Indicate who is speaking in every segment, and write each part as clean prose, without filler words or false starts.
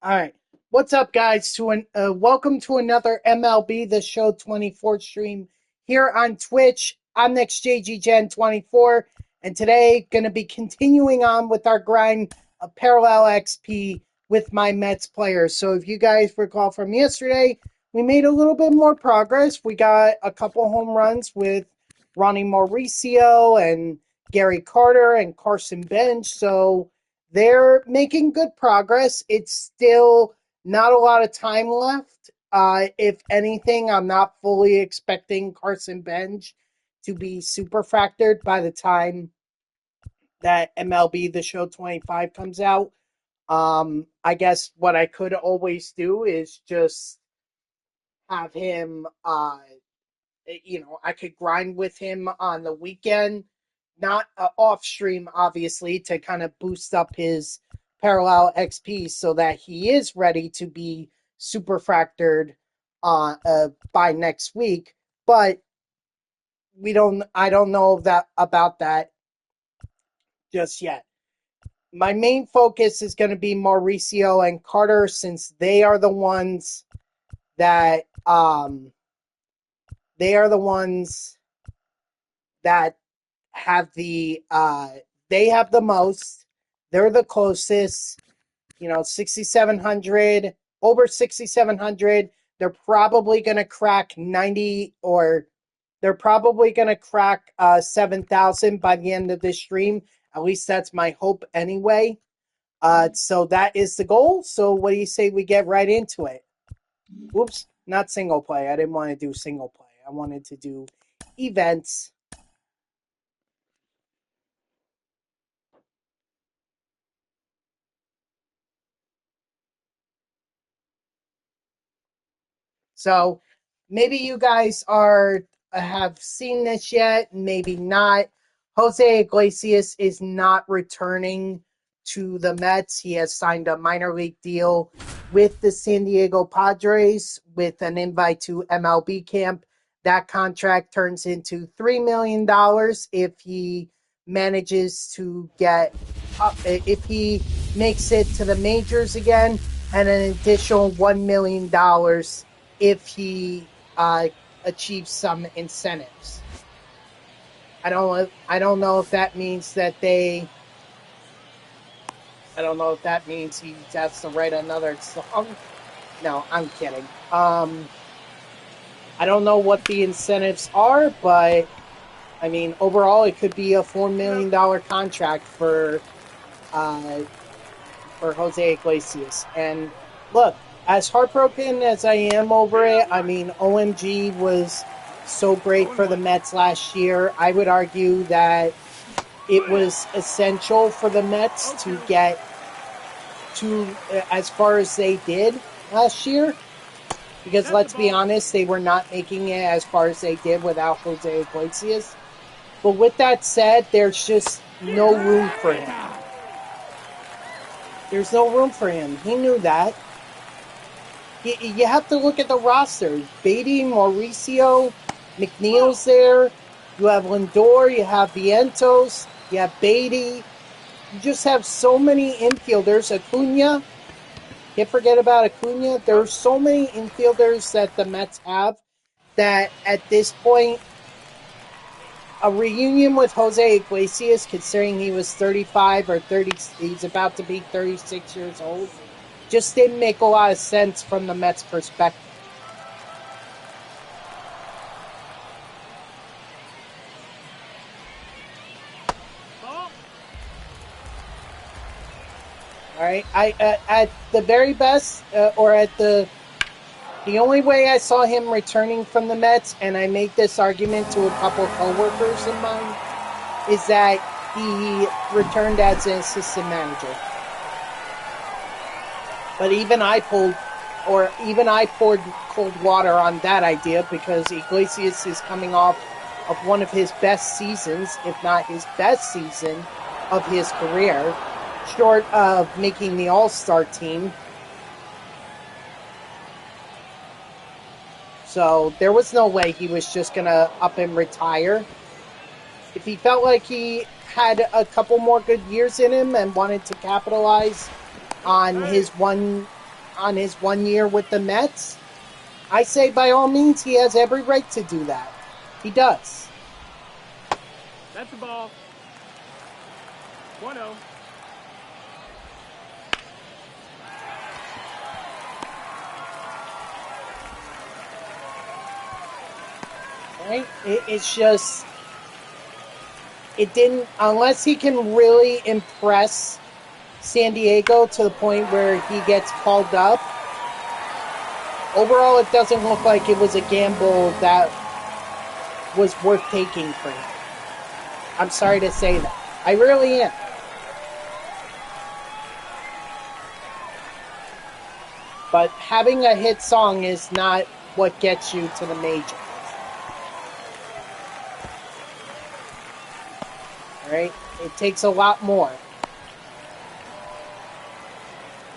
Speaker 1: All right. What's up, guys? Welcome to another MLB The Show 24 stream here on Twitch. I'm NextJGGen24, and today going to be continuing on with our grind of Parallel XP with my Mets players. So if you guys recall from yesterday, we made a little bit more progress. We got a couple home runs with Ronnie Mauricio and Gary Carter and Carson Bench. So they're making good progress. It's still not a lot of time left. If anything, I'm not fully expecting Carson Bench to be Superfractored by the time that MLB The Show 25 comes out. I guess what I could always do is just have him, I could grind with him on the weekend, not off stream, obviously, to kind of boost up his parallel XP so that he is ready to be super fractured by next week. But I don't know about that just yet. My main focus is going to be Mauricio and Carter, since they are the ones that have they have the most. They're the closest. 6,700, over 6,700. They're probably going to crack 90, or they're probably going to crack 7,000 by the end of this stream. At least that's my hope anyway. So that is the goal. So what do you say we get right into it? Whoops, not single play. I didn't want to do single play. I wanted to do events. So maybe you guys have seen this yet, maybe not. Jose Iglesias is not returning to the Mets. He has signed a minor league deal with the San Diego Padres with an invite to MLB camp. That contract turns into $3 million if he manages to get up, if he makes it to the majors again, and an additional $1 million if he achieves some incentives. I don't know if that means that I don't know if that means he has to write another song. No, I'm kidding. I don't know what the incentives are, but I mean, overall, it could be a $4 million contract for Jose Iglesias. And look, as heartbroken as I am over it, I mean, OMG was so great for the Mets last year. I would argue that it was essential for the Mets to get to as far as they did last year. Because let's be honest, they were not making it as far as they did without Jose Iglesias. But with that said, there's just no room for him. There's no room for him. He knew that. You have to look at the roster. Beatty, Mauricio, McNeil's there. You have Lindor, you have Vientos, you have Beatty. You just have so many infielders. Acuna. Can't forget about Acuna. There are so many infielders that the Mets have that at this point, a reunion with Jose Iglesias, considering he was 35 or 30, he's about to be 36 years old, just didn't make a lot of sense from the Mets' perspective. All right, at the very best, or at the only way I saw him returning from the Mets, and I made this argument to a couple of coworkers of mine, is that he returned as an assistant manager. But even I poured cold water on that idea, because Iglesias is coming off of one of his best seasons, if not his best season of his career, short of making the All-Star team. So there was no way he was just going to up and retire. If he felt like he had a couple more good years in him and wanted to capitalize on his one on his 1 year with the Mets, I say by all means he has every right to do that. He does.
Speaker 2: That's the ball. 1-0.
Speaker 1: Right? It's just, it didn't, unless he can really impress San Diego to the point where he gets called up. Overall, it doesn't look like it was a gamble that was worth taking for him. I'm sorry to say that. I really am. But having a hit song is not what gets you to the majors. Alright? It takes a lot more.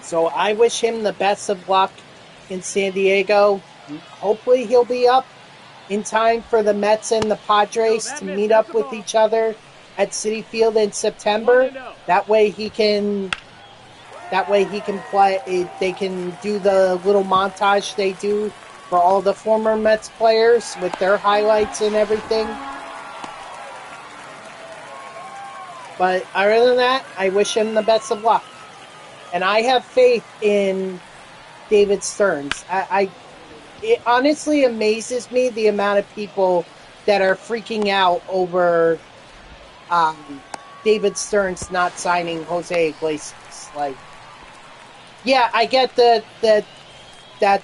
Speaker 1: So I wish him the best of luck in San Diego. Hopefully he'll be up in time for the Mets and the Padres to meet up with each other at Citi Field in September. That way he can play. They can do the little montage they do for all the former Mets players with their highlights and everything. But other than that, I wish him the best of luck. And I have faith in David Stearns. It honestly amazes me the amount of people that are freaking out over David Stearns not signing Jose Iglesias. Like, yeah, I get that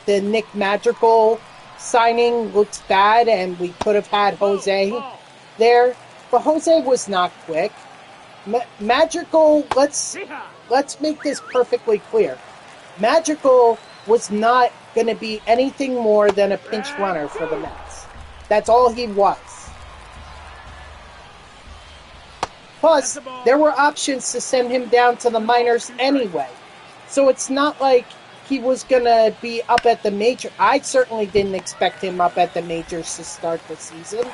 Speaker 1: the Nick Madrigal signing looks bad, and we could have had Jose there, but Jose was not quick. Madrigal, let's make this perfectly clear. Madrigal was not going to be anything more than a pinch runner for the Mets. That's all he was. Plus, there were options to send him down to the minors anyway. So it's not like he was going to be up at the major. I certainly didn't expect him up at the majors to start the season.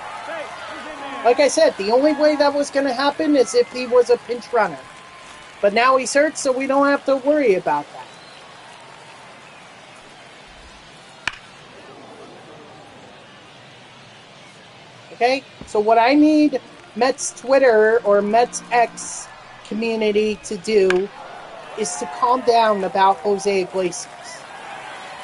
Speaker 1: Like I said, the only way that was going to happen is if he was a pinch runner. But now he's hurt, so we don't have to worry about that. Okay? So what I need Mets Twitter or Mets X community to do is to calm down about Jose Iglesias.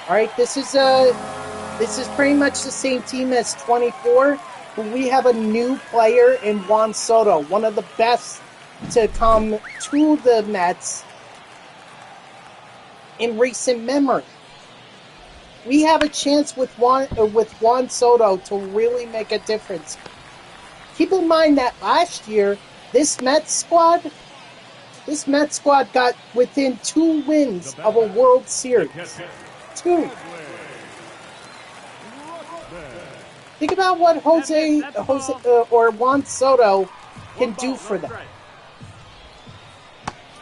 Speaker 1: Alright, this is pretty much the same team as 24, but we have a new player in Juan Soto, one of the best to come to the Mets in recent memory. We have a chance with Juan Soto to really make a difference. Keep in mind that last year, this Mets squad got within 2 wins of a World Series. 2. Think about what Jose or Juan Soto can do for them.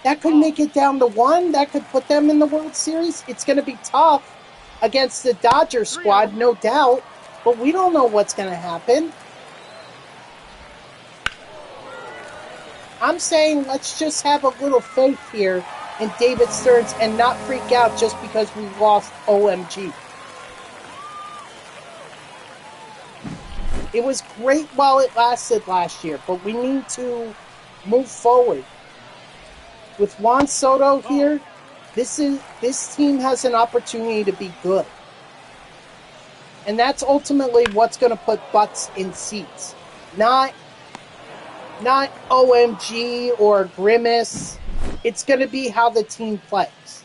Speaker 1: That could make it down to 1. That could put them in the World Series. It's going to be tough against the Dodgers squad, no doubt. But we don't know what's going to happen. I'm saying let's just have a little faith here in David Stearns and not freak out just because we lost OMG. It was great while it lasted last year, but we need to move forward. With Juan Soto here, this team has an opportunity to be good. And that's ultimately what's going to put butts in seats. Not OMG or Grimace. It's going to be how the team plays.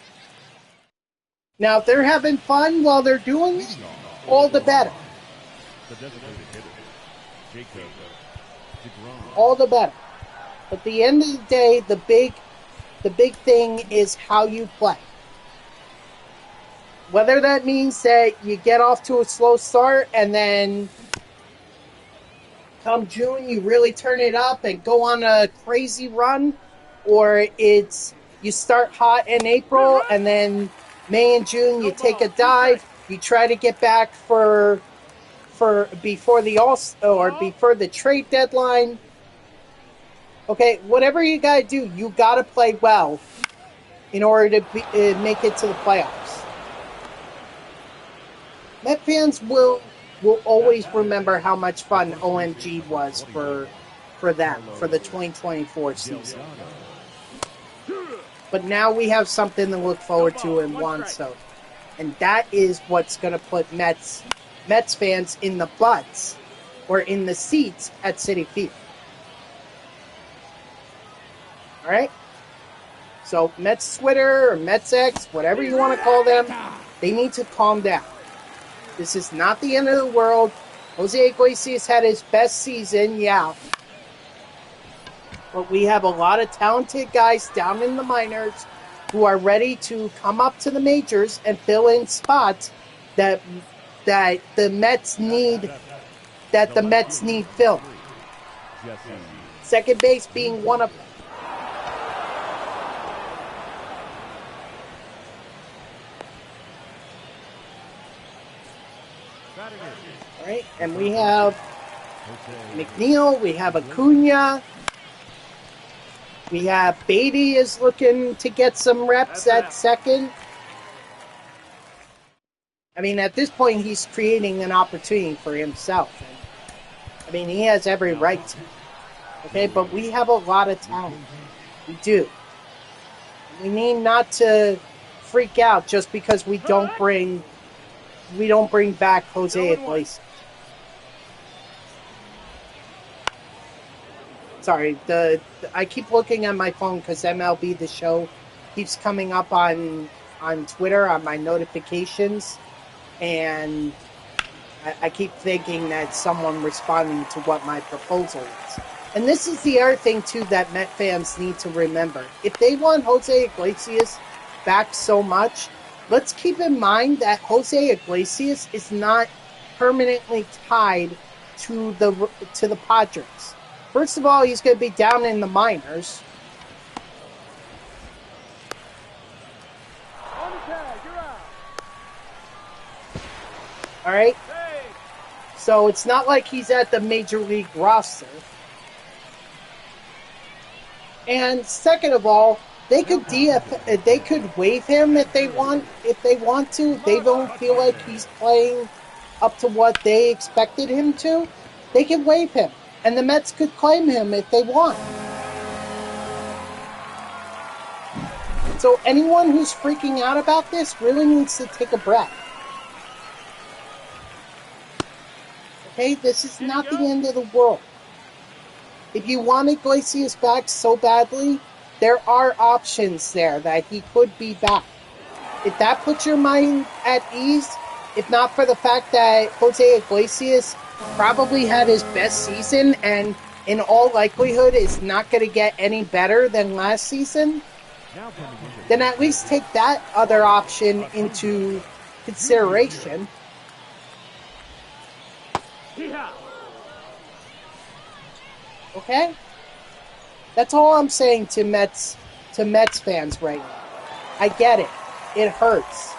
Speaker 1: Now, if they're having fun while they're doing it, all the better. All the better. But at the end of the day, the big thing is how you play. Whether that means that you get off to a slow start and then come June you really turn it up and go on a crazy run, or it's you start hot in April and then May and June you take a dive, you try to get back for before the trade deadline. Okay, whatever you gotta do, you gotta play well in order to make it to the playoffs. Met fans will always remember how much fun OMG was for them, for the 2024 season. But now we have something to look forward to in Juan Soto. And that is what's going to put Mets fans in the butts or in the seats at Citi Field. All right? So Mets Twitter or Mets X, whatever you want to call them, they need to calm down. This is not the end of the world. Jose Iglesias had his best season, yeah. But we have a lot of talented guys down in the minors who are ready to come up to the majors and fill in spots that the Mets need filled. Second base being one of them. All right, and we have McNeil, we have Acuna, we have Beatty is looking to get some reps at second. I mean, at this point, he's creating an opportunity for himself. I mean, he has every right to. Okay, but we have a lot of talent. We do. We need not to freak out just because we don't bring back Jose Iglesias. Sorry, I keep looking at my phone because MLB The Show keeps coming up on Twitter on my notifications, and I keep thinking that someone responding to what my proposal is. And this is the other thing, too, that Met fans need to remember. If they want Jose Iglesias back so much, let's keep in mind that Jose Iglesias is not permanently tied to the Padres. First of all, he's going to be down in the minors. All right? So it's not like he's at the major league roster. And second of all, they could waive him if they want to. If they don't feel like he's playing up to what they expected him to, they can waive him. And the Mets could claim him if they want. So anyone who's freaking out about this really needs to take a breath. Okay, this is not the end of the world. If you want Iglesias back so badly, there are options there that he could be back. If that puts your mind at ease, if not for the fact that Jose Iglesias probably had his best season and in all likelihood is not going to get any better than last season, then at least take that other option into consideration. Okay? That's all I'm saying to Mets fans right now. I get it. It hurts.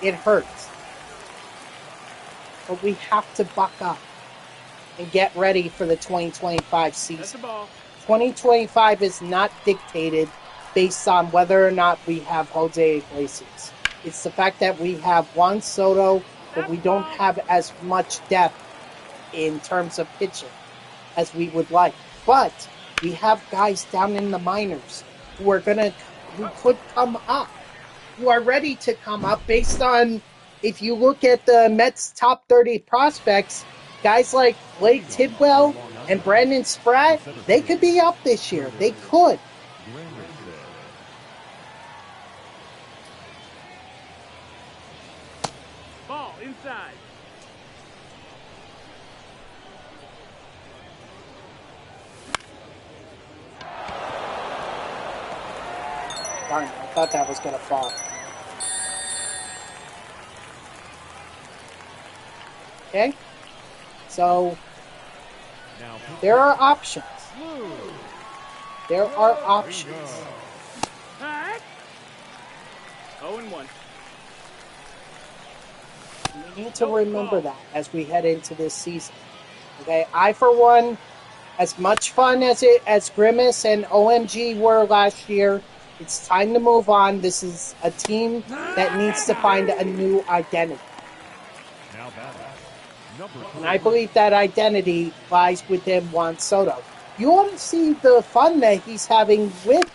Speaker 1: It hurts. But we have to buck up and get ready for the 2025 season. 2025 is not dictated based on whether or not we have Jose Iglesias. It's the fact that we have Juan Soto, but we don't have as much depth in terms of pitching as we would like. But we have guys down in the minors who could come up, who are ready to come up based on, if you look at the Mets' top 30 prospects, guys like Blake Tidwell and Brandon Spratt, they could be up this year. They could.
Speaker 2: Ball inside.
Speaker 1: Darn it, I thought that was going to fall. Okay? So, there are options. There are options.
Speaker 2: 0-1.
Speaker 1: We need to remember that as we head into this season. Okay? I, for one, as much fun as Grimace and OMG were last year, It's time to move on. This is a team that needs to find a new identity. And I believe that identity lies within Juan Soto. You want to see the fun that he's having with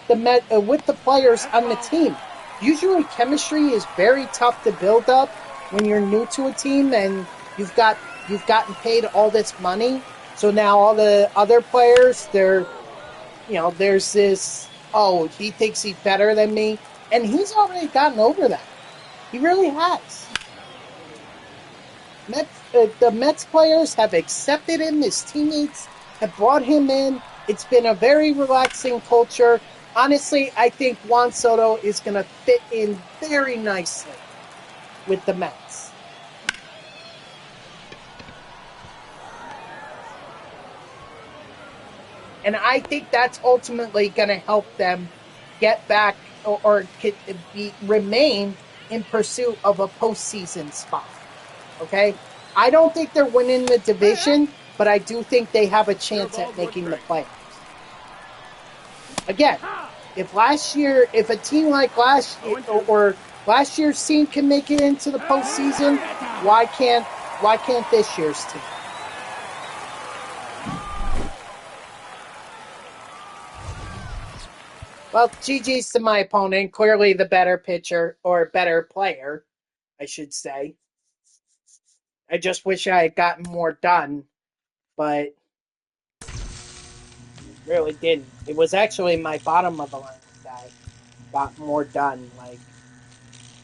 Speaker 1: the players on the team. Usually, chemistry is very tough to build up when you're new to a team and you've gotten paid all this money. So now all the other players, there's this. Oh, he thinks he's better than me, and he's already gotten over that. He really has. The Mets players have accepted him. His teammates have brought him in. It's been a very relaxing culture. Honestly, I think Juan Soto is going to fit in very nicely with the Mets. And I think that's ultimately going to help them get back or remain in pursuit of a postseason spot. Okay? I don't think they're winning the division, but I do think they have a chance at making the playoffs. Again, if a team like last year or last year's team can make it into the postseason, why can't this year's team? Well, GG's to my opponent, clearly the better pitcher or better player, I should say. I just wish I had gotten more done, but really didn't. It was actually my bottom of the line guy got more done, like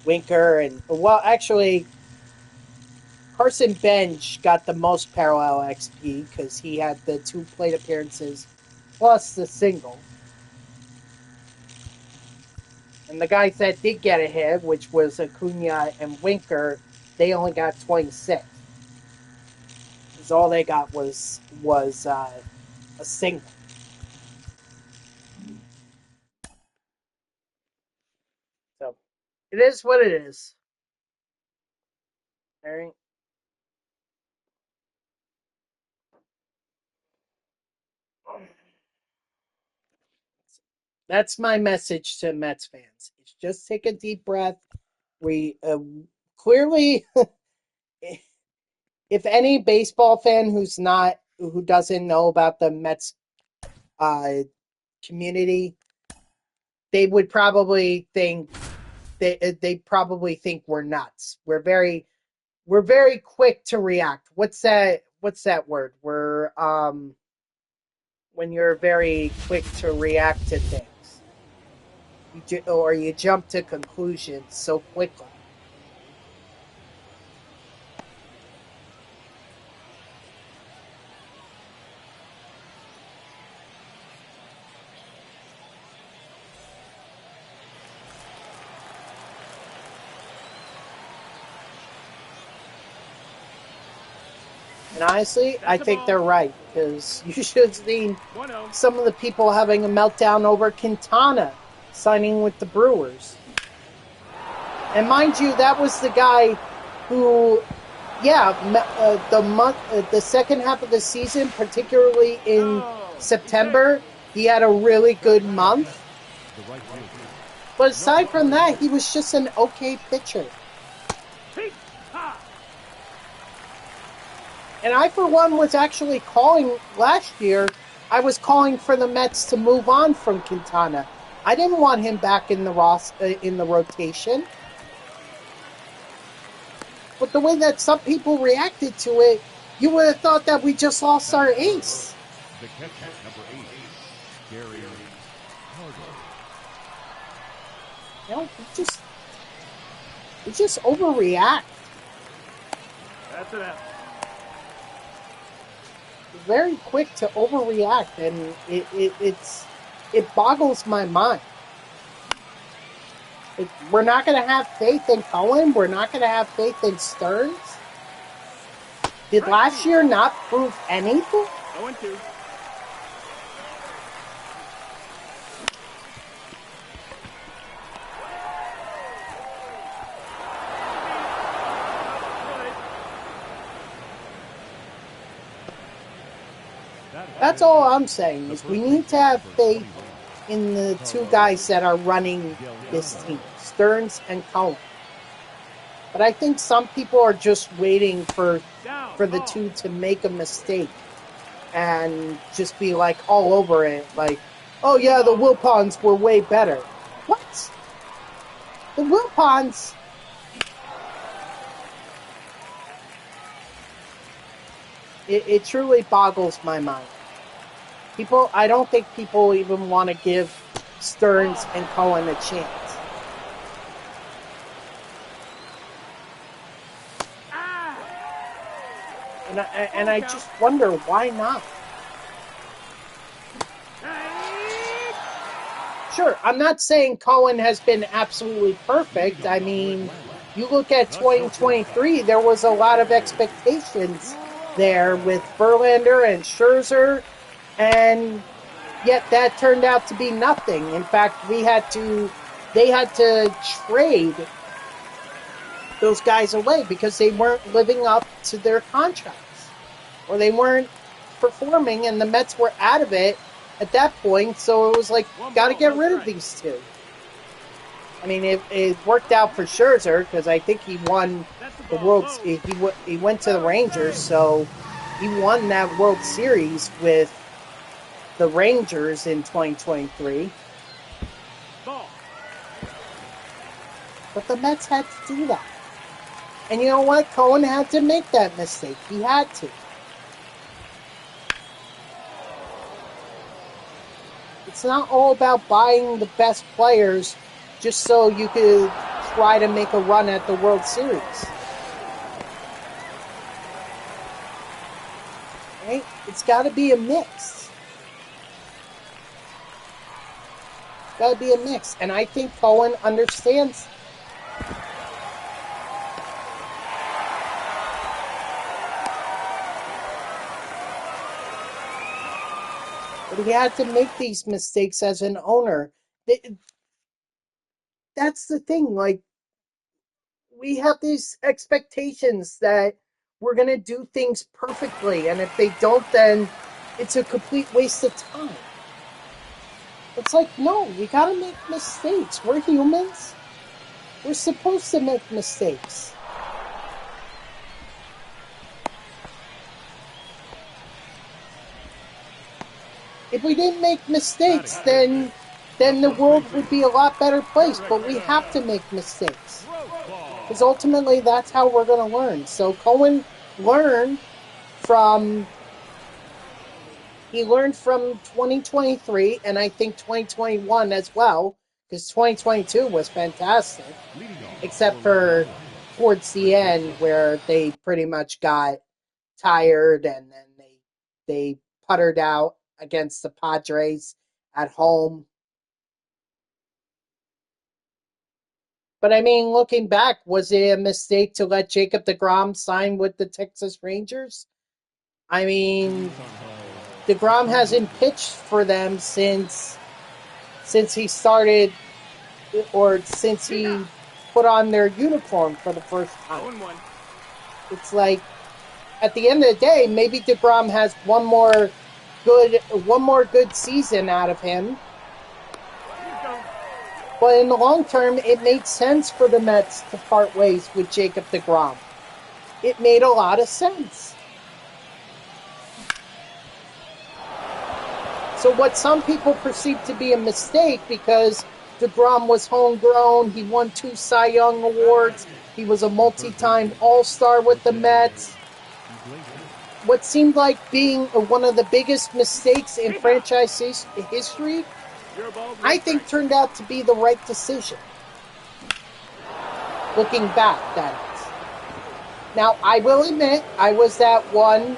Speaker 1: Winker actually Carson Bench got the most parallel XP because he had the 2 plate appearances plus the single. And the guys that did get a hit, which was Acuna and Winker, they only got 26. Because all they got was a single. So it is what it is. All right. That's my message to Mets fans. It's just take a deep breath. We clearly, if any baseball fan who doesn't know about the Mets community, they would probably think they probably think we're nuts. We're very quick to react. What's that word? We're when you're very quick to react to things. You jump to conclusions so quickly. And honestly, I think they're right, because you should have seen some of the people having a meltdown over Quintana signing with the Brewers. And mind you, that was the guy who, the second half of the season, particularly in September, he had a really good month. But aside from that, he was just an okay pitcher. And I, for one, was actually calling last year. I was calling for the Mets to move on from Quintana. I didn't want him back in the rotation. But the way that some people reacted to it, you would have thought that we just lost our ace. The catcher, number 8, Gary Cargo. We just overreact.
Speaker 2: That's it.
Speaker 1: Very quick to overreact, and it boggles my mind. We're not going to have faith in Cohen. We're not going to have faith in Stearns. Did last year not prove anything?
Speaker 2: 0-2.
Speaker 1: That's all I'm saying, is we need to have faith in the two guys that are running this team, Stearns and Cohen. But I think some people are just waiting for the two to make a mistake and just be like all over it, like, oh yeah, the Wilpons were way better. What? The Wilpons? It truly boggles my mind. I don't think people even want to give Stearns and Cohen a chance. And I just wonder why not. Sure, I'm not saying Cohen has been absolutely perfect. I mean, you look at 2023, there was a lot of expectations there with Verlander and Scherzer, and yet that turned out to be nothing. In fact, they had to trade those guys away because they weren't living up to their contracts, or they weren't performing, and the Mets were out of it at that point, so it was like, got to get rid of these two. I mean, it worked out for Scherzer because I think he won the he went to the Rangers, so he won that World Series with the Rangers in 2023. But the Mets had to do that. And you know what? Cohen had to make that mistake. He had to. It's not all about buying the best players just so you could try to make a run at the World Series. Right? It's got to be a mix. It's got to be a mix. And I think Cohen understands. But he had to make these mistakes as an owner. That's the thing. Like, we have these expectations that we're going to do things perfectly. And if they don't, then it's a complete waste of time. It's like, no, we got to make mistakes. We're humans. We're supposed to make mistakes. If we didn't make mistakes, then the world would be a lot better place. But we have to make mistakes. Because ultimately, that's how we're going to learn. So Cohen learned from 2023, and I think 2021 as well, because 2022 was fantastic, except for towards the end where they pretty much got tired, and then they puttered out against the Padres at home. But I mean, looking back, was it a mistake to let Jacob deGrom sign with the Texas Rangers? I mean, deGrom hasn't pitched for them since he started, or since he put on their uniform for the first time. It's like, at the end of the day, maybe deGrom has one more good season out of him. But in the long term, it made sense for the Mets to part ways with Jacob deGrom. It made a lot of sense. So what some people perceive to be a mistake, because deGrom was homegrown, he won 2 Cy Young Awards, he was a multi-time All-Star with the Mets. What seemed like being one of the biggest mistakes in franchise history, I think turned out to be the right decision. Looking back, that is. Now, I will admit, I was definitely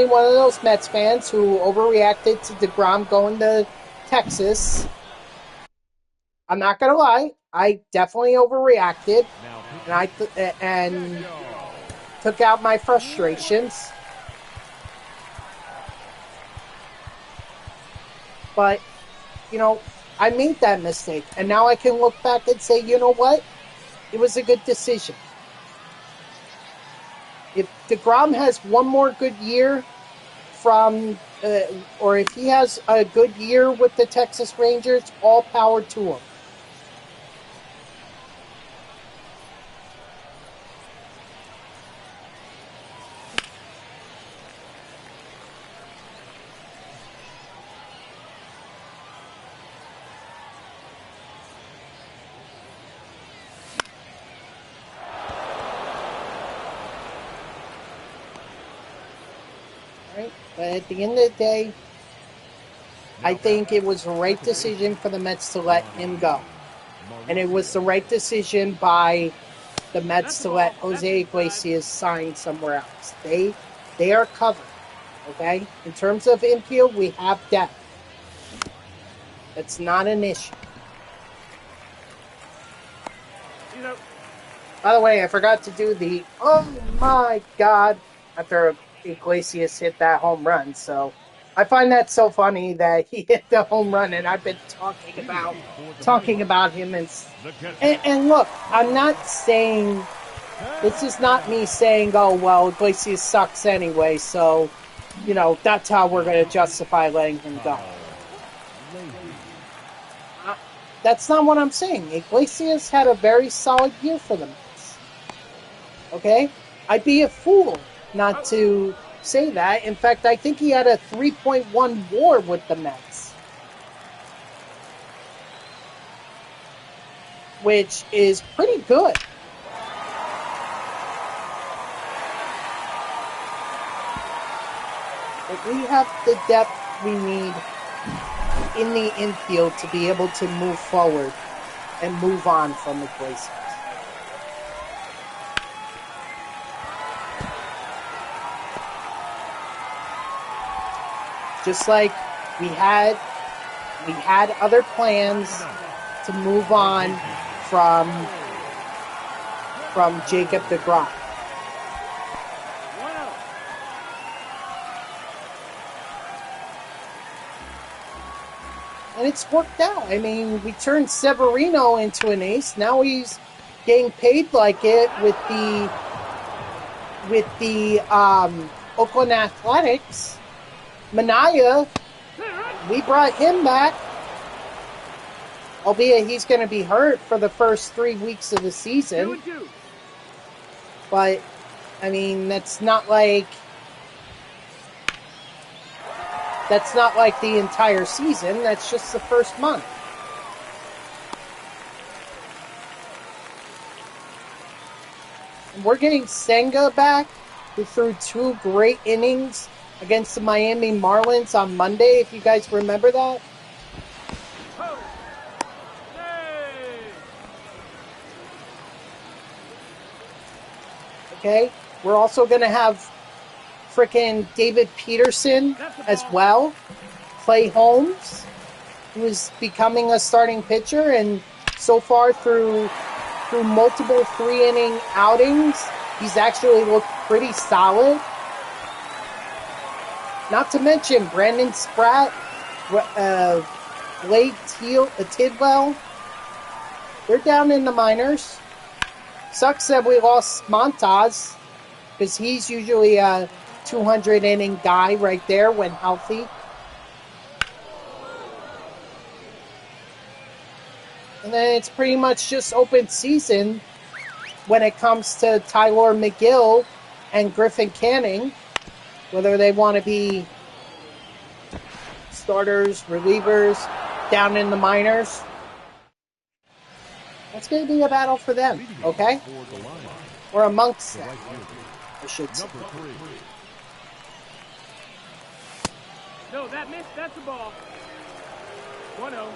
Speaker 1: one of those Mets fans who overreacted to deGrom going to Texas. I'm not going to lie. I definitely overreacted. And took out my frustrations. But, I made that mistake. And now I can look back and say, you know what? It was a good decision. If deGrom has one more good year from or if he has a good year with the Texas Rangers, all power to him. Right? But at the end of the day, I think it was the right decision for the Mets to let him go. And it was the right decision by the Mets to let Jose Iglesias sign somewhere else. They are covered. Okay? In terms of infield, we have depth. That's not an issue. By the way, I forgot to do the oh my god after Iglesias hit that home run. So I find that so funny that he hit the home run, and I've been talking about him. And look, I'm not saying this is not me saying, oh well, Iglesias sucks anyway. So that's how we're going to justify letting him go. That's not what I'm saying. Iglesias had a very solid year for them. Okay? I'd be a fool not to say that. In fact, I think he had a 3.1 WAR with the Mets, which is pretty good. But we have the depth we need in the infield to be able to move forward and move on from Iglesias. Just like we had other plans to move on from Jacob deGrom. And it's worked out. I mean, we turned Severino into an ace. Now he's getting paid like it with the Oakland Athletics. Manaya, we brought him back, albeit he's going to be hurt for the first 3 weeks of the season. But, I mean, that's not like the entire season. That's just the first month. And we're getting Senga back, who threw 2 great innings against the Miami Marlins on Monday, if you guys remember that. Okay, we're also going to have frickin' David Peterson as well. Clay Holmes, who is becoming a starting pitcher, and so far through multiple 3-inning outings, he's actually looked pretty solid. Not to mention Brandon Spratt, Blake Tidwell. They're down in the minors. Sucks that we lost Montas, because he's usually a 200-inning guy right there when healthy. And then it's pretty much just open season when it comes to Tyler McGill and Griffin Canning, whether they want to be starters, relievers, down in the minors. That's going to be a battle for them, okay? Or amongst them, I should say.
Speaker 2: No, that missed. That's a ball. 1-0.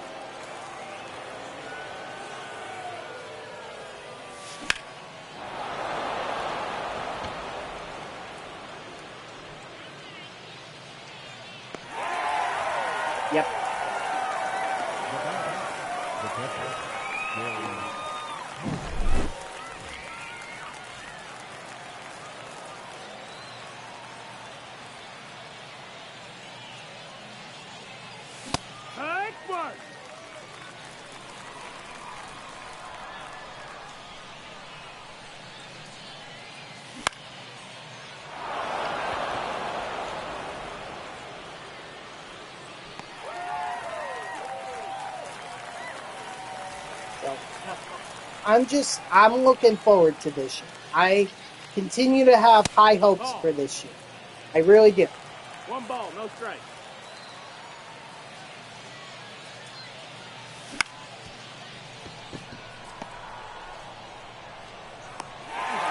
Speaker 1: Yep. I'm looking forward to this year. I continue to have high hopes for this year. I really do.
Speaker 2: 1 ball, no strike.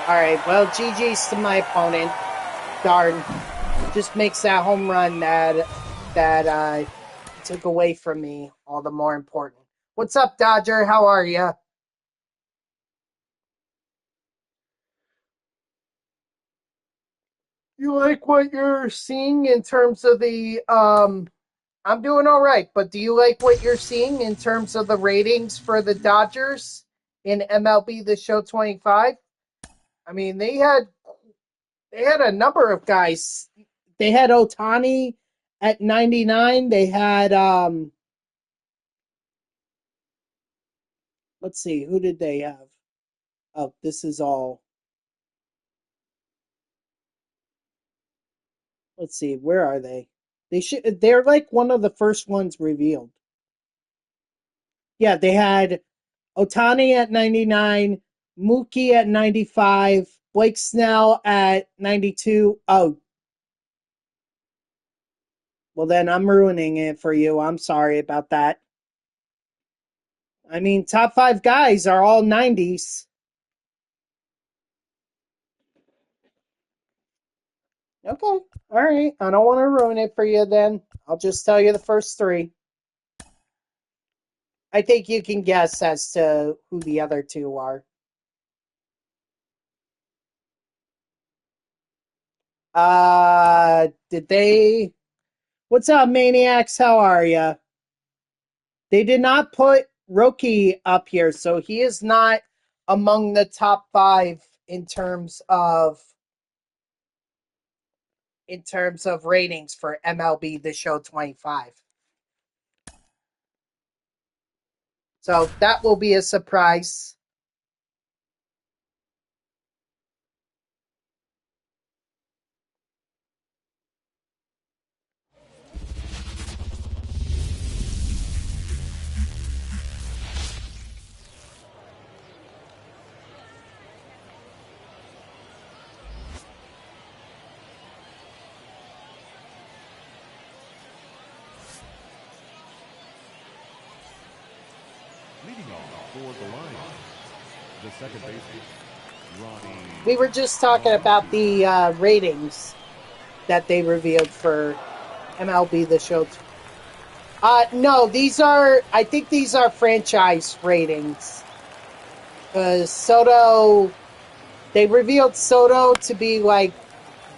Speaker 1: All right, well, GG's to my opponent. Darn, just makes that home run that took away from me all the more important. What's up, Dodger? How are you? You like what you're seeing in terms of the I'm doing all right, but do you like what you're seeing in terms of the ratings for the Dodgers in MLB The Show 25? I mean, they had a number of guys. They had Ohtani at 99. They had let's see, who did they have? Oh, this is all. Let's see, where are they? They're like one of the first ones revealed. Yeah, they had Ohtani at 99, Mookie at 95, Blake Snell at 92. Oh, well, then I'm ruining it for you. I'm sorry about that. I mean, top five guys are all 90s. Okay. All right. I don't want to ruin it for you then. I'll just tell you the first three. I think you can guess as to who the other two are. Did they? What's up, Maniacs? How are you? They did not put Roki up here, so he is not among the top five in terms of ratings for MLB The Show 25. So that will be a surprise.
Speaker 3: Leading off for the Lions, the second baseman, Ronnie.
Speaker 1: We were just talking about the ratings that they revealed for MLB The Show. No, I think these are franchise ratings. Soto, they revealed Soto to be like,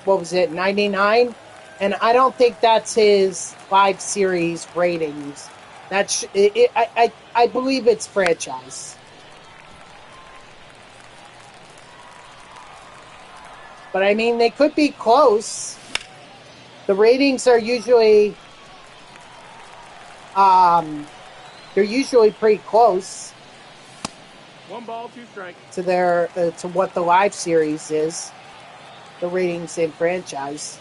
Speaker 1: what was it, 99? And I don't think that's his live series ratings. I believe it's franchise. But I mean, they could be close. The ratings are usually, they're usually pretty close.
Speaker 2: 1 ball, 2 strikes.
Speaker 1: To what the live series is. The ratings in franchise.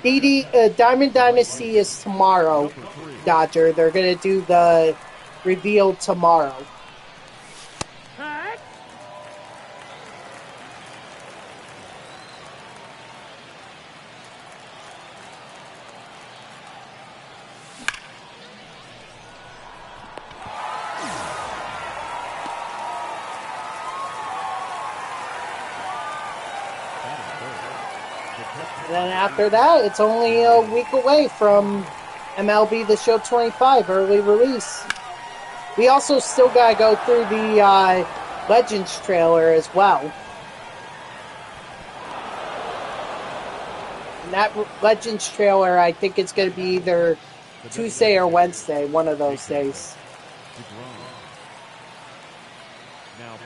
Speaker 1: Diamond Dynasty is tomorrow, Dodger. They're going to do the reveal tomorrow. And then after that, it's only a week away from MLB The Show 25 early release. We also still got to go through the Legends trailer as well. And that Legends trailer, I think it's going to be either Tuesday or Wednesday, one of those days.
Speaker 3: Now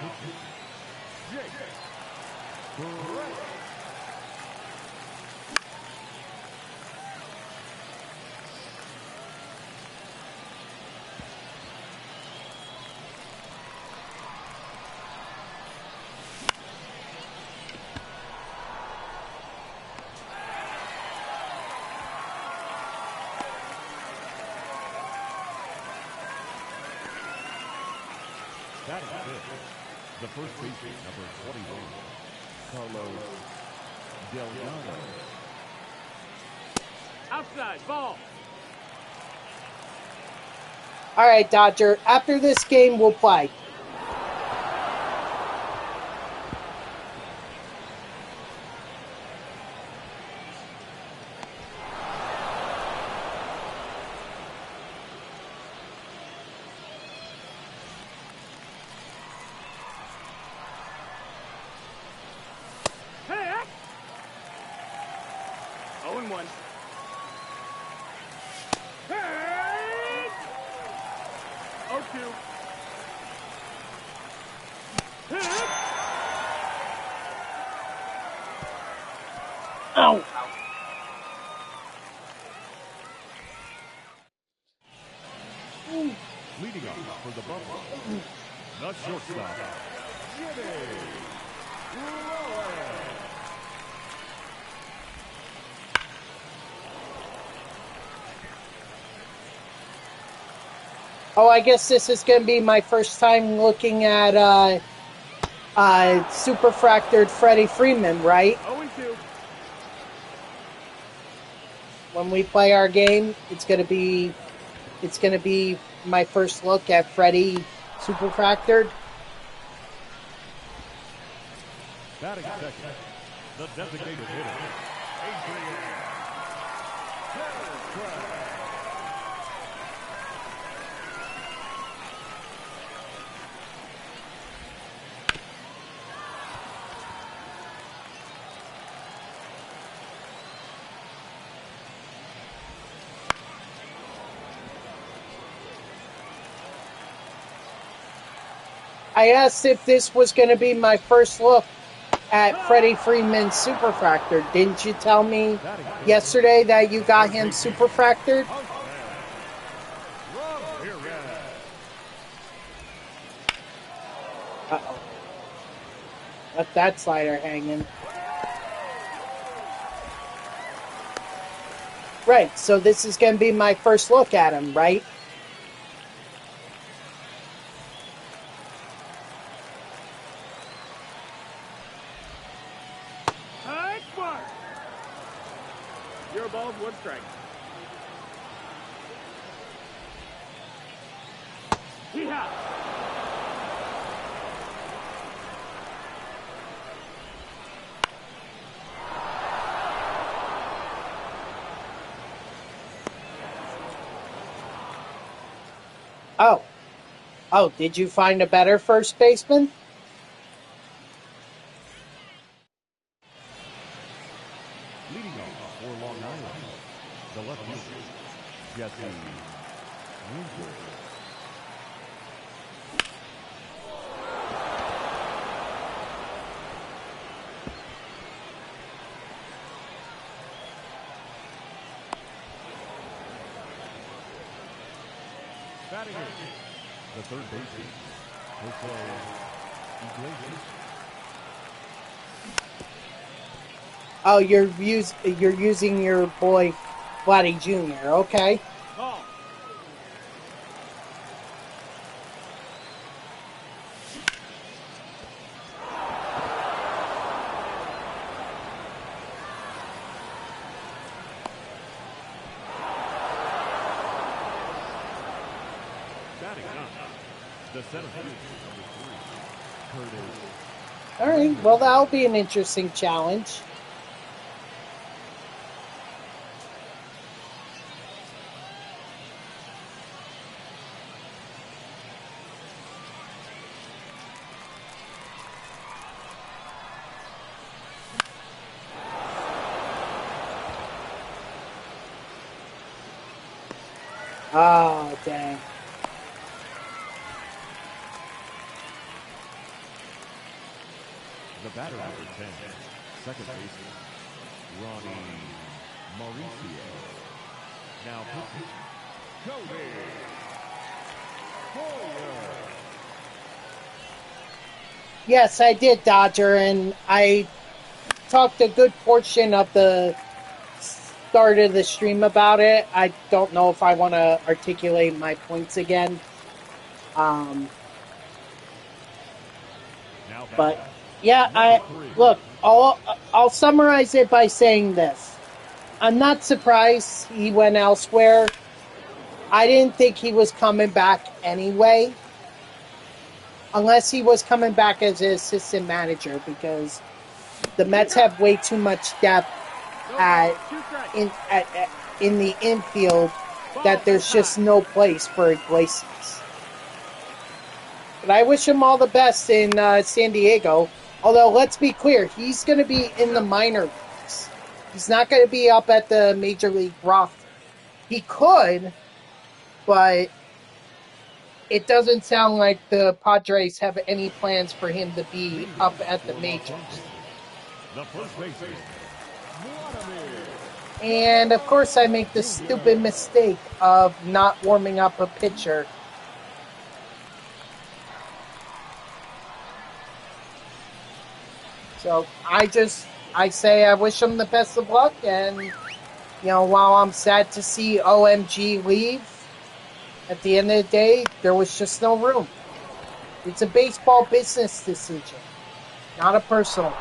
Speaker 3: The first baseman, number 21, Carlos Delgado.
Speaker 2: Outside, ball.
Speaker 1: All right, Dodger. After this game, we'll play.
Speaker 2: Hey! 0-1. Hey! 0-2. Hey!
Speaker 1: Ow.
Speaker 3: Leading off for the Buffalo, the shortstop, Jimmy Rowan.
Speaker 1: Oh, I guess this is going to be my first time looking at Superfractored Freddie Freeman, right?
Speaker 2: 0-2.
Speaker 1: When we play our game, it's going to be my first look at Freddie Superfractored.
Speaker 3: Batting second, the designated hitter, Adrian.
Speaker 1: I asked if this was going to be my first look at Freddie Freeman Superfractored. Didn't you tell me yesterday that you got him Superfractored? Uh-oh. Left that slider hanging. Right, so this is going to be my first look at him, right?
Speaker 2: Your ball's 1 strike. Hee-haw!
Speaker 1: Oh. Oh, did you find a better first baseman?
Speaker 3: Leading off for Long Island, the left fielder, Jesse Winker. Batting in, the third baseman, Jose Iglesias.
Speaker 1: Oh, you're using your boy Vladdy Jr., okay.
Speaker 2: Ball.
Speaker 3: Batting up, the center fielder, number 3, Curtis.
Speaker 1: All right, well, that'll be an interesting challenge. Oh, dang.
Speaker 3: The batter number 10, second baseman, Ronnie Mauricio. Now pitching, Cody Boyer.
Speaker 1: Yes, I did, Dodger, and I talked a good portion of the start of the stream about it. I don't know if I want to articulate my points again. But yeah, I'll summarize it by saying this. I'm not surprised he went elsewhere. I didn't think he was coming back anyway. Unless he was coming back as an assistant manager, because the Mets have way too much depth in the infield that there's just no place for Iglesias. But I wish him all the best in San Diego. Although, let's be clear, he's going to be in the minor leagues. He's not going to be up at the major league roster. He could, but it doesn't sound like the Padres have any plans for him to be up at the majors.
Speaker 3: The first baseman,
Speaker 1: And of course, I make the stupid mistake of not warming up a pitcher. So I say I wish him the best of luck, and while I'm sad to see OMG leave, at the end of the day, there was just no room. It's a baseball business decision, not a personal one.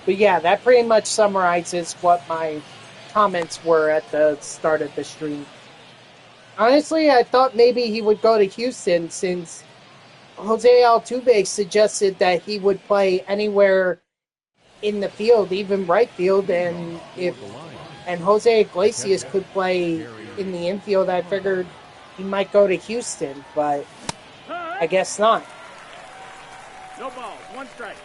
Speaker 1: But yeah, that pretty much summarizes what my comments were at the start of the stream. Honestly, I thought maybe he would go to Houston, since Jose Altuve suggested that he would play anywhere in the field, even right field, and Jose Iglesias could play in the infield, I figured he might go to Houston, but I guess not.
Speaker 2: No balls, one strike.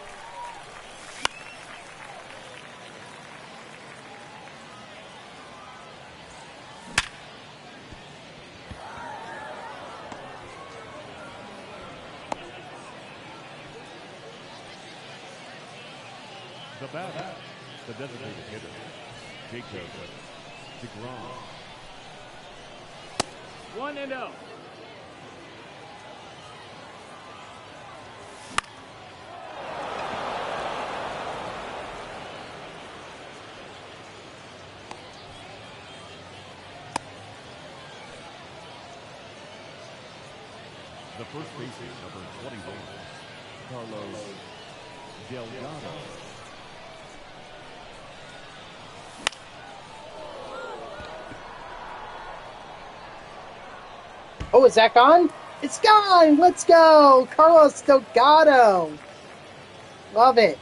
Speaker 3: the batter, the designated hitter, Jacob DeGrom.
Speaker 2: 1-0.
Speaker 3: The first baseman, number 21, Carlos Delgado.
Speaker 1: Oh, is that gone? It's gone! Let's go! Carlos Delgado! Love it.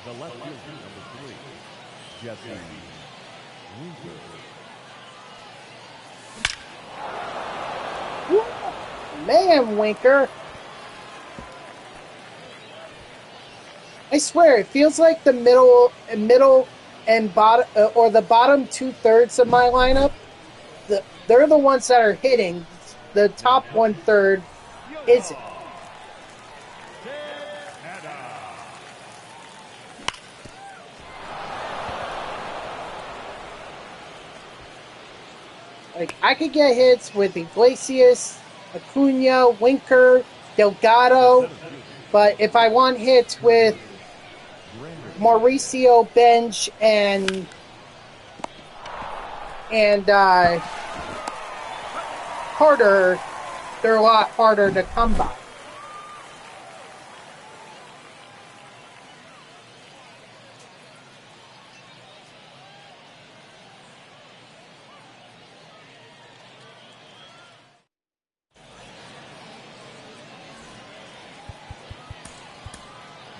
Speaker 3: The left fielder, number 3, Jesse Winker.
Speaker 1: Man, Winker. I swear, it feels like the middle and bottom, or the bottom 2/3 of my lineup, they're the ones that are hitting. The top 1/3 isn't. Like, I could get hits with Iglesias, Acuna, Winker, Delgado, but if I want hits with Mauricio, Benj, and Carter, they're a lot harder to come by.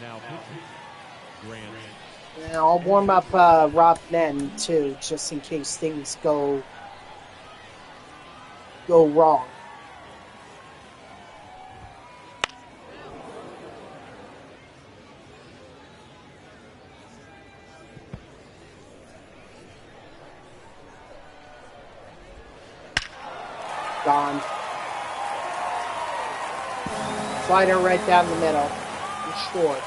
Speaker 3: Now pitching, Grant.
Speaker 1: And I'll warm up Rob Nen too, just in case things go wrong. Gone. Slider right down the middle. And short.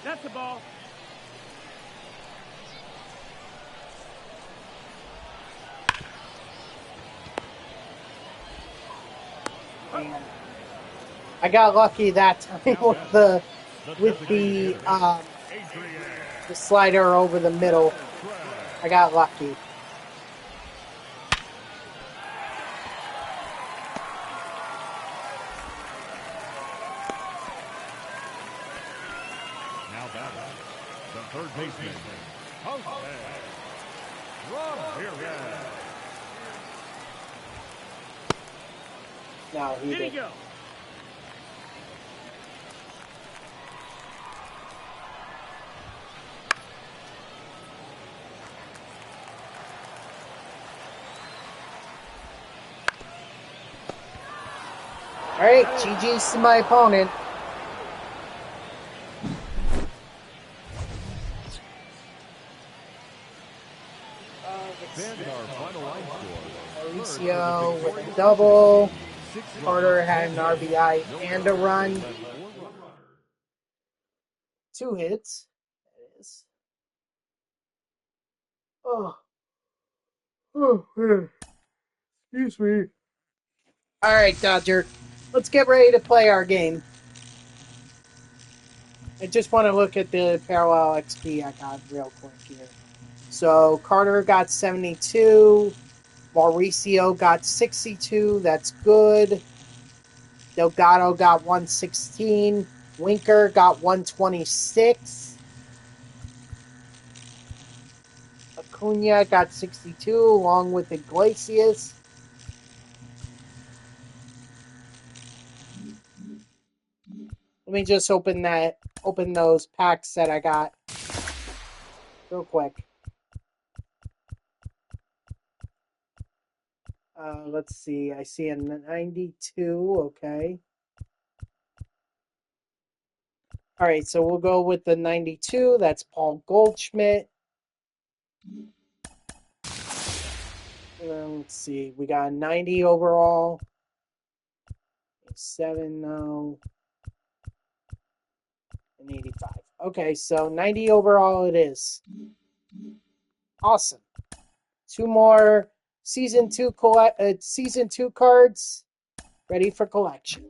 Speaker 2: That's the ball.
Speaker 1: And I got lucky that time with the slider over the middle. I got lucky.
Speaker 3: Now batting, the third baseman, Jose Ramirez.
Speaker 1: No, he
Speaker 2: Did he
Speaker 1: didn't.
Speaker 2: go?
Speaker 1: All right, GG's to my opponent.
Speaker 3: Then our final line score.
Speaker 1: Mauricio with a double. Carter had an RBI and a run. 2 hits. That is. Oh. Oh, man. Excuse me. All right, Dodger. Let's get ready to play our game. I just want to look at the parallel XP I got real quick here. So Carter got 72. Mauricio got 62. That's good. Delgado got 116. Winker got 126. Acuna got 62 along with Iglesias. Let me just open those packs that I got real quick. Let's see. I see a 92. Okay. All right, so we'll go with the 92. That's Paul Goldschmidt. Let's see. We got a 90 overall. 7 though. And 85. Okay, so 90 overall it is. Awesome. 2 more season 2 cards ready for collection.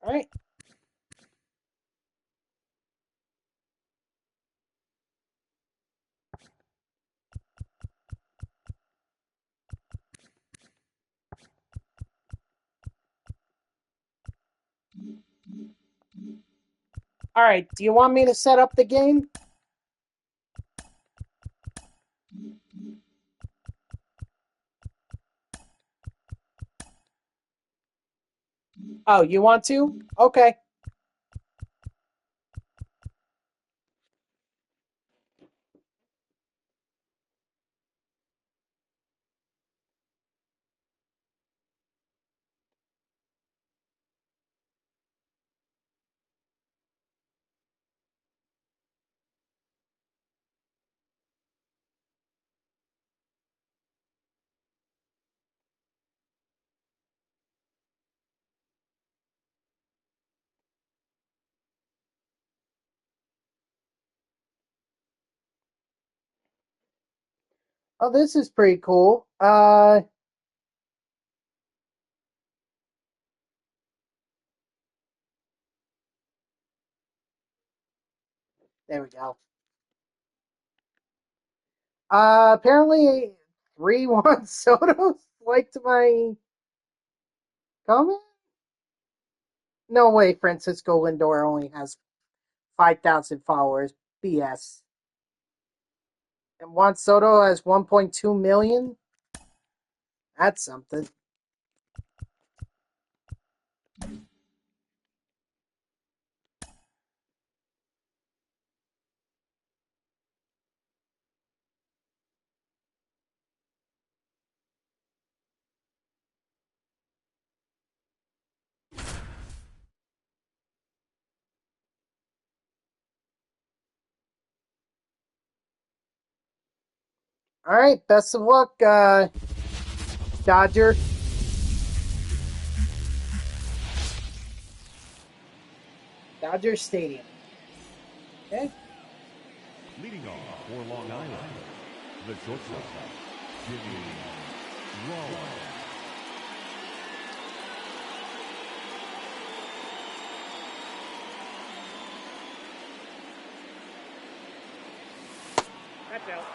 Speaker 1: All right. All right. Do you want me to set up the game? Oh, you want to? Okay. Oh, this is pretty cool. There we go. Apparently 3-1 Soto liked my comment. No way Francisco Lindor only has 5,000 followers. BS. And Juan Soto has 1.2 million? That's something. All right, best of luck, Dodger. Dodger Stadium. Okay.
Speaker 3: Leading off for Long Island, the shortstop, Jimmy Rollins.
Speaker 2: That's out.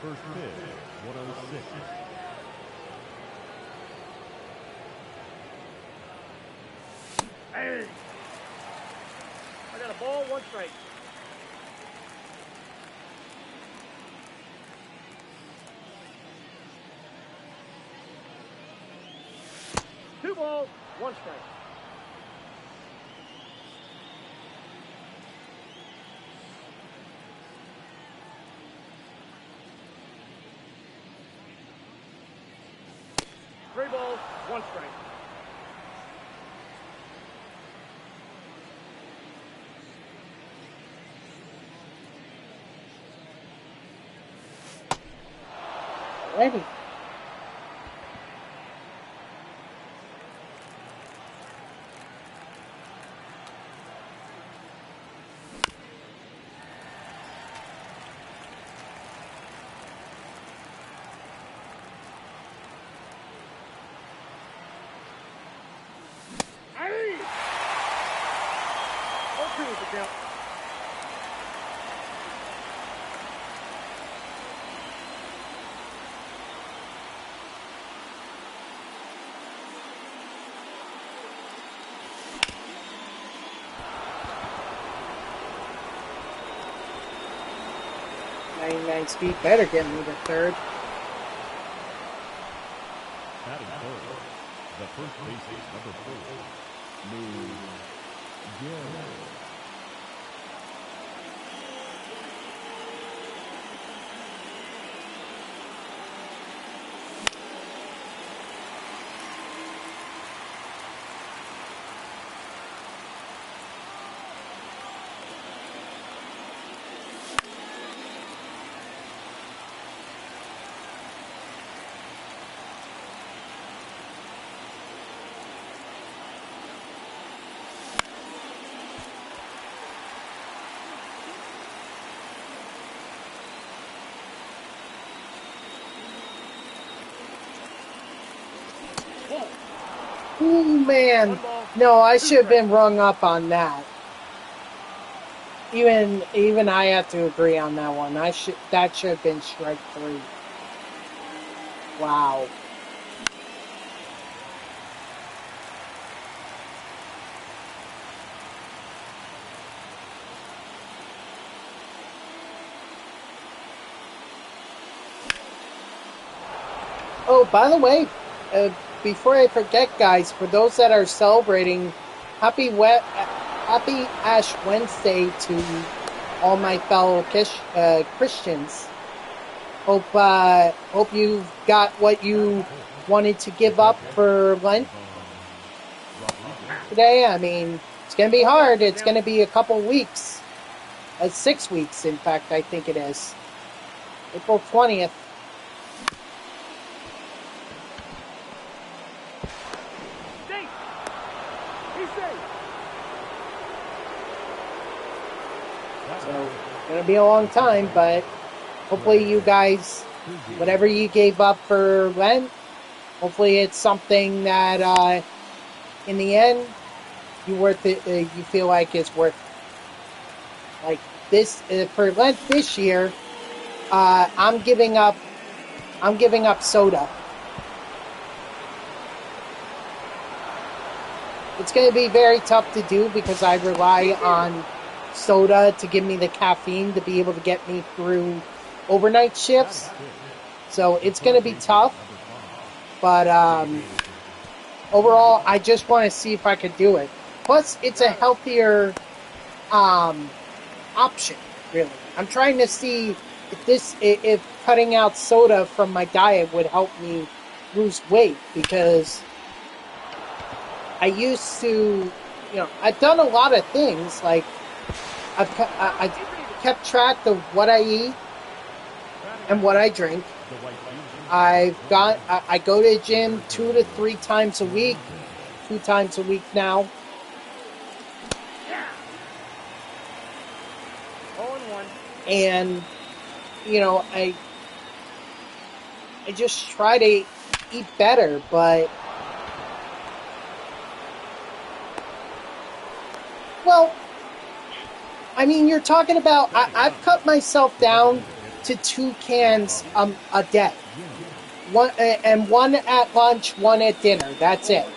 Speaker 3: First pitch, 106.
Speaker 2: Hey! I got a ball, 1 strike. Two balls, 1 strike. Three balls, 1 strike.
Speaker 1: Ready.
Speaker 2: Hey! 0-2 is the count.
Speaker 1: '99 speed better get me to third.
Speaker 3: Batting third, the first baseman, number 4, Moonshot.
Speaker 1: Oh man, no, I should have been rung up on that. Even I have to agree on that one. That should have been strike 3. Wow. Oh, by the way, before I forget, guys, for those that are celebrating, happy Ash Wednesday to all my fellow Christians. Hope you've got what you wanted to give up for Lent today. I mean, it's going to be hard. It's going to be a couple weeks. 6 weeks, in fact, I think it is. April 20th.
Speaker 2: Safe! He's safe!
Speaker 1: So, it's going to be a long time, but hopefully you guys, whatever you gave up for Lent, hopefully it's something that, in the end, you feel like it's worth it. Like this for Lent this year, I'm giving up soda. It's going to be very tough to do because I rely on soda to give me the caffeine to be able to get me through overnight shifts. So it's going to be tough. But overall, I just want to see if I could do it. Plus, it's a healthier option, really. I'm trying to see if cutting out soda from my diet would help me lose weight, because I used to, I've done a lot of things. Like I kept track of what I eat and what I drink. I go to the gym 2 to 3 times a week, 2 times a week now. And, I just try to eat better, but, well, I mean, you're talking about, I've cut myself down to 2 cans a day. One at lunch, 1 at dinner. That's it.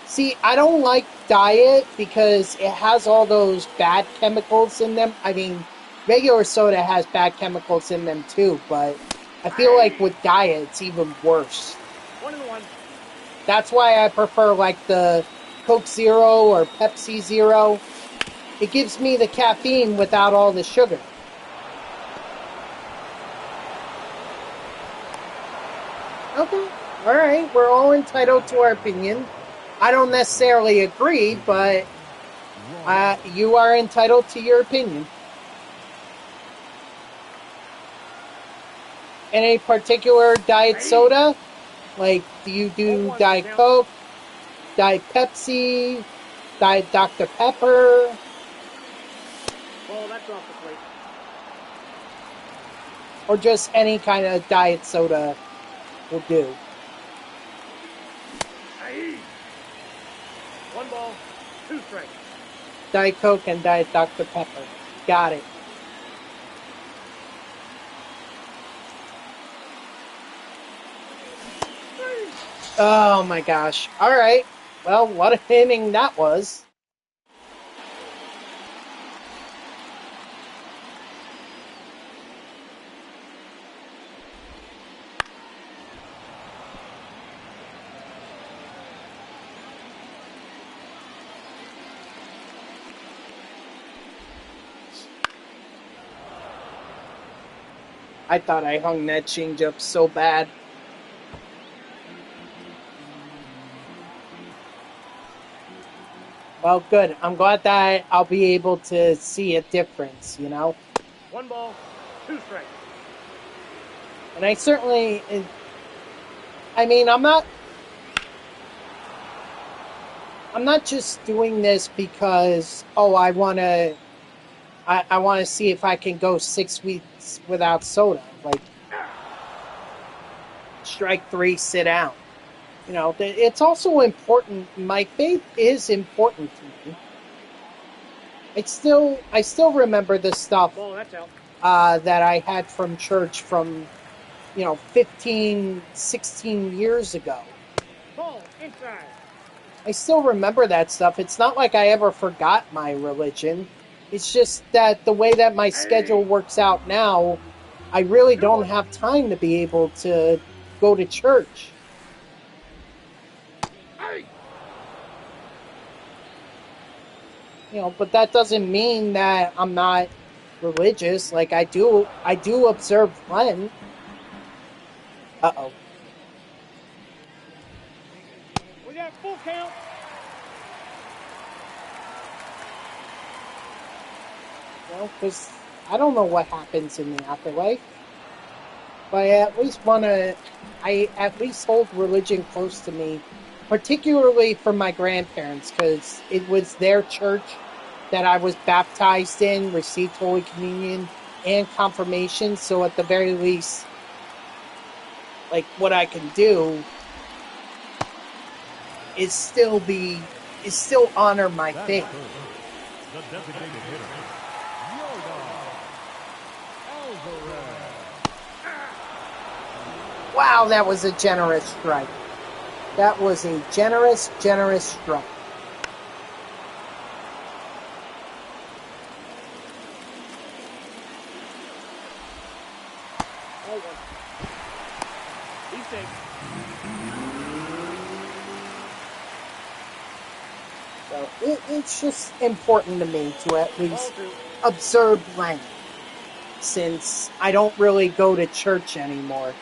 Speaker 1: See, I don't like diet because it has all those bad chemicals in them. I mean, regular soda has bad chemicals in them too, but I feel like with diet, it's even worse.
Speaker 2: 1-1.
Speaker 1: That's why I prefer like the Coke Zero or Pepsi Zero. It gives me the caffeine without all the sugar. Okay, all right, we're all entitled to our opinion. I don't necessarily agree, but you are entitled to your opinion. Any particular diet soda? Like, do you do Diet Coke, Diet Pepsi, Diet Dr. Pepper?
Speaker 2: Oh, that's off the plate.
Speaker 1: Or just any kind of diet soda will do?
Speaker 2: 1 ball, 2 strikes.
Speaker 1: Diet Coke and Diet Dr. Pepper. Got it. Oh my gosh. All right. Well, what an inning that was. I thought I hung that changeup so bad. Well, good. I'm glad that I'll be able to see a difference,
Speaker 2: 1 ball, 2 strikes.
Speaker 1: And I certainly, I mean, I'm not just doing this because, I want to see if I can go 6 weeks without soda. Like, strike 3, sit down. It's also important. My faith is important to me. I still remember the stuff that I had from church from, 15, 16 years ago.
Speaker 2: Ball inside.
Speaker 1: I still remember that stuff. It's not like I ever forgot my religion. It's just that the way that my schedule works out now, I really don't have time to be able to go to church. But that doesn't mean that I'm not religious. Like, I do observe Lent. Uh-oh.
Speaker 2: We got full count.
Speaker 1: Because I don't know what happens in the afterlife. But I at least hold religion close to me, particularly for my grandparents, because it was their church that I was baptized in, received Holy Communion, and confirmation. So at the very least, like, what I can do is still honor my faith.
Speaker 3: The designated hitter, Yoda Alvarez.
Speaker 1: Wow, that was a generous strike. That was a generous, generous strike.
Speaker 2: Oh, one. He's safe.
Speaker 1: So it's just important to me to at least
Speaker 2: Ball two.
Speaker 1: observe length, since I don't really go to church anymore.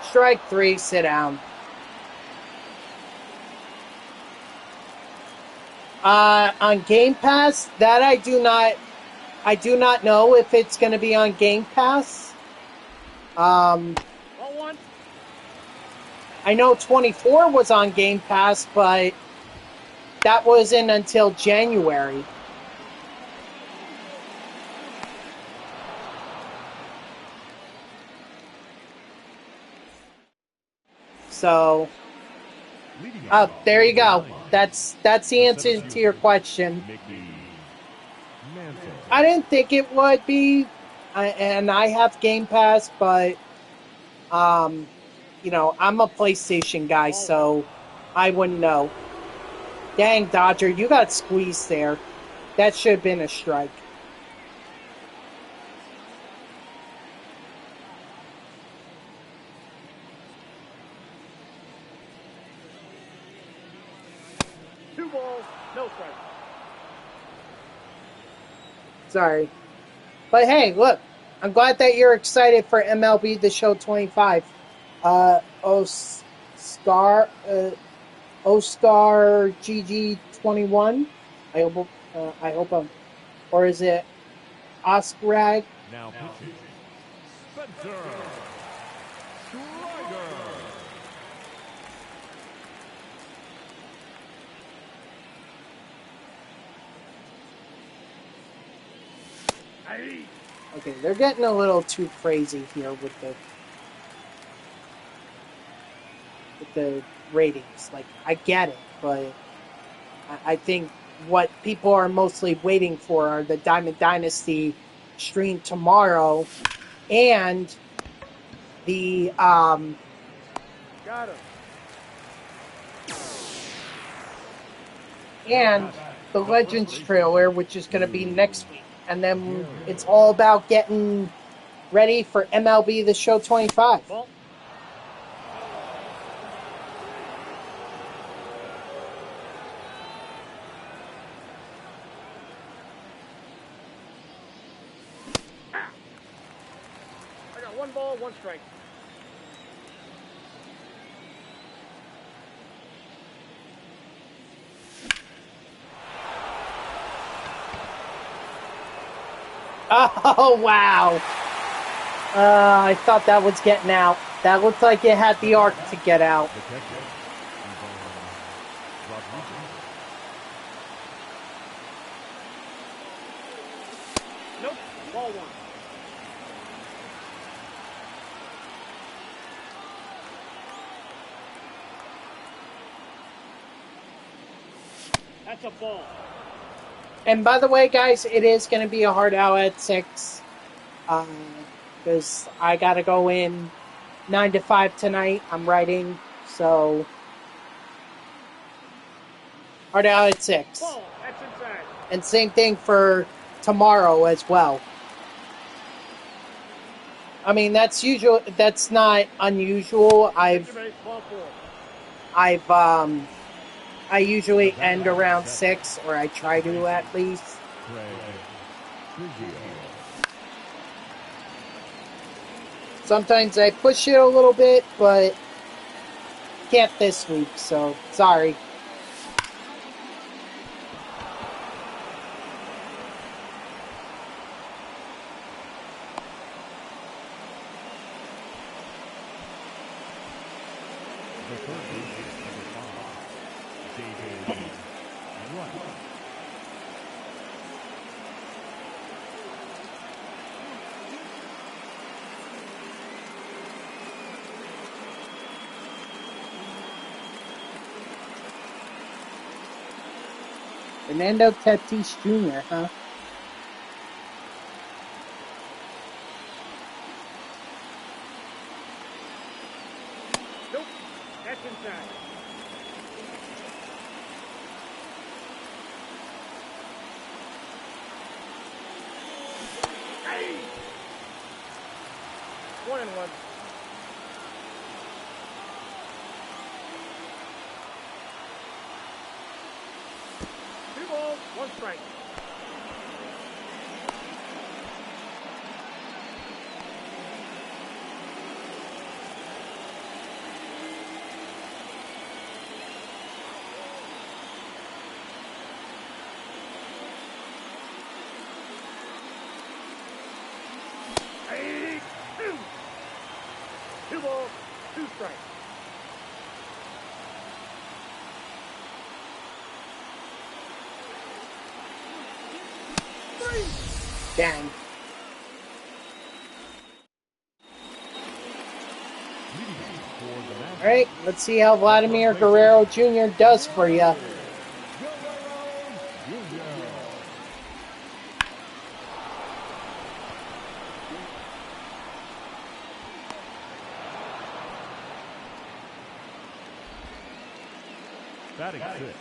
Speaker 1: Strike three, sit down. On Game Pass, that I do not know if it's going to be on Game Pass.
Speaker 2: Ball one.
Speaker 1: I know 24 was on Game Pass, but that wasn't until January. So, there you go. That's the answer to your question. I didn't think it would be, and I have Game Pass, but you know, I'm a PlayStation guy, so I wouldn't know. Dang, Dodger, you got squeezed there. That should have been a strike.
Speaker 2: Two balls, no strike.
Speaker 1: Sorry. But hey, look, I'm glad that you're excited for MLB The Show 25. Oscar GG21. I hope I'm, or is it Oscar?
Speaker 3: Now pitching, Spencer Strider.
Speaker 1: Okay, they're getting a little too crazy here with the ratings. Like, I get it, but I think what people are mostly waiting for are the Diamond Dynasty stream tomorrow and the
Speaker 2: Got him.
Speaker 1: and the Legends trailer, which is going to be next week. And then it's all about getting ready for MLB The Show 25.
Speaker 2: Ball. I got one ball, one strike.
Speaker 1: Oh, wow. I thought that was getting out. That looked like it had the arc to get out.
Speaker 3: The catcher, Rodriguez.
Speaker 2: Nope. Ball one. That's a ball.
Speaker 1: And by the way, guys, it is going to be a hard out at 6. Because I got to go in 9 to 5 tonight. I'm writing, so hard out at 6.
Speaker 2: Ball. That's inside.
Speaker 1: And same thing for tomorrow as well. I mean, that's usual. That's not unusual.
Speaker 2: Ball four.
Speaker 1: I usually end around 6, or I try to at least. Sometimes I push it a little bit, but can't this week, so sorry.
Speaker 3: The third baseman, number 5, David Wright.
Speaker 1: And Fernando Tatis Jr., huh?
Speaker 2: Nope. That's inside. Hey! 1-1. Two balls, one strike. Hey! Two balls, two strikes.
Speaker 1: Dang. All right, let's see how Vladimir Guerrero Jr. does for you.
Speaker 3: Batting sixth,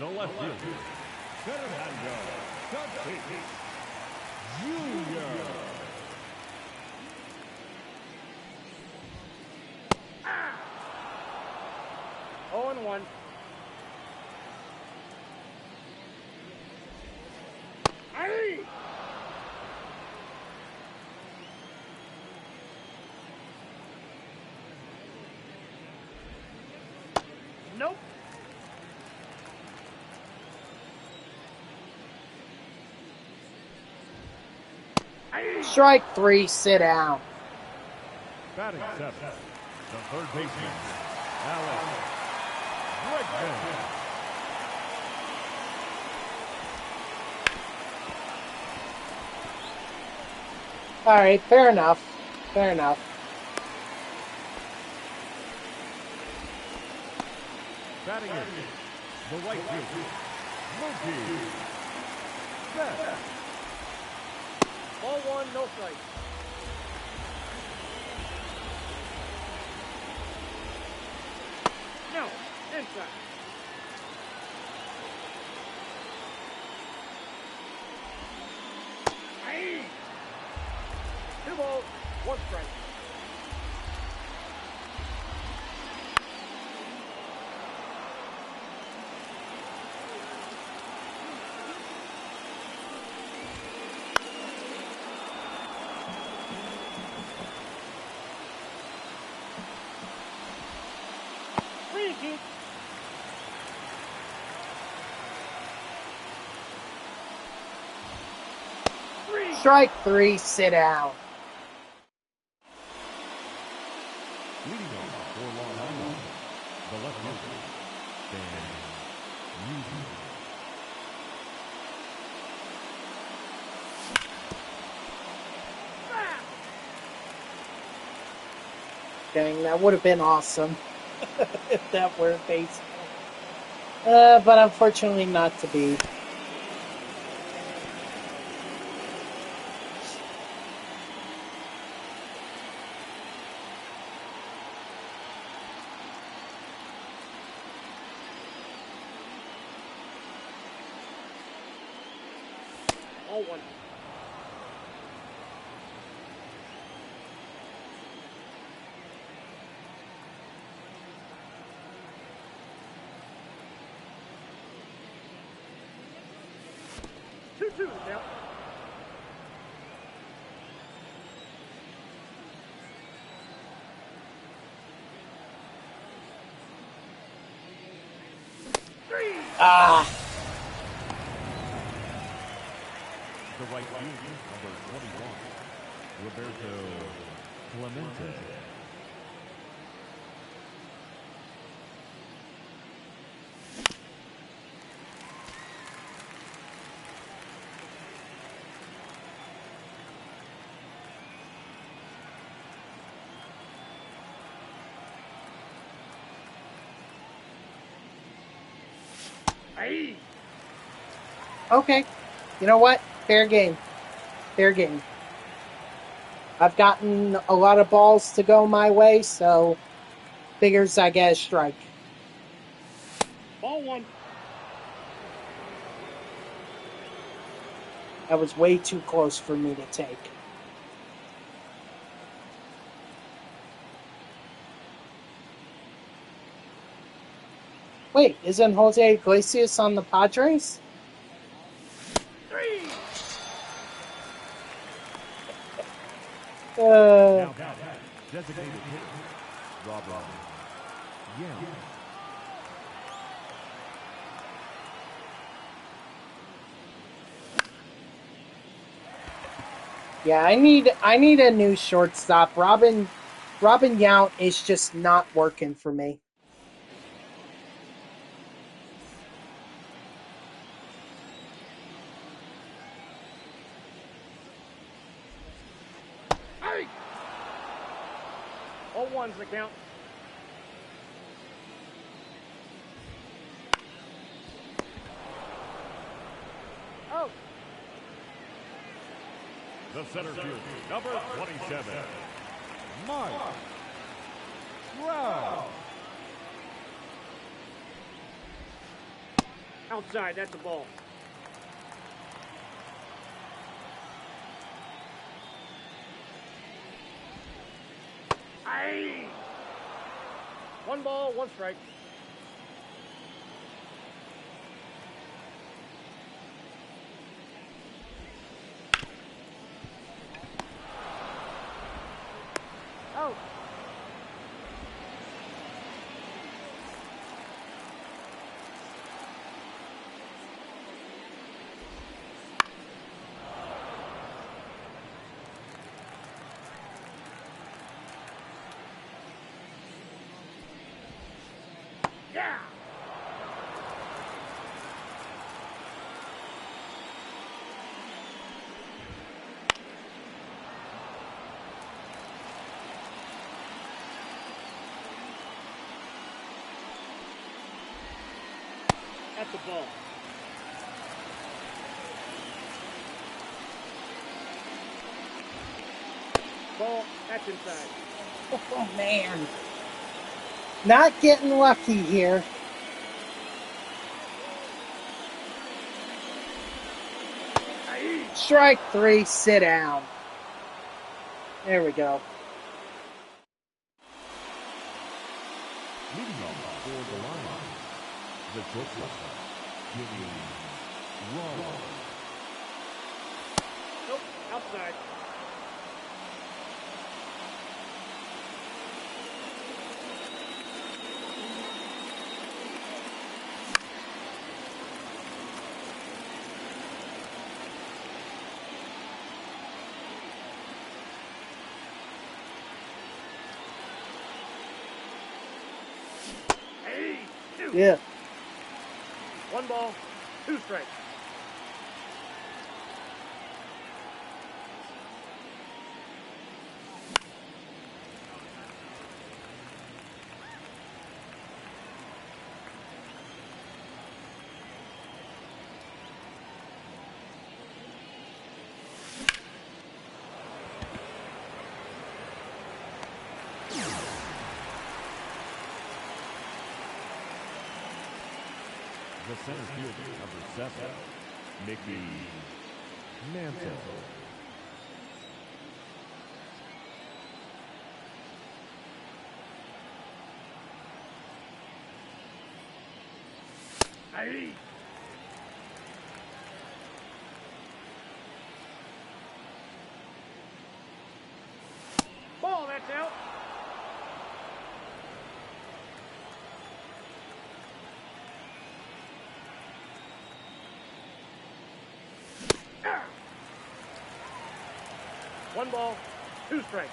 Speaker 3: no left field. Fernando Tatis Jr.
Speaker 2: 0-1. Hey! Nope. Hey!
Speaker 1: Strike 3, sit down.
Speaker 3: Batting seventh, the third baseman, Alex Bregman.
Speaker 1: All right, fair enough. Fair enough.
Speaker 3: Batting eighth, the right fielder, Mookie Betts.
Speaker 2: Ball one, no strike. No, inside. Hey! Two balls, one strike. Free kick.
Speaker 1: Strike 3, sit down.
Speaker 3: Leading off for Long Island, the left fielder, Dan Newton.
Speaker 1: Dang, that would have been awesome if that were baseball. But unfortunately not to be.
Speaker 2: All one. Two now. Three.
Speaker 1: Ah,
Speaker 3: The right fielder, number 21, Roberto Clemente.
Speaker 2: Hey.
Speaker 1: Okay. You know what? Fair game. Fair game. I've gotten a lot of balls to go my way, so figures I get a strike.
Speaker 2: Ball one.
Speaker 1: That was way too close for me to take. Wait, isn't Jose Iglesias on the Padres?
Speaker 2: 3.
Speaker 3: Now batting, designated hitter, Robert. Yeah.
Speaker 1: Yeah, I need a new shortstop. Robin Yount is just not working for me.
Speaker 2: Hey! All ones the count. Oh.
Speaker 3: The center fielder, number 27, Mike Trout.
Speaker 2: Outside, that's a ball. Aye. 1 ball, 1 strike. Out. Yeah. That's the ball. Ball, that's inside.
Speaker 1: Oh man. Not getting lucky here.
Speaker 2: Aye.
Speaker 1: Strike 3, sit down. There we go.
Speaker 3: Leading off for the Lions, the shortstop, Jimmy Rollins.
Speaker 2: Nope, outside. Hey, 2.
Speaker 1: Yeah.
Speaker 2: 1 ball, 2 strikes.
Speaker 3: The center fielder, number 7, Mickey Mantle.
Speaker 2: Aye. Ball, that's out. Ah. 1 ball, 2 strikes.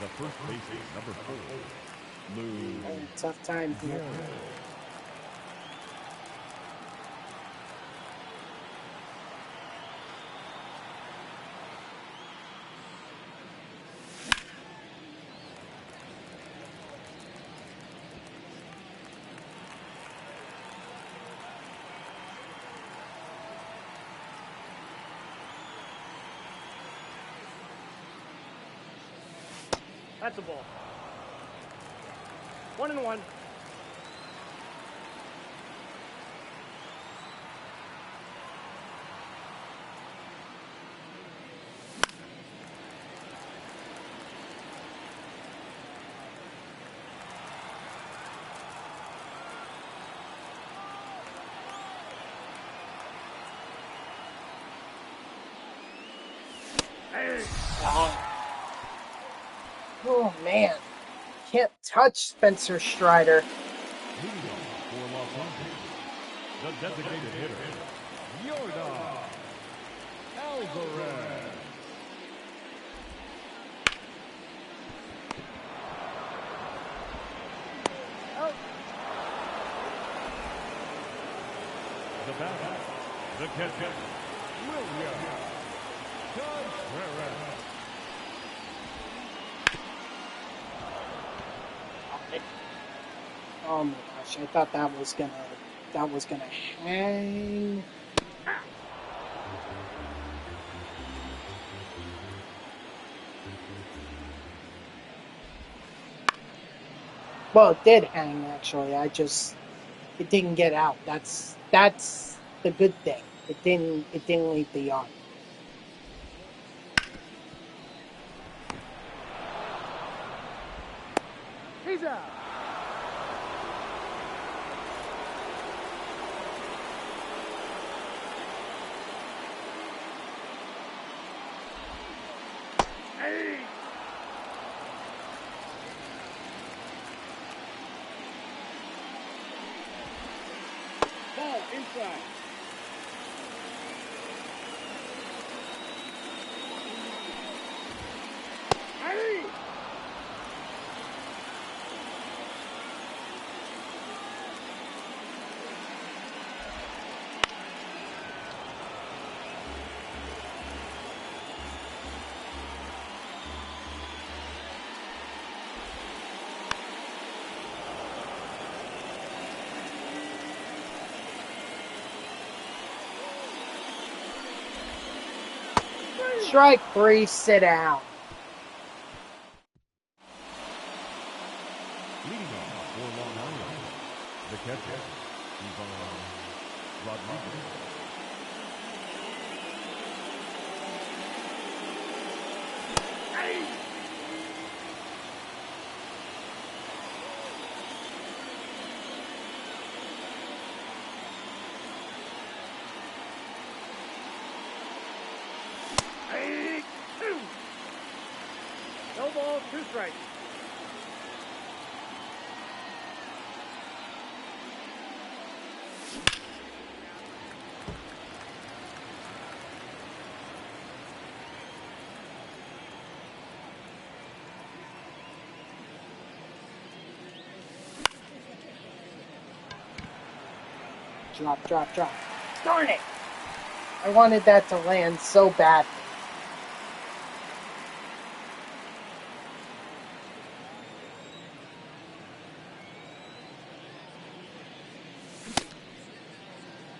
Speaker 3: The first baseman, number 4, Moon.
Speaker 1: Tough time here.
Speaker 2: That's a ball. 1-1.
Speaker 1: Oh man, can't touch Spencer Strider.
Speaker 3: Leading off for Los Angeles, the designated hitter, Yordan Alvarez. The batter, the catcher, William Contreras.
Speaker 1: Oh my gosh, I thought that was gonna hang. Well, it did hang actually. It didn't get out. That's the good thing. It didn't leave the yard.
Speaker 2: He's out. Hey. Ball inside. Hey.
Speaker 1: Strike 3, sit down.
Speaker 3: Leading off for Long Island, the catcher, Ivan Rodriguez.
Speaker 2: Hey. Hey. 2. No balls, 2 strikes.
Speaker 1: Drop, drop, drop. Darn it! I wanted that to land so badly.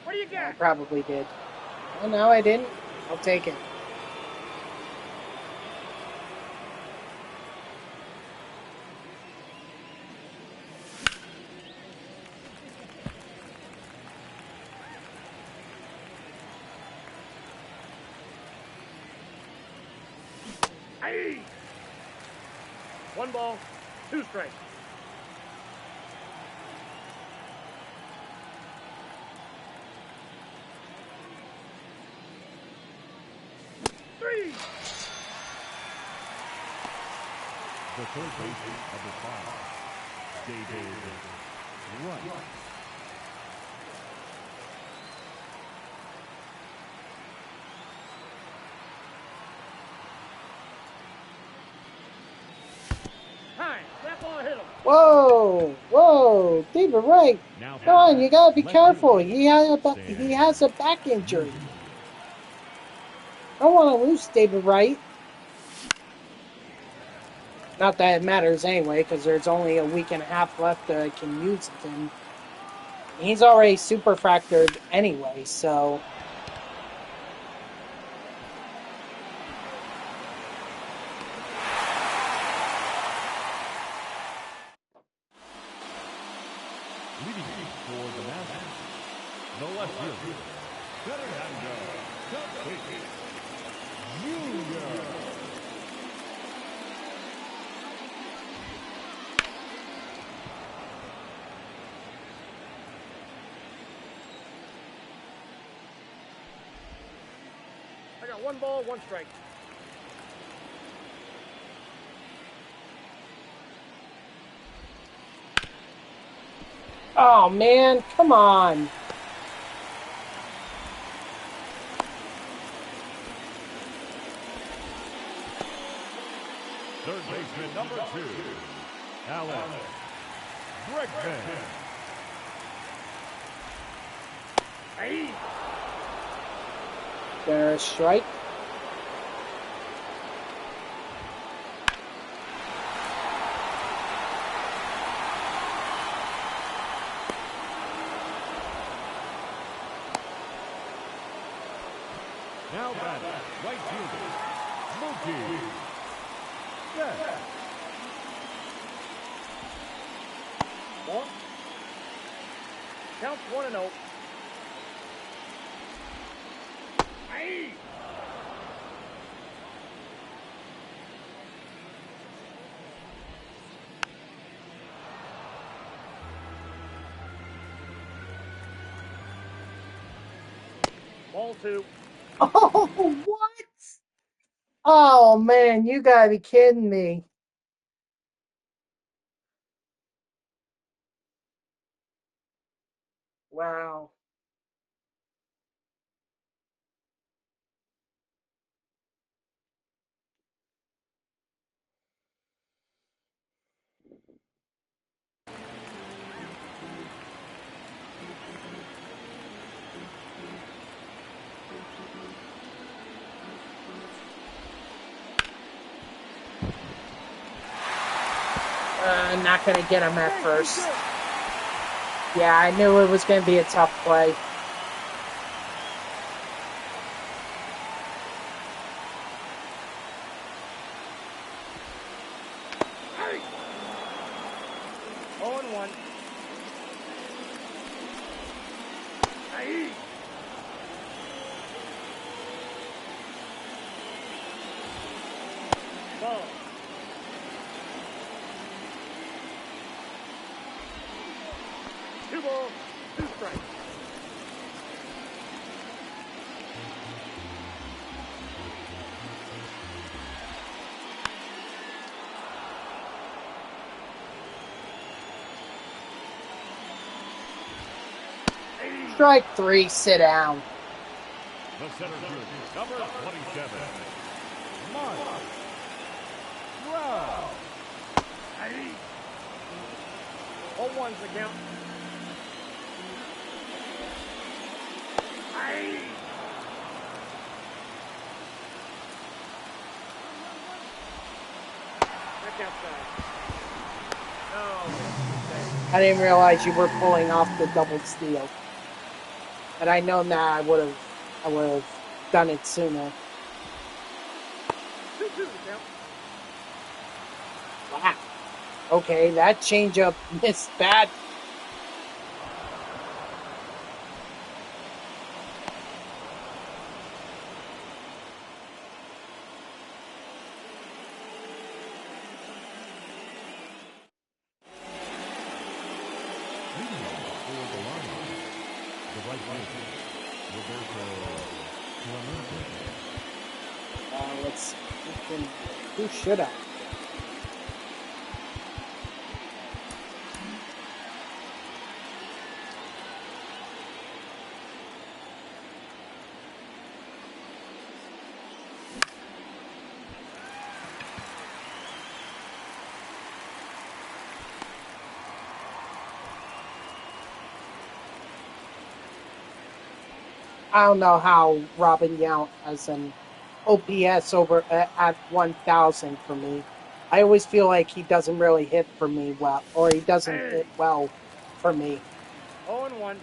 Speaker 2: What do you
Speaker 1: I
Speaker 2: got?
Speaker 1: probably did. Oh, no, I didn't. I'll take it.
Speaker 2: Hey. 1 ball, 2 strikes.
Speaker 3: The third baseman, number 5, David Wright.
Speaker 2: Oh, hit him.
Speaker 1: Whoa, whoa, David Wright.
Speaker 3: Now
Speaker 1: Come on, you gotta be
Speaker 3: left
Speaker 1: careful.
Speaker 3: field.
Speaker 1: He has a back injury. I don't want to lose David Wright. Not that it matters anyway, because there's only a week and a half left that I can use him. He's already Superfractored anyway, so.
Speaker 3: Leading for the Nationals, the left fielder, Fernando Tatis Jr.
Speaker 2: I got 1 ball, 1 strike.
Speaker 1: Oh man, come on.
Speaker 3: Third baseman number 2, Alex Bregman.
Speaker 2: Hey.
Speaker 1: There's a strike.
Speaker 3: Now batting, right fielder, Mookie Betts.
Speaker 2: Ball. Count 1-0. Hey. Ball 2.
Speaker 1: Oh, what? Oh man, you gotta be kidding me. Wow. Not gonna get him at first. Yeah, I knew it was gonna be a tough play.
Speaker 2: Hey. 0-1. Hey. Ball. 2 balls, 2 strikes.
Speaker 1: Strike 3, sit down.
Speaker 3: The center fielder, number 27, Mike Trout.
Speaker 2: Hey. 0-1's the count. Hey. Back outside. No.
Speaker 1: I didn't realize you were pulling off the double steal. Had I known that, I would have done it sooner.
Speaker 2: 2-2 the count.
Speaker 1: Wow. Okay, that changeup missed that.
Speaker 3: Leading for the Lions, the right fielder, Roberto Clemente.
Speaker 1: Let's see. Who should I? I don't know how Robin Yount has an OPS over at 1,000 for me. I always feel like he doesn't really hit for me well, or he doesn't hit well for me.
Speaker 2: 0-1.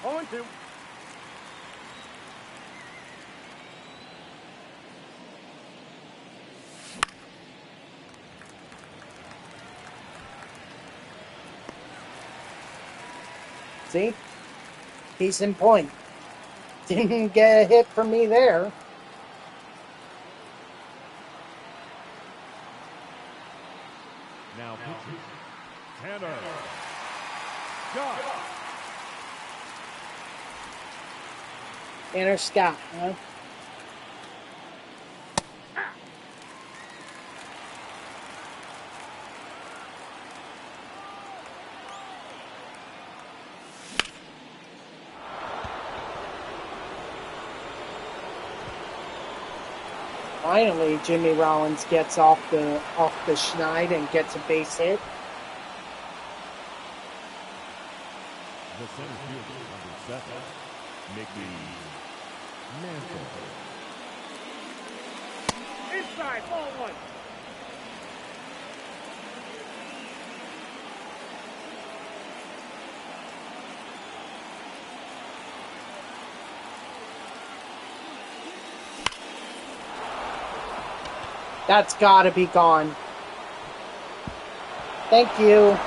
Speaker 2: Oh, and 2.
Speaker 1: See? Case in point. Didn't get a hit for me there.
Speaker 3: Now pitching. Tanner. Scott.
Speaker 1: Tanner Scott, huh? Finally, Jimmy Rollins gets off the schneid and gets a base hit.
Speaker 3: The center fielder, number 7, Mickey Mantle.
Speaker 2: Inside, ball 1.
Speaker 1: That's gotta be gone. Thank you.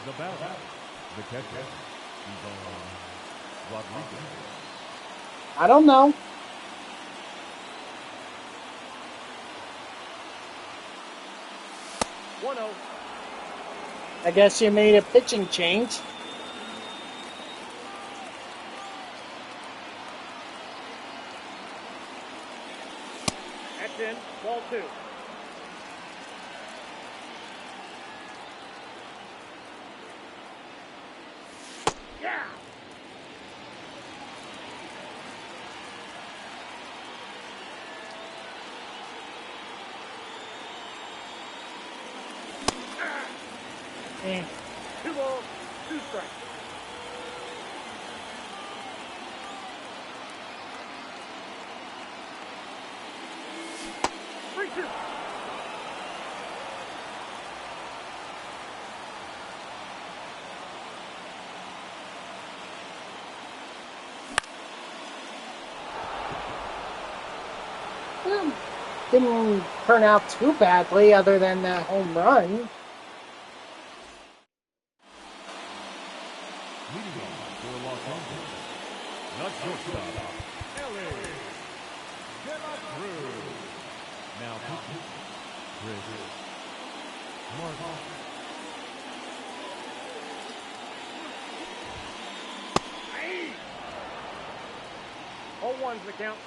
Speaker 3: The batter, the catcher, Ivan Rodriguez.
Speaker 1: I don't know. I guess you made a pitching change.
Speaker 2: That's in, ball 2. Yeah!
Speaker 1: Eh.
Speaker 2: 2 balls, 2 strikes. Three, 2.
Speaker 1: Well, didn't turn out too badly other than that home run.
Speaker 3: Leading off for Los Angeles, the shortstop, Ellie De La Cruz. Now pitching, Chris Martin.
Speaker 2: Hey! 0-1's the count.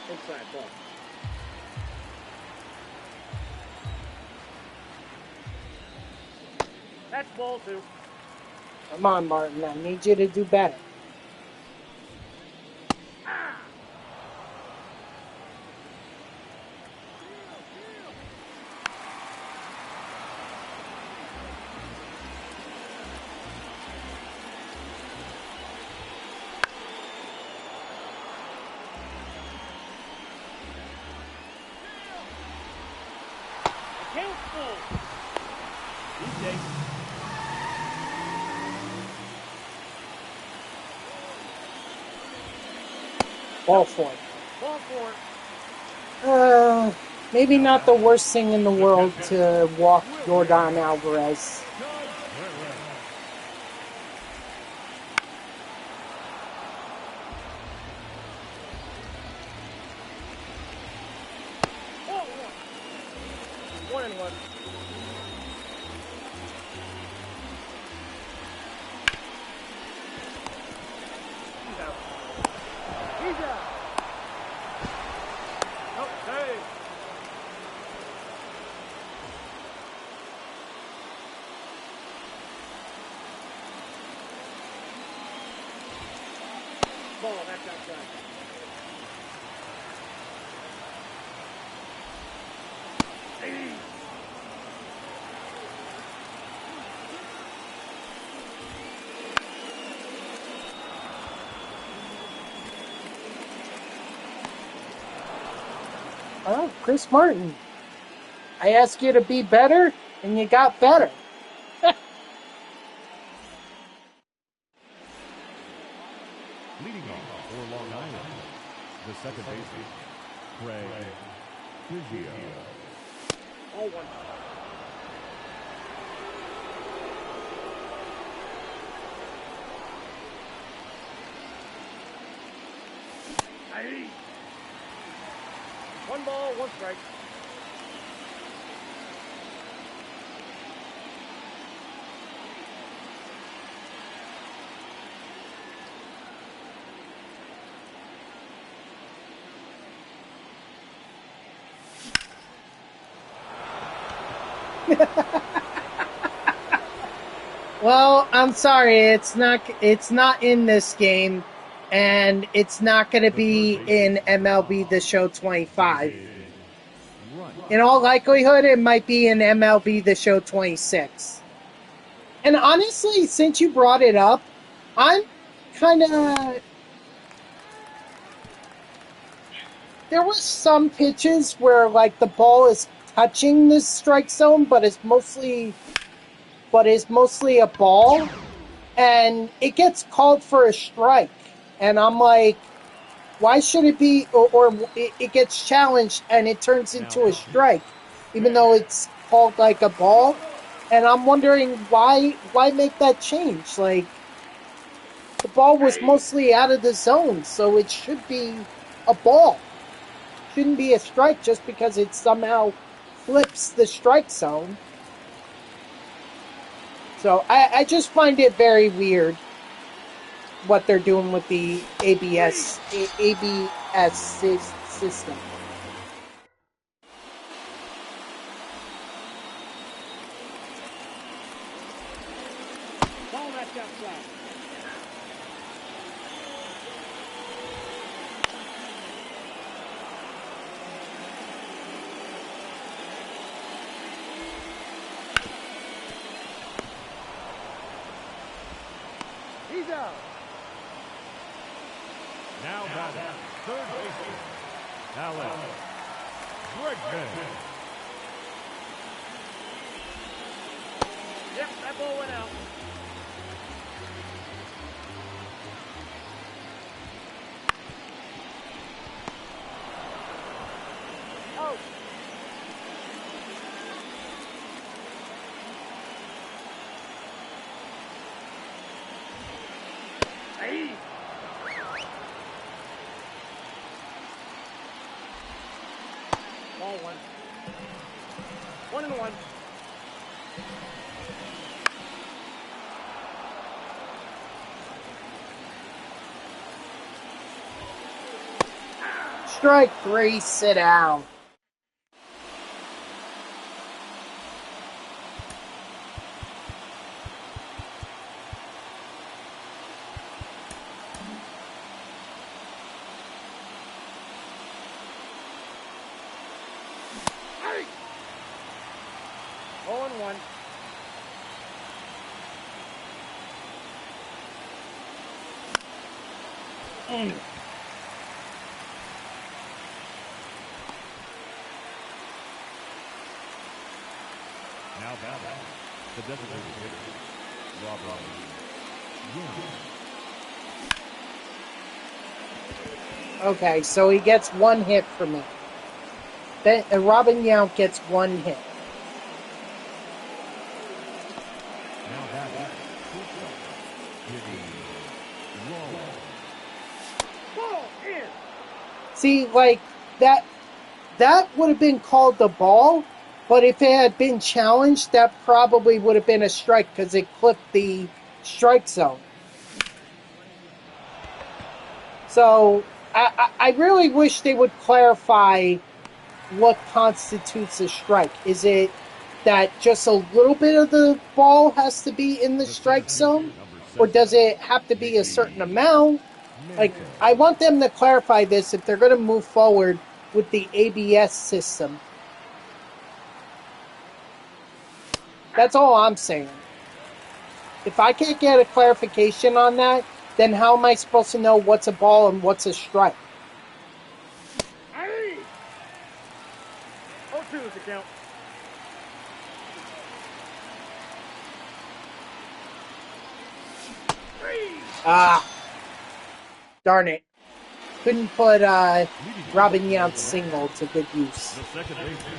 Speaker 2: Inside ball. That's ball 2.
Speaker 1: Come on, Martin. I need you to do better.
Speaker 2: Count full.
Speaker 3: DJ.
Speaker 1: Ball four.
Speaker 2: Ball four.
Speaker 1: Maybe not the worst thing in the world to walk Jordan Alvarez.
Speaker 2: Ball one. 1-1. He's out. He's out. Nope, save. Ball, that's outside. Hey.
Speaker 1: Oh, Chris Martin. I asked you to be better, and you got better.
Speaker 3: Leading off for Long Island, the second baseman, Craig Biggio.
Speaker 2: Ball one. Hey. 1 ball, 1 strike.
Speaker 1: Well, I'm sorry, it's not in this game, and it's not going to be in MLB The Show 25. In all likelihood, it might be in MLB The Show 26. And honestly, since you brought it up, I'm kind of... There was some pitches where, like, the ball is touching the strike zone, but it's mostly a ball, and it gets called for a strike. And I'm like, why should it be, or it gets challenged and it turns into a strike, even though it's called like a ball? And I'm wondering why make that change? Like, the ball was mostly out of the zone, so it should be a ball. Shouldn't be a strike just because it somehow flips the strike zone. So I just find it very weird what they're doing with the ABS system.
Speaker 2: Ball, that's outside. He's out.
Speaker 3: Now batting, third baseman, Alex Bregman.
Speaker 2: Yep, that ball went out. Oh. Hey. Ball one. 1-1.
Speaker 1: Strike three, sit down.
Speaker 2: Hey. 0-1.
Speaker 3: Now batting, the designated hitter, Robert Young.
Speaker 1: Okay, so he gets one hit from it. Then Robin Yount gets one hit.
Speaker 3: Now that is Jimmy Lawler.
Speaker 2: Ball in.
Speaker 1: See, like that would have been called the ball, but if it had been challenged, that probably would have been a strike because it clipped the strike zone. So I really wish they would clarify what constitutes a strike. Is it that just a little bit of the ball has to be in the strike zone? Or does it have to be a certain amount? Like, I want them to clarify this if they're going to move forward with the ABS system. That's all I'm saying. If I can't get a clarification on that, then how am I supposed to know what's a ball and what's a strike?
Speaker 2: 0-2 is the count.
Speaker 1: Darn it. Couldn't put Robin Yount's single to good use.
Speaker 3: The second baseman.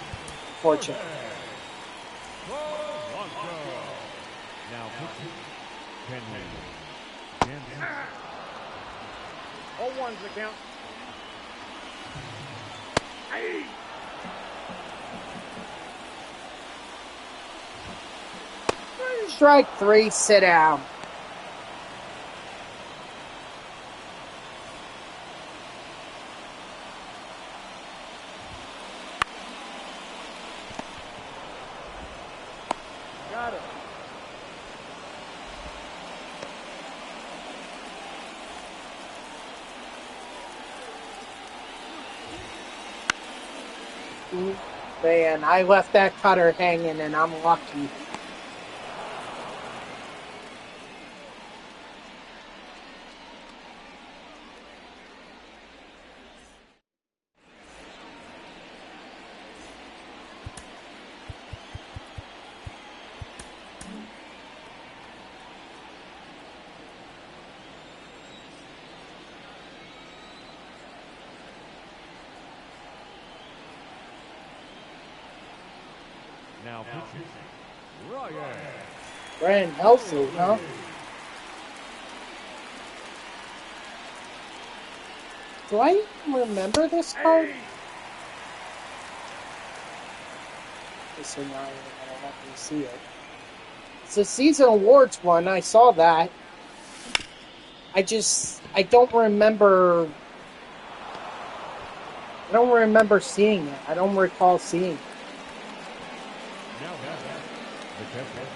Speaker 1: Fortunate.
Speaker 3: Now pitching. Kenny Jansen.
Speaker 2: 0-1 is the count.
Speaker 1: Strike 3, sit down.
Speaker 2: Got it.
Speaker 1: Man, I left that cutter hanging and I'm lucky.
Speaker 3: Now pitching. Ryan.
Speaker 1: Brand Helsley, huh? Do I even remember this card? So now I'm gonna let me see it. It's a season awards one, I saw that. I don't remember seeing it. I don't recall seeing it.
Speaker 3: Now that the catcher.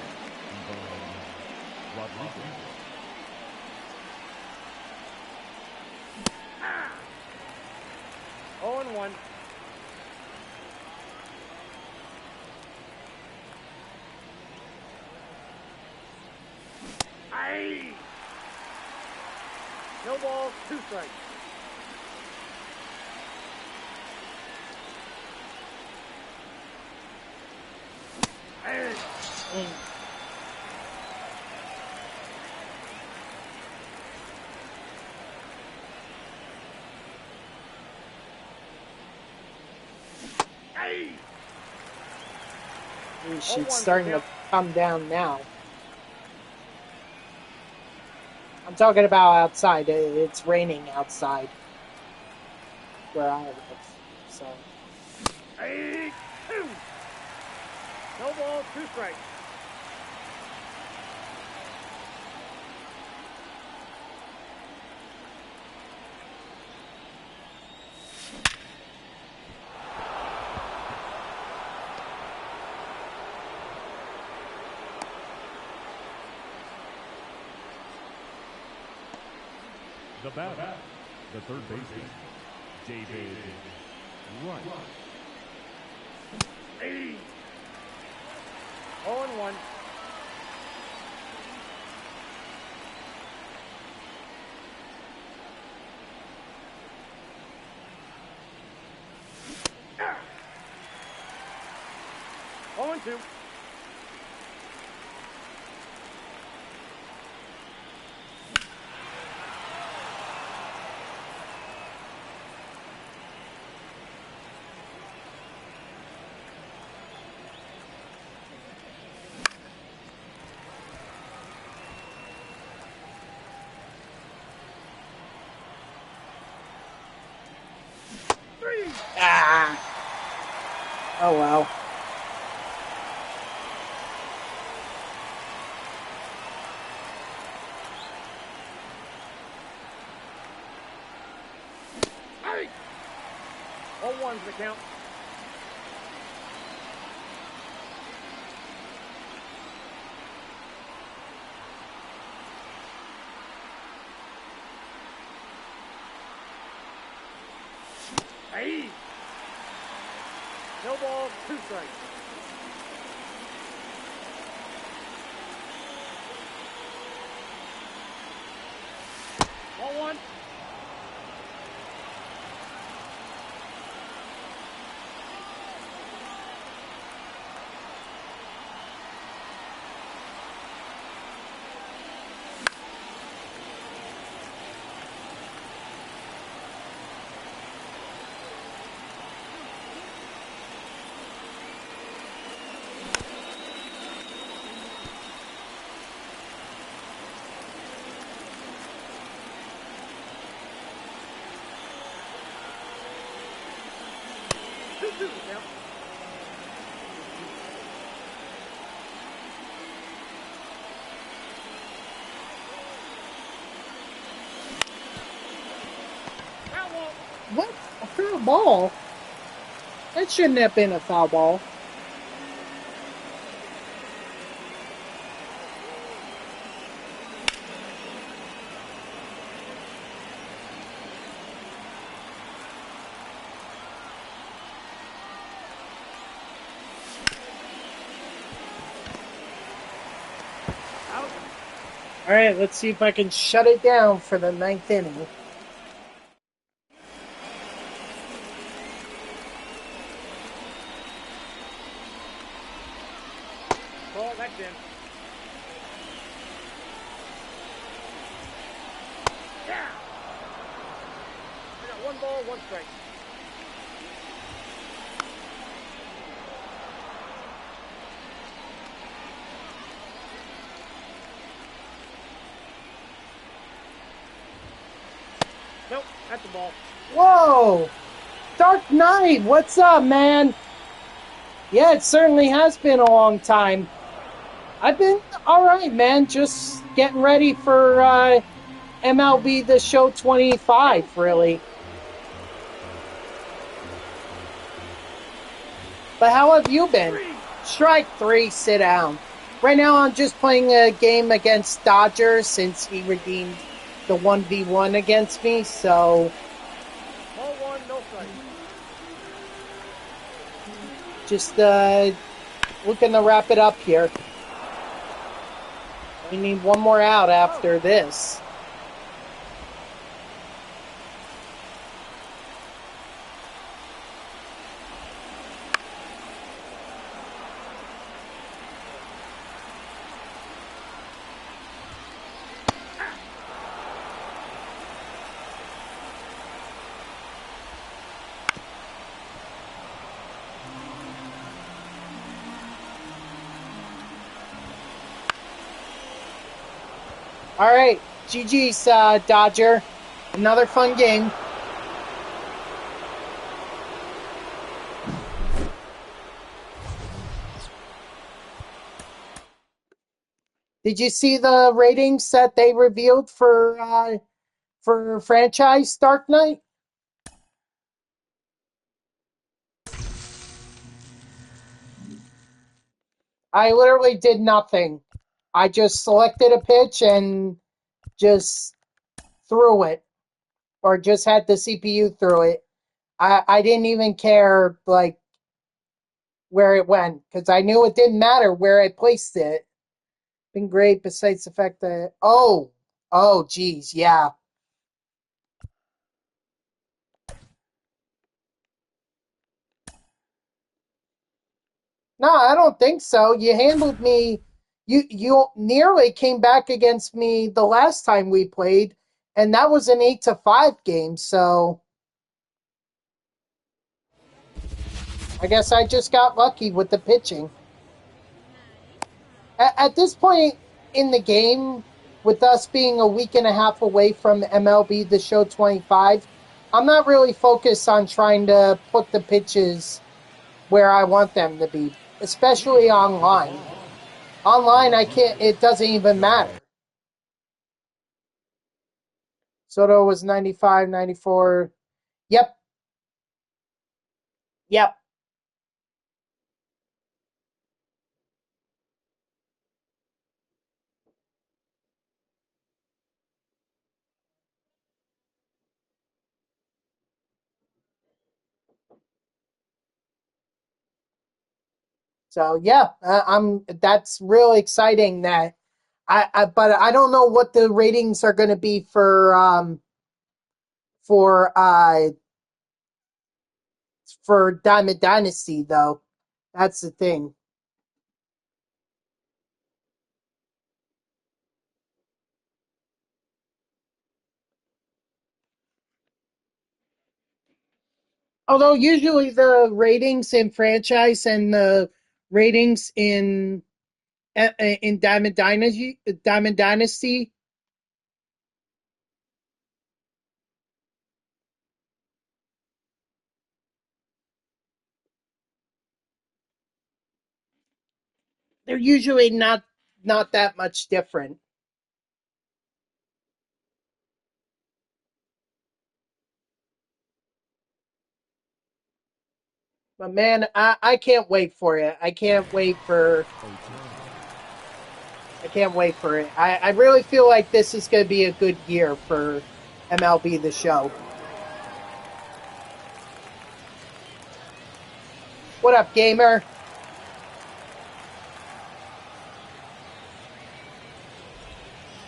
Speaker 3: Rodriguez.
Speaker 2: Oh, and 1. No balls, 2 strikes.
Speaker 1: She's starting to come down now. I'm talking about outside. It's raining outside where I live. So.
Speaker 2: 2. No balls, 2 strikes.
Speaker 3: The batter, the third baseman, David Wright.
Speaker 2: 0 and 1. Oh, and 2.
Speaker 1: Oh, wow.
Speaker 2: Hey! 0-1's the count. Hey! No ball, 2 strikes. Ball 1.
Speaker 1: What? A foul ball? That shouldn't have been a foul ball. All right, let's see if I can shut it down for the 9th inning.
Speaker 2: Ball, that's in. Yeah! I got 1 ball, 1 strike. Nope, that's the ball.
Speaker 1: Whoa! Dark Knight, what's up, man? Yeah, it certainly has been a long time. I've been all right, man. Just getting ready for MLB The Show 25, really. But how have you been? Strike 3, sit down. Right now, I'm just playing a game against Dodgers since he redeemed the 1v1 against me, so...
Speaker 2: Ball 1, no strike.
Speaker 1: Just looking to wrap it up here. We need one more out after this. All right, GG's, Dodger. Another fun game. Did you see the ratings that they revealed for franchise Dark Knight? I literally did nothing. I just selected a pitch and just threw it, or just had the CPU through it. I didn't even care like where it went because I knew it didn't matter where I placed it. Been great besides the fact that geez, yeah. No, I don't think so. You handled me. You nearly came back against me the last time we played, and that was an 8-5 game. So I guess I just got lucky with the pitching. At this point in the game, with us being a week and a half away from MLB The Show 25, I'm not really focused on trying to put the pitches where I want them to be, especially online. Online, I can't, it doesn't even matter. Soto was 95, 94. Yep. Yep. So yeah, that's really exciting that but I don't know what the ratings are going to be for for Diamond Dynasty though. That's the thing. Although usually the ratings in franchise and the ratings in Diamond Dynasty, they're usually not that much different. But man, I can't wait for it. I can't wait for it. I really feel like this is going to be a good year for MLB The Show. What up, gamer?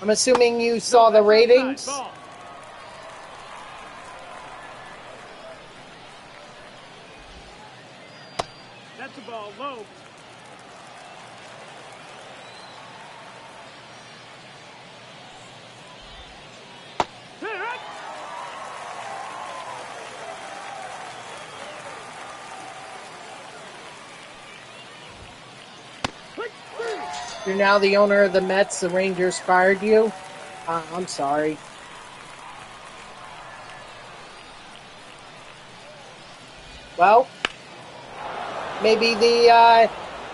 Speaker 1: I'm assuming you saw the ratings.
Speaker 2: That's a ball low.
Speaker 1: You're now the owner of the Mets. The Rangers fired you. I'm sorry. Well, maybe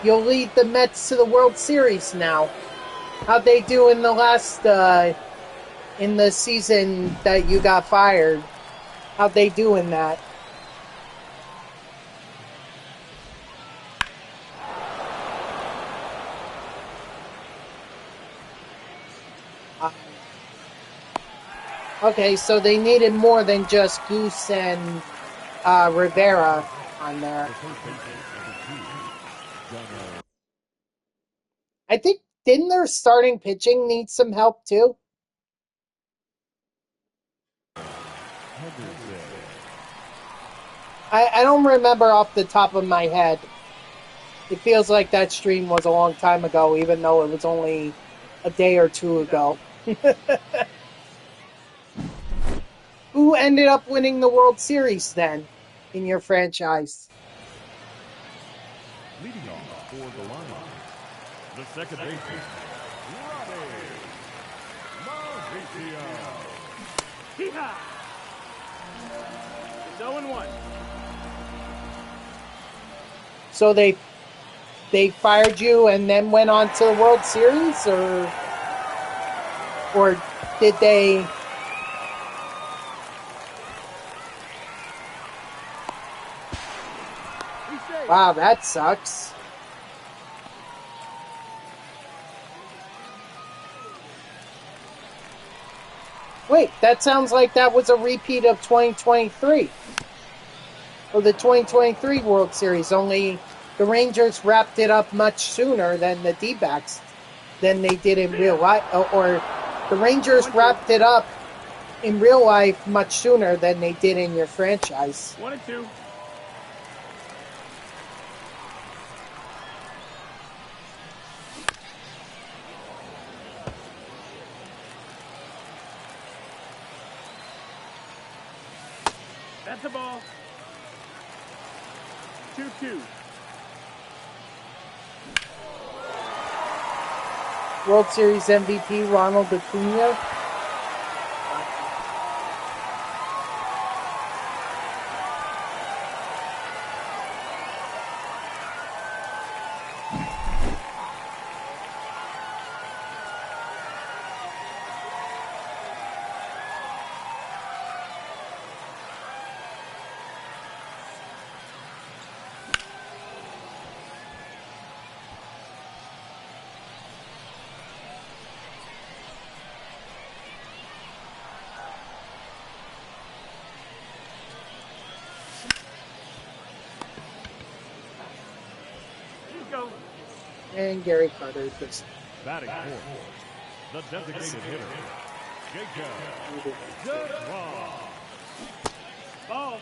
Speaker 1: you'll lead the Mets to the World Series now. How'd they do in the last in the season that you got fired? How'd they do in that? Okay, so they needed more than just Goose and Rivera on there. I think, didn't their starting pitching need some help too? I don't remember off the top of my head. It feels like that stream was a long time ago, even though it was only a day or two ago. Who ended up winning the World Series then in your franchise?
Speaker 3: Leading off for the line, the second baseman, Robbie Mauricio.
Speaker 2: Hee-haw! It's 0-1.
Speaker 1: So they fired you and then went on to the World Series, or did they? Wow, that sucks. Wait, that sounds like that was a repeat of 2023. Or the 2023 World Series, only the Rangers wrapped it up much sooner than the D-backs than they did in real life. Or the Rangers wrapped it up in real life much sooner than they did in your franchise.
Speaker 2: 1-2. That's a ball. 2-2.
Speaker 1: World Series MVP Ronald Acuna. And Gary Carter just
Speaker 3: Batting fourth, the designated hitter, Jacob DeGrom. Ball.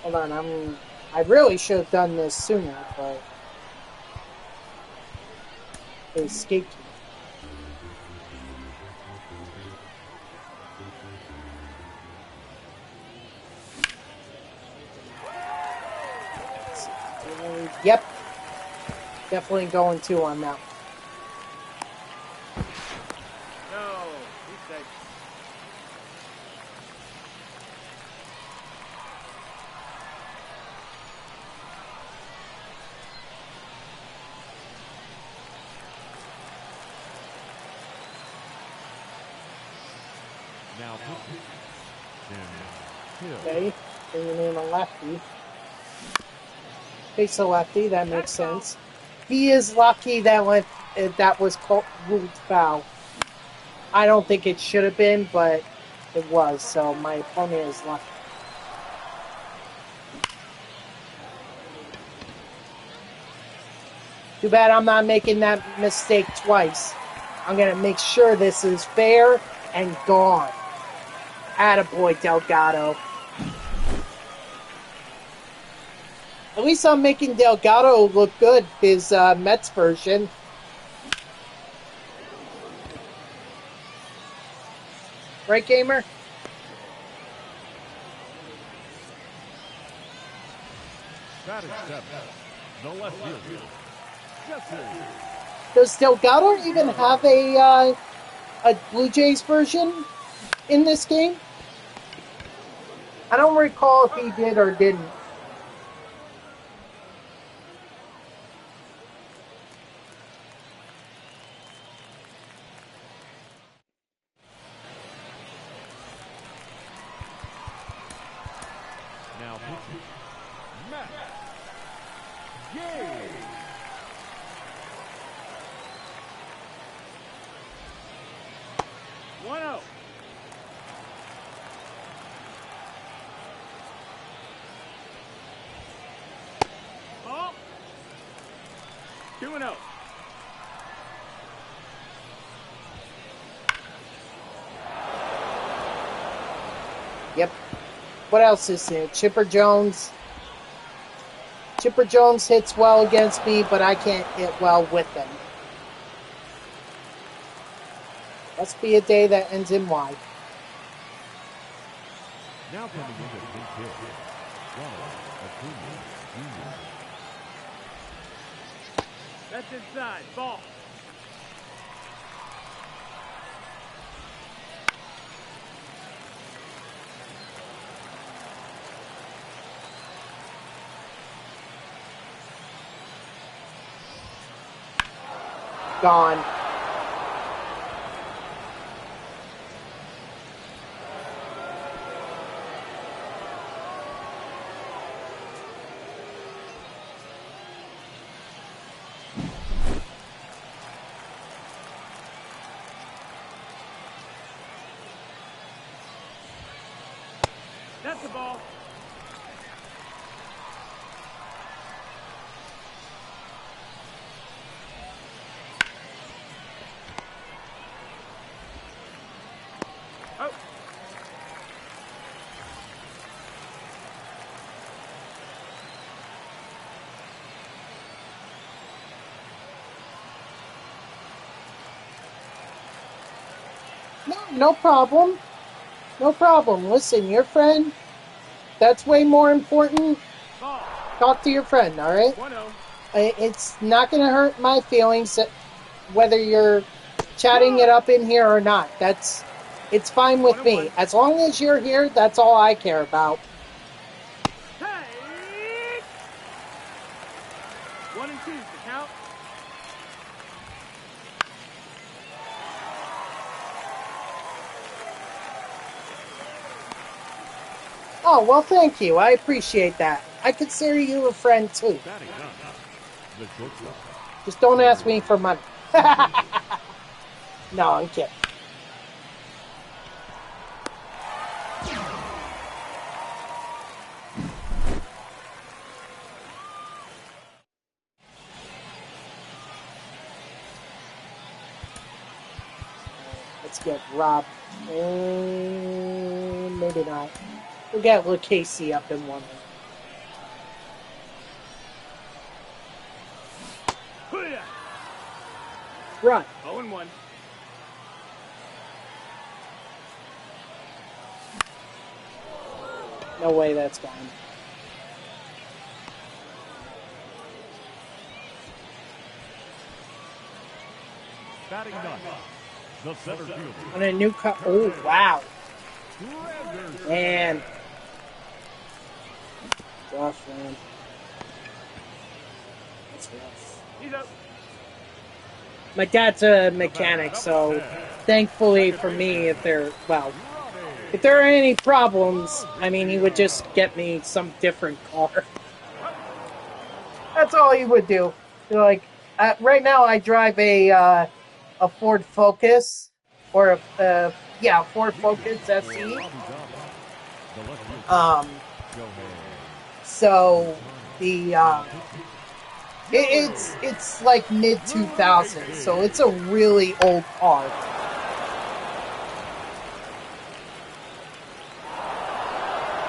Speaker 1: hold on. I really should have done this sooner, but it escaped me. Yep. Definitely going 2 on that one.
Speaker 2: No, he's safe.
Speaker 3: Now pitching, Tim Hill.
Speaker 1: Okay. Bringing in a lefty. Face a lefty, that makes sense. He is lucky that was ruled foul. I don't think it should have been, but it was, so my opponent is lucky. Too bad I'm not making that mistake twice. I'm going to make sure this is fair and gone. Attaboy, Delgado. At least I'm making Delgado look good, his Mets version. Right, Gamer?
Speaker 3: Batting seventh, the left fielder, Jesse.
Speaker 1: Does Delgado even have a Blue Jays version in this game? I don't recall if he did or didn't.
Speaker 3: Now pitching, Matt Gay.
Speaker 2: 1-0. Ball. 2-0.
Speaker 1: Yep. What else is there? Chipper Jones. Chipper Jones hits well against me, but I can't hit well with him. Must be a day that ends in Y.
Speaker 3: Now coming into the big hit, Ronald Acuna Jr.
Speaker 2: That's inside. Ball.
Speaker 1: Gone.
Speaker 2: That's the ball. Oh.
Speaker 1: No problem. No problem. Listen, your friend, that's way more important.
Speaker 2: Ball.
Speaker 1: Talk to your friend, all right?
Speaker 2: 1-0.
Speaker 1: It's not going to hurt my feelings whether you're chatting it up in here or not. It's fine with me. As long as you're here, that's all I care about.
Speaker 2: Hey! 1 and 2 to count.
Speaker 1: Oh, well, thank you. I appreciate that. I consider you a friend, too.
Speaker 3: Batting ninth, the shortstop.
Speaker 1: Just don't ask me for money. No, I'm kidding. just get robbed. Maybe not. We'll get Casey up in one. Run.
Speaker 2: 0-1.
Speaker 1: No way that's gone.
Speaker 3: Batting ninth, the center fielder.
Speaker 1: On a new cut. Oh, wow. Man. Rough, man. That's rough.
Speaker 2: He's up.
Speaker 1: My dad's a mechanic, so thankfully for me, if there are any problems, I mean, he would just get me some different car. That's all he would do. Like, right now I drive a Ford Focus, or Ford Focus SE. So the it's like mid 2000s, so it's a really old car.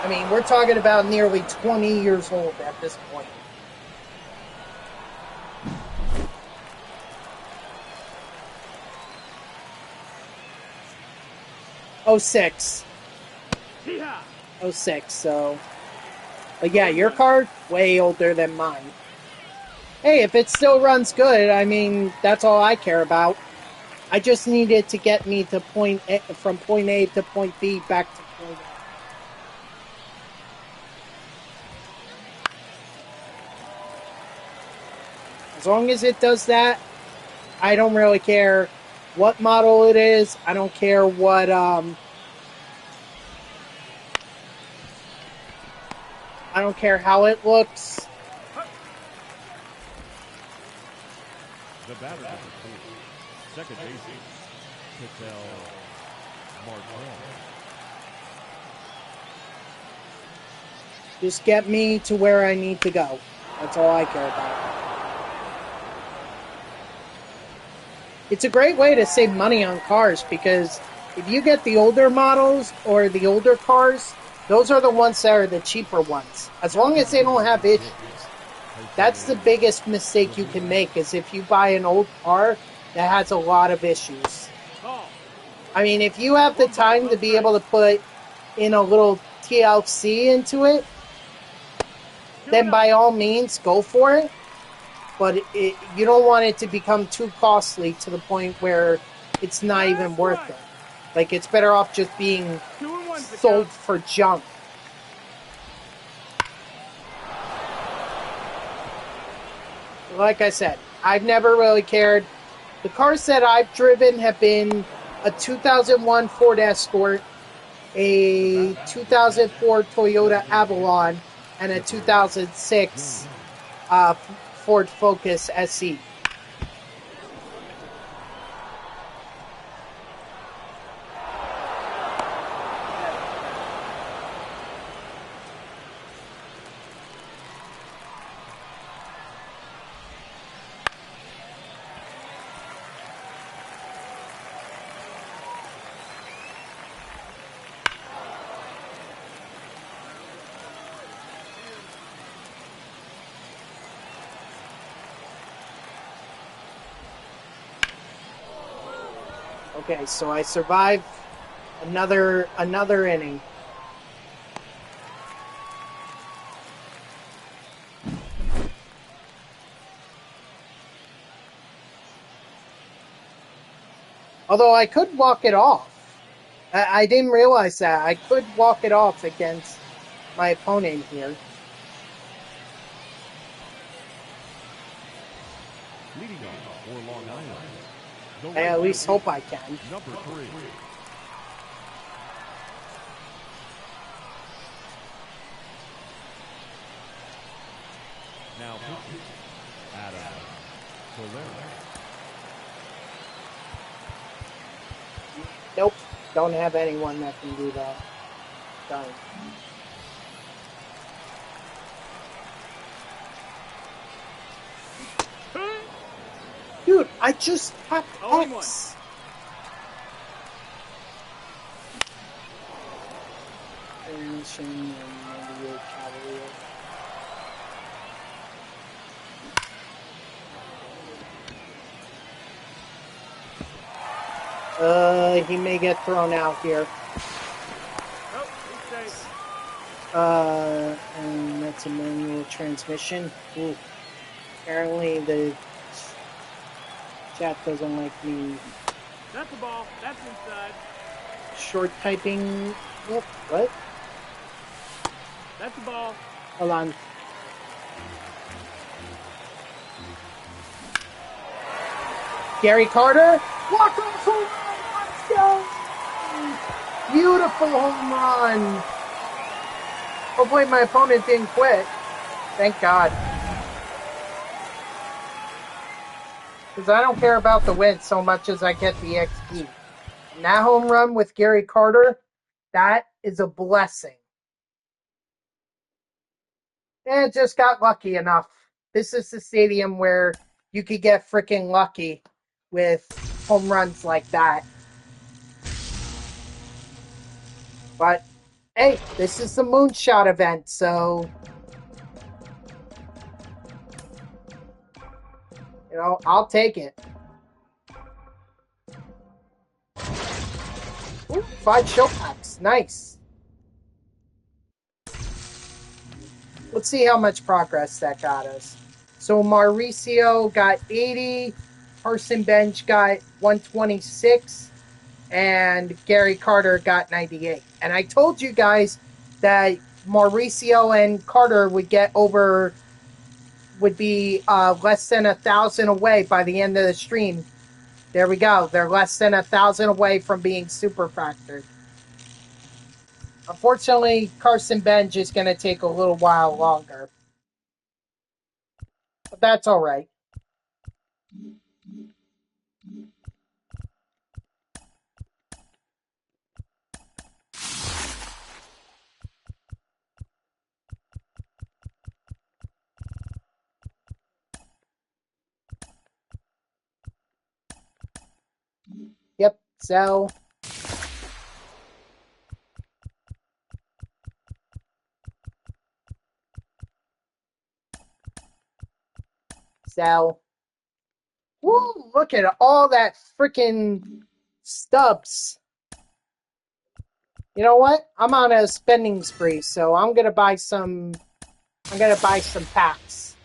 Speaker 1: I mean, we're talking about nearly 20 years old at this point. '06. 06, so... But yeah, your car, way older than mine. Hey, if it still runs good, I mean, that's all I care about. I just needed to get me to from point A to point B back to point A. As long as it does that, I don't really care what model it is. I don't care what, I don't care how it looks.
Speaker 3: The batter is second baseman, Cattell Martin.
Speaker 1: Just get me to where I need to go. That's all I care about. It's a great way to save money on cars because if you get the older models or the older cars, those are the ones that are the cheaper ones. As long as they don't have issues. That's the biggest mistake you can make is if you buy an old car that has a lot of issues. I mean, if you have the time to be able to put in a little TLC into it, then by all means, go for it. But you don't want it to become too costly to the point where it's not even worth it. Like, it's better off just being sold for junk. Like I said, I've never really cared. The cars that I've driven have been a 2001 Ford Escort, a 2004 Toyota Avalon, and a 2006 Ford Focus SE. Okay, so I survived another inning. Although I could walk it off. I didn't realize that. I could walk it off against my opponent here.
Speaker 3: Leading off for Long Island.
Speaker 1: I at least hope I can.
Speaker 3: Number 3. Now pitching, Adam Solera.
Speaker 1: Nope, don't have anyone that can do that. Darn. Dude, I just tapped X. Mission and 98 Cavalier. He may get thrown out here.
Speaker 2: Nope, he's safe.
Speaker 1: And that's a manual transmission. Ooh. Apparently the chat doesn't like me.
Speaker 2: That's the ball. That's inside.
Speaker 1: Short typing. Oh, what?
Speaker 2: That's the ball.
Speaker 1: Hold on. Gary Carter. Walk-off home run. Let's go. Beautiful home run. Hopefully my opponent didn't quit. Thank God. Because I don't care about the win so much as I get the XP. And that home run with Gary Carter, that is a blessing. And just got lucky enough. This is the stadium where you could get freaking lucky with home runs like that. But, hey, this is the Moonshot event, so... You know, I'll take it. Ooh, 5 show packs. Nice. Let's see how much progress that got us. So Mauricio got 80, Carson Bench got 126, and Gary Carter got 98. And I told you guys that Mauricio and Carter would be less than 1,000 away by the end of the stream. There we go. They're less than 1,000 away from being Superfractored. Unfortunately, Carson Bench is going to take a little while longer. But that's all right. Yep, so... So, woo, look at all that freaking stubs. You know what? I'm on a spending spree, so I'm gonna buy some packs.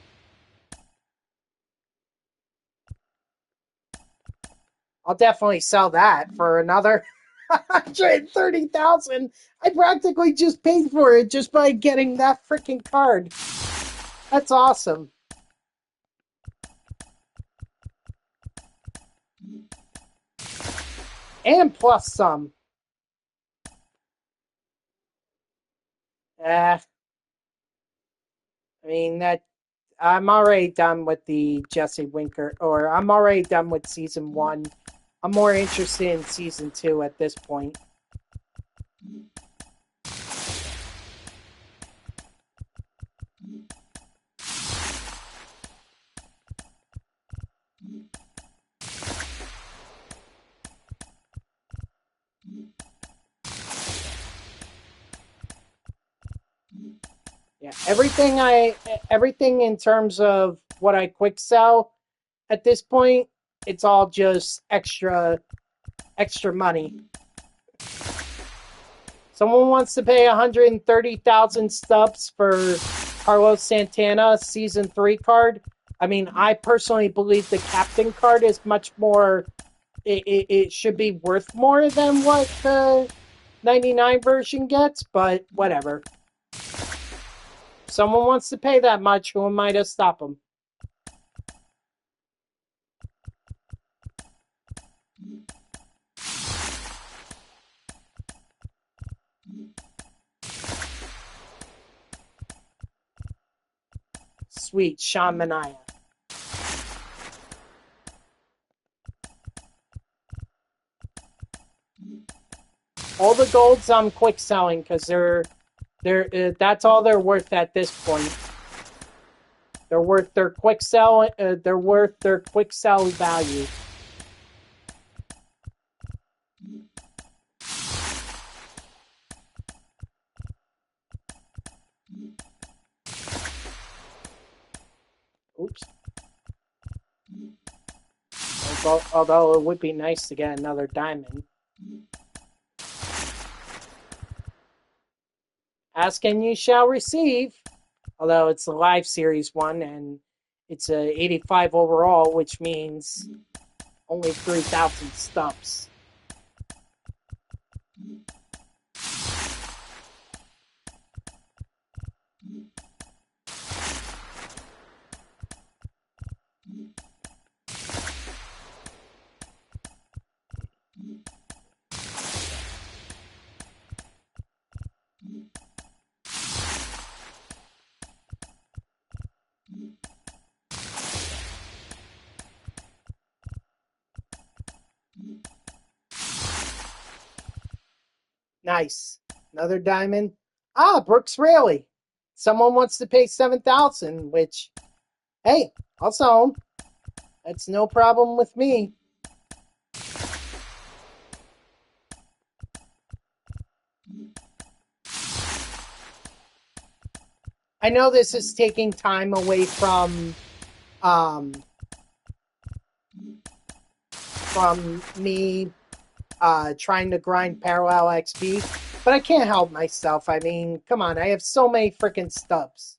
Speaker 1: I'll definitely sell that for another 130,000. I practically just paid for it just by getting that freaking card. That's awesome. And plus some. I mean, I'm already done with the Jesse Winker, or I'm already done with season 1. I'm more interested in season 2 at this point. Yeah, everything in terms of what I quick sell at this point, it's all just extra money. Someone wants to pay 130,000 stubs for Carlos Santana season 3 card. I mean, I personally believe the captain card is much more. It should be worth more than what the 99 version gets, but whatever. Someone wants to pay that much, who am I to stop them? Sweet, Sean Mania. All the golds I'm quick selling because that's all they're worth at this point. They're worth their quick sell. They're worth their quick sell value. although it would be nice to get another diamond. Ask and you shall receive. Although it's a live series one and it's a 85 overall, which means only 3,000 stumps. Nice. Another diamond. Ah, Brooks Raley. Someone wants to pay 7,000, which, hey, I'll sell them. That's no problem with me. I know this is taking time away from me trying to grind parallel XP, but I can't help myself. I mean, come on, I have so many freaking stubs.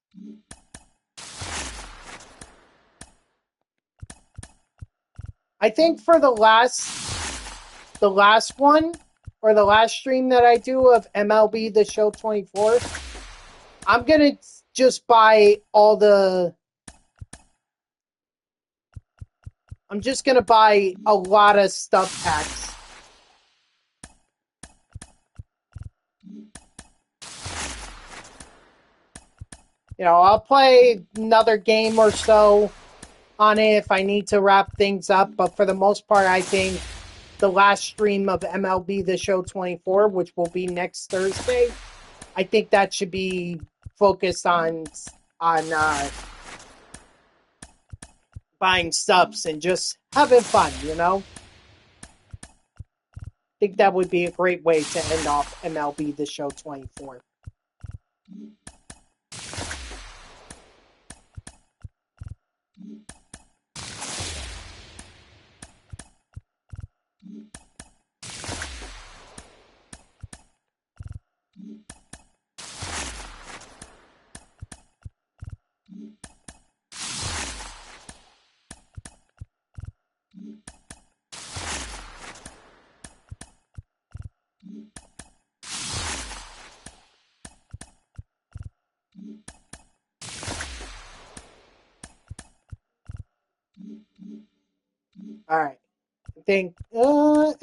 Speaker 1: I think for the last one, or the last stream that I do of MLB The Show 24, I'm gonna just buy all the. I'm just gonna buy a lot of stub packs. You know, I'll play another game or so on it if I need to wrap things up, but for the most part, I think the last stream of MLB The Show 24, which will be next Thursday, I think that should be focused on buying subs and just having fun, you know? I think that would be a great way to end off MLB The Show 24. Alright. I think,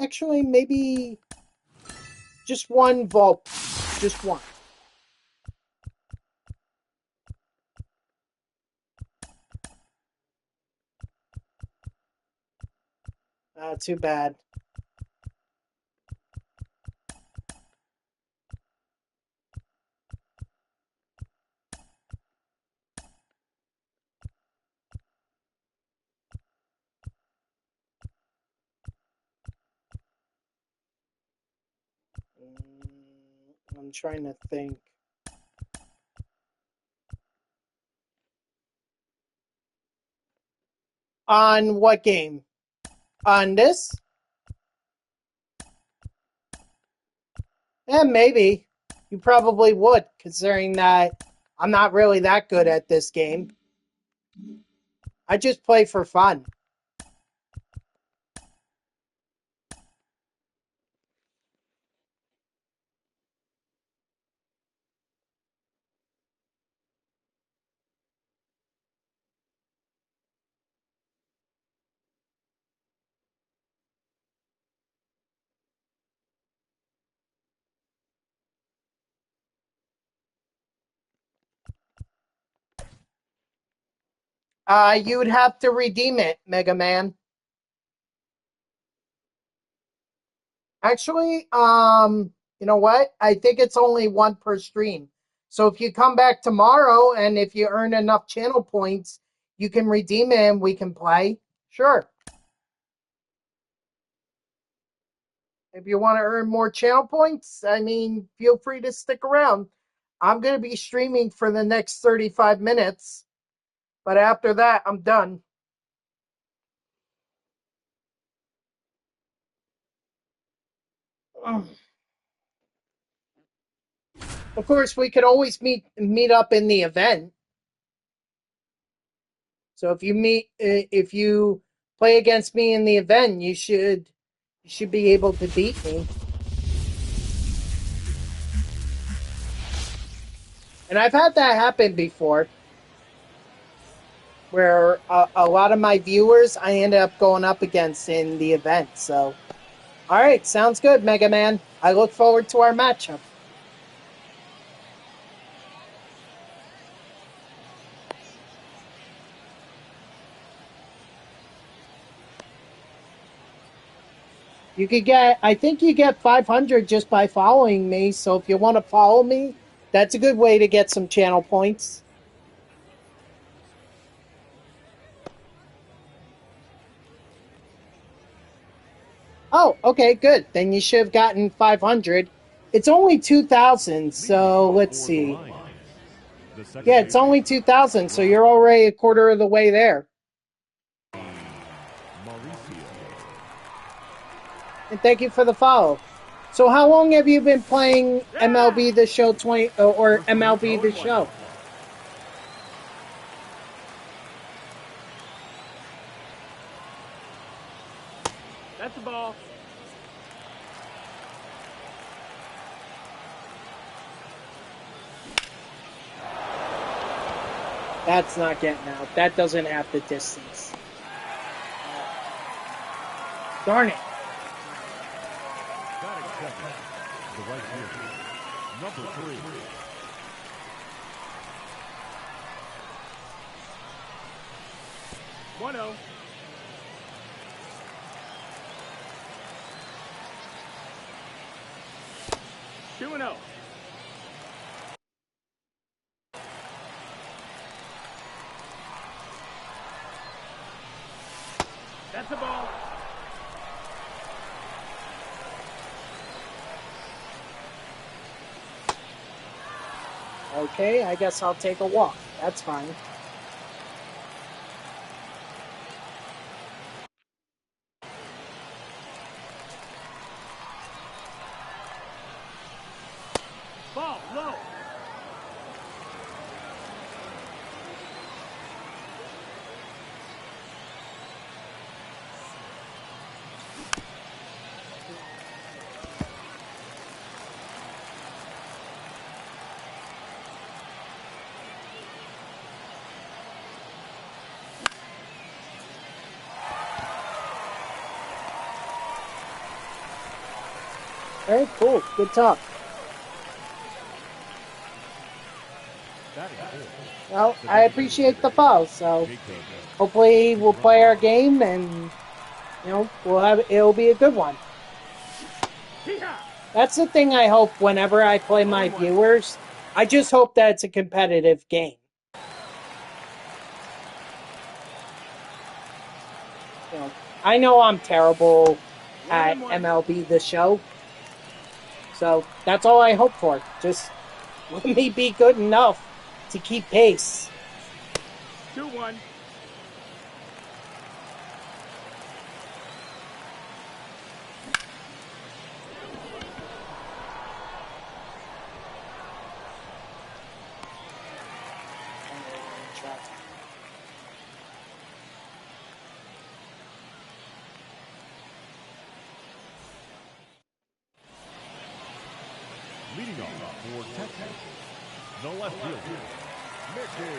Speaker 1: actually, maybe just one vault. Just one. Too bad. I'm trying to think. On what game? On this? Yeah, maybe. You probably would, considering that I'm not really that good at this game. I just play for fun. You would have to redeem it, Mega Man. Actually, you know what? I think it's only one per stream. So if you come back tomorrow and if you earn enough channel points, you can redeem it and we can play. Sure. If you want to earn more channel points, I mean, feel free to stick around. I'm going to be streaming for the next 35 minutes, but after that, I'm done. Of course, we could always meet up in the event. So if you play against me in the event, you should be able to beat me. And I've had that happen before, where a lot of my viewers I ended up going up against in the event. So, all right, sounds good, Mega Man. I look forward to our matchup. You could I think you get 500 just by following me. So if you want to follow me, that's a good way to get some channel points. Oh, okay, good. Then you should have gotten 500. It's only 2,000, so let's see. Yeah, it's only 2,000, so you're already a quarter of the way there. And thank you for the follow. So how long have you been playing MLB The Show 20 or MLB The Show?
Speaker 2: That's the ball.
Speaker 1: That's not getting out. That doesn't have the distance. Darn it.
Speaker 3: The right fielder, number 3.
Speaker 2: 1-0. Two and 0. That's the ball.
Speaker 1: Okay, I guess I'll take a walk. That's fine.
Speaker 2: Ball low.
Speaker 1: All right, cool. Good talk. Well, I appreciate the follow, so hopefully we'll play our game and, it'll be a good one. That's the thing I hope whenever I play my viewers. I just hope that it's a competitive game. I know I'm terrible at MLB The Show, so that's all I hope for. Just let me be good enough to keep pace.
Speaker 2: 2-1.
Speaker 3: Leading off for Texas, the left fielder, Mickey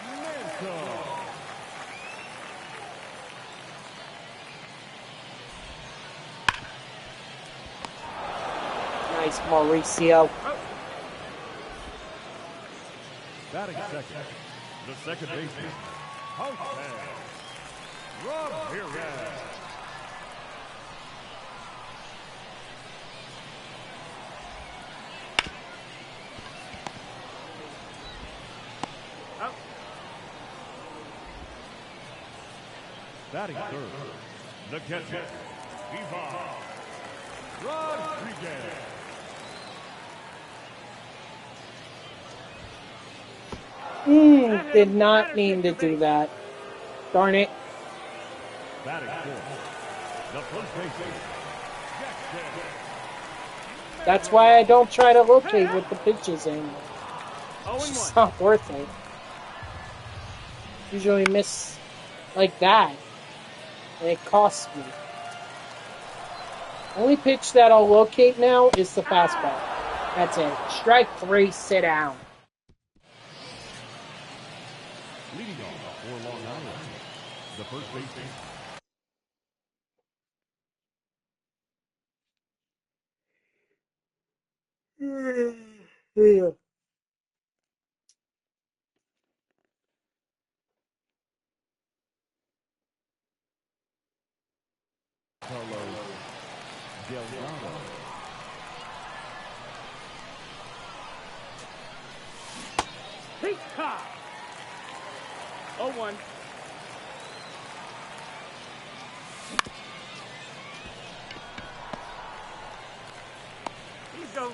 Speaker 3: Mantle.
Speaker 1: Nice, Mauricio.
Speaker 3: Batting second, the second baseman, Houseman, Ramirez. Batting third, the catcher, Ivan Rodriguez.
Speaker 1: Did not mean to do that. Darn it.
Speaker 3: Batting fourth, the first baseman, Jackson
Speaker 1: That's why I don't try to locate with the pitches anymore.
Speaker 2: 0
Speaker 1: It's
Speaker 2: and 1.
Speaker 1: just not worth it. Usually miss like that. And it costs me. Only pitch that I'll locate now is the fastball. That's it. Strike 3, sit down.
Speaker 3: Leading off for Long Island, the first baseman.
Speaker 1: Yeah.
Speaker 3: Carlos Delgado.
Speaker 2: Pika! 0 1. Please go.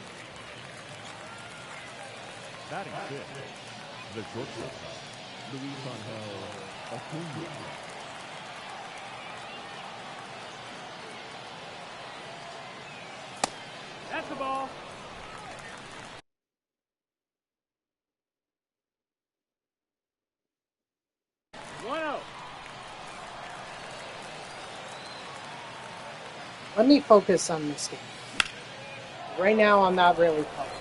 Speaker 3: Batting fifth, the shortstop, Luis Angel Acuna.
Speaker 2: That's the ball. One out.
Speaker 1: Let me focus on this game. Right now, I'm not really focused.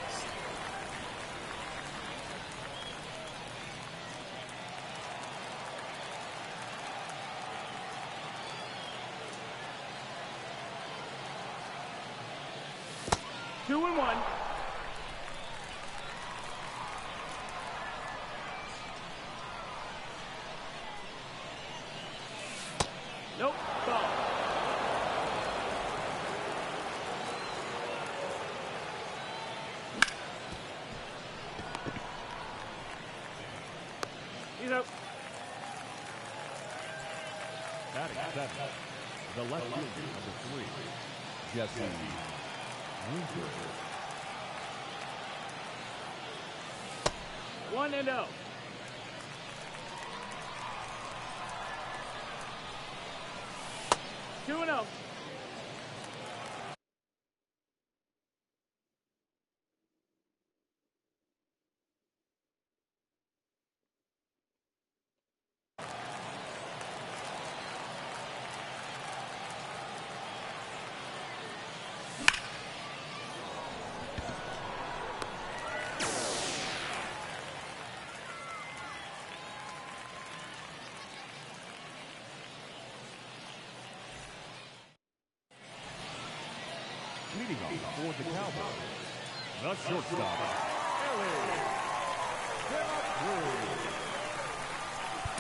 Speaker 2: Two and 1. Nope. Ball. He's out.
Speaker 3: Batting seventh, the left fielder, number 3, Jesse Winker.
Speaker 2: 1 and 0. Two and 0.
Speaker 3: Leading off for the Cowboys, the shortstop,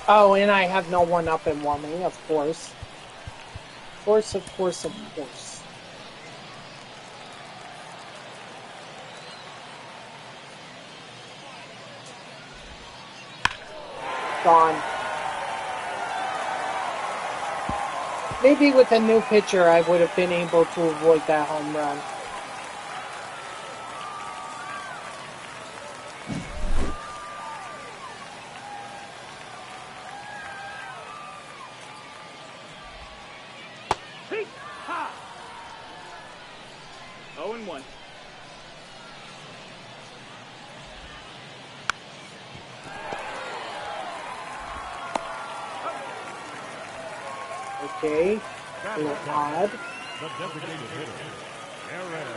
Speaker 1: Oh, and I have no one up and warming, of course. Of course, of course, of course. Gone. Maybe with a new pitcher, I would have been able to avoid that home run.
Speaker 2: Ha! 0 and 1.
Speaker 1: Okay. A little odd.
Speaker 3: the designated hitter, Aaron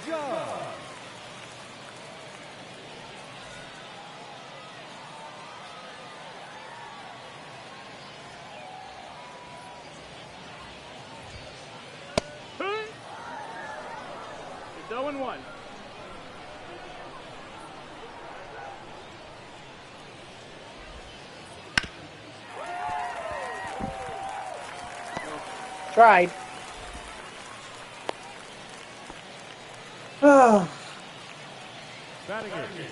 Speaker 3: Judge.
Speaker 2: It's 0 and 1.
Speaker 1: Tried. Oh.
Speaker 3: Batting in,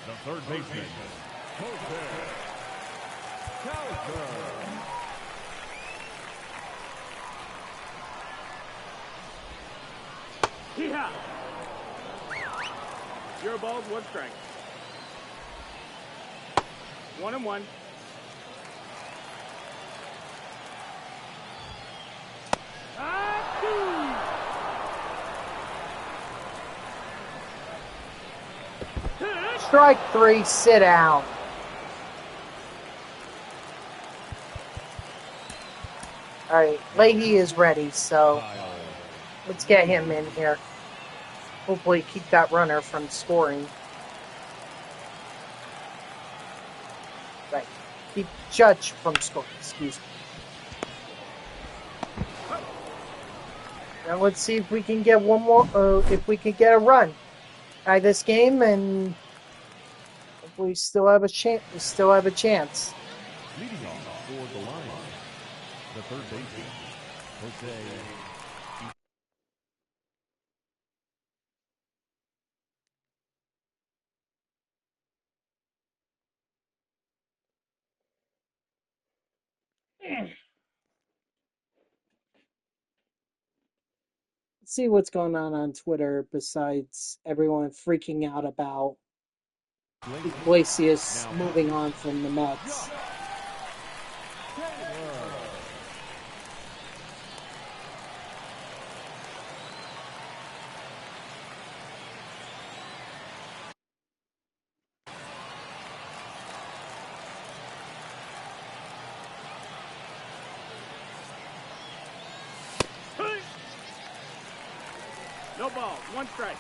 Speaker 3: the third baseman, Jose Calder.
Speaker 2: Yeehaw! Your ball's one strike. 1 and 1.
Speaker 1: Strike 3, sit down. All right, Leahy is ready, so let's get him in here. Hopefully keep that runner from scoring. Right, keep Judge from scoring, excuse me. Now let's see if we can get one more, if we can get a run out of this game, and we still have a chance. We still have a chance.
Speaker 3: Leading off for the Lions, the third baseman, Jose.
Speaker 1: Let's see what's going on Twitter besides everyone freaking out about Iglesias moving on from the Mets.
Speaker 2: No ball, one strike.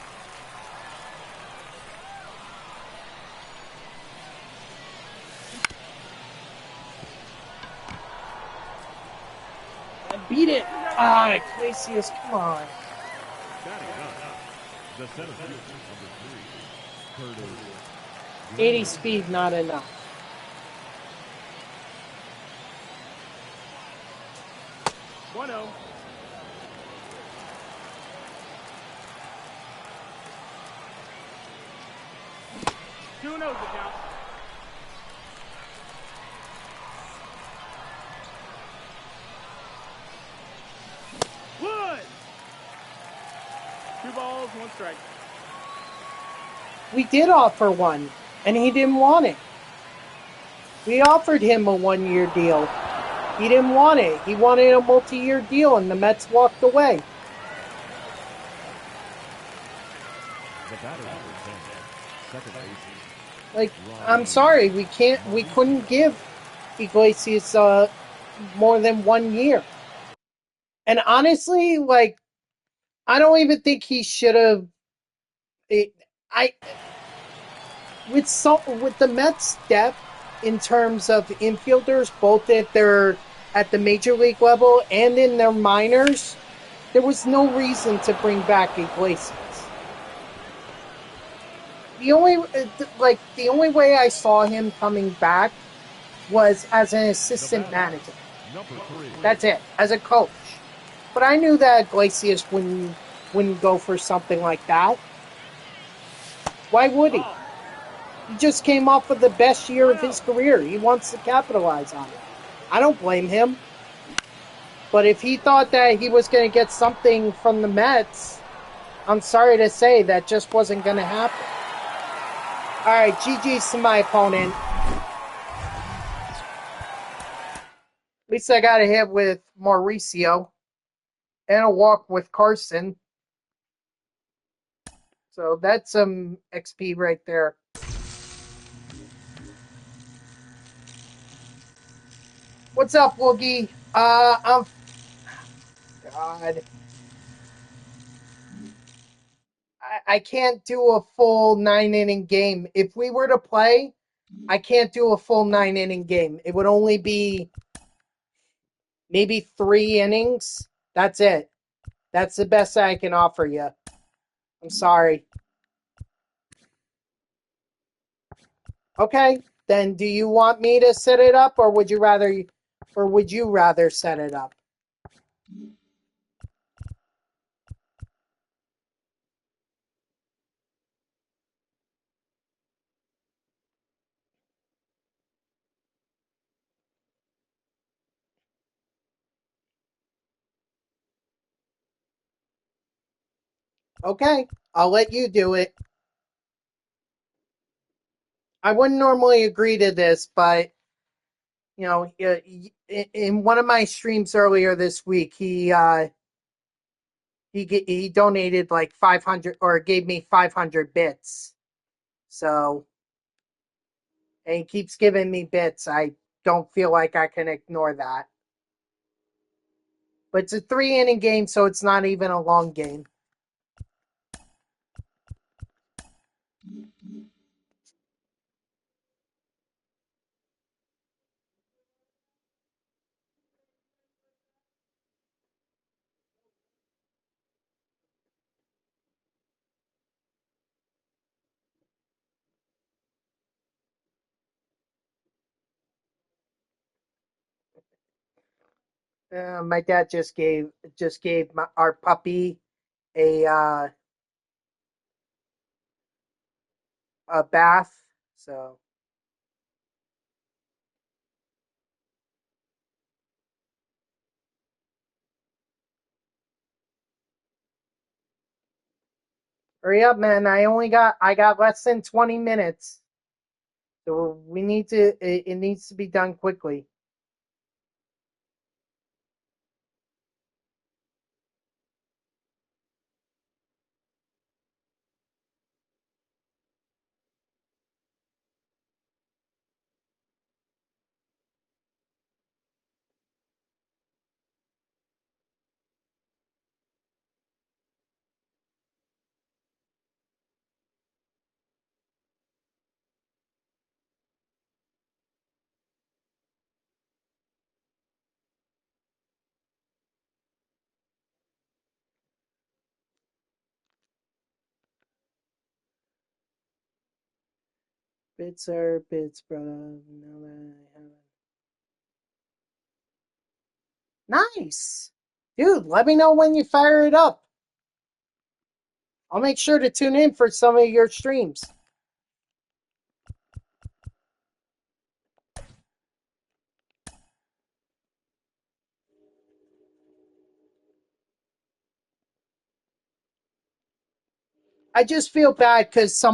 Speaker 1: Beat it! Ah, Iglesias, come on.
Speaker 3: Batting up, the center fielder, number 3, Curtis.
Speaker 1: 80 speed, not enough.
Speaker 2: One 0. Two no's the count. Wood. 2 balls, 1 strike.
Speaker 1: We did offer one, and he didn't want it. We offered him a 1-year deal. He didn't want it. He wanted a multi-year deal, and the Mets walked away.
Speaker 3: The batter number 10, second baseman.
Speaker 1: Like, I'm sorry, we couldn't give Iglesias more than 1 year. And honestly, like, I don't even think he should have. With the Mets' depth in terms of infielders, both at the major league level and in their minors, there was no reason to bring back Iglesias. The only way I saw him coming back was as an assistant manager. That's it, as a coach. But I knew that Iglesias wouldn't go for something like that. Why would he? He just came off of the best year of his career. He wants to capitalize on it. I don't blame him. But if he thought that he was going to get something from the Mets, I'm sorry to say that just wasn't going to happen. All right, GG's to my opponent. At least I got a hit with Mauricio and a walk with Carson. So that's some XP right there. What's up, Woogie? God. I can't do a full 9-inning game. If we were to play, I can't do a full 9-inning game. It would only be maybe 3 innings. That's it. That's the best I can offer you. I'm sorry. Okay, then do you want me to set it up, or would you rather set it up? Okay, I'll let you do it. I wouldn't normally agree to this, but you know, in one of my streams earlier this week, he donated like 500 or gave me 500 bits. So And he keeps giving me bits. I don't feel like I can ignore that. But it's a 3-inning game, so it's not even a long game. My dad just gave our puppy a bath. So hurry up, man! I got less than 20 minutes, so we need to. It needs to be done quickly. Bits are bits, brother. Now that I have it. Nice, dude. Let me know when you fire it up. I'll make sure to tune in for some of your streams. I just feel bad because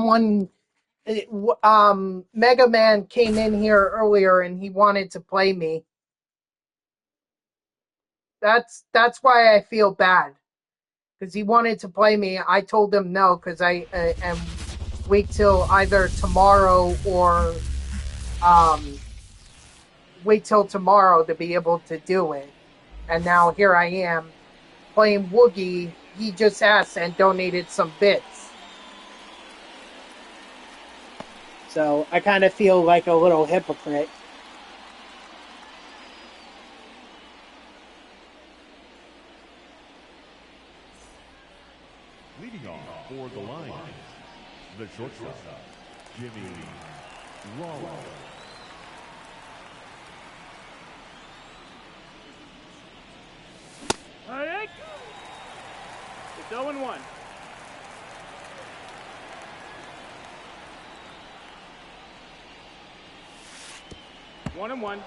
Speaker 1: Mega Man came in here earlier and he wanted to play me. That's why I feel bad, because he wanted to play me. I told him no, because I am wait till either tomorrow or wait till tomorrow to be able to do it. And now here I am playing Woogie. He just asked and donated some bits. So I kind of feel like a little hypocrite.
Speaker 3: Leading off for the Lions, the shortstop, Jimmy Lawler.
Speaker 2: All right. It's 0-1. One and one.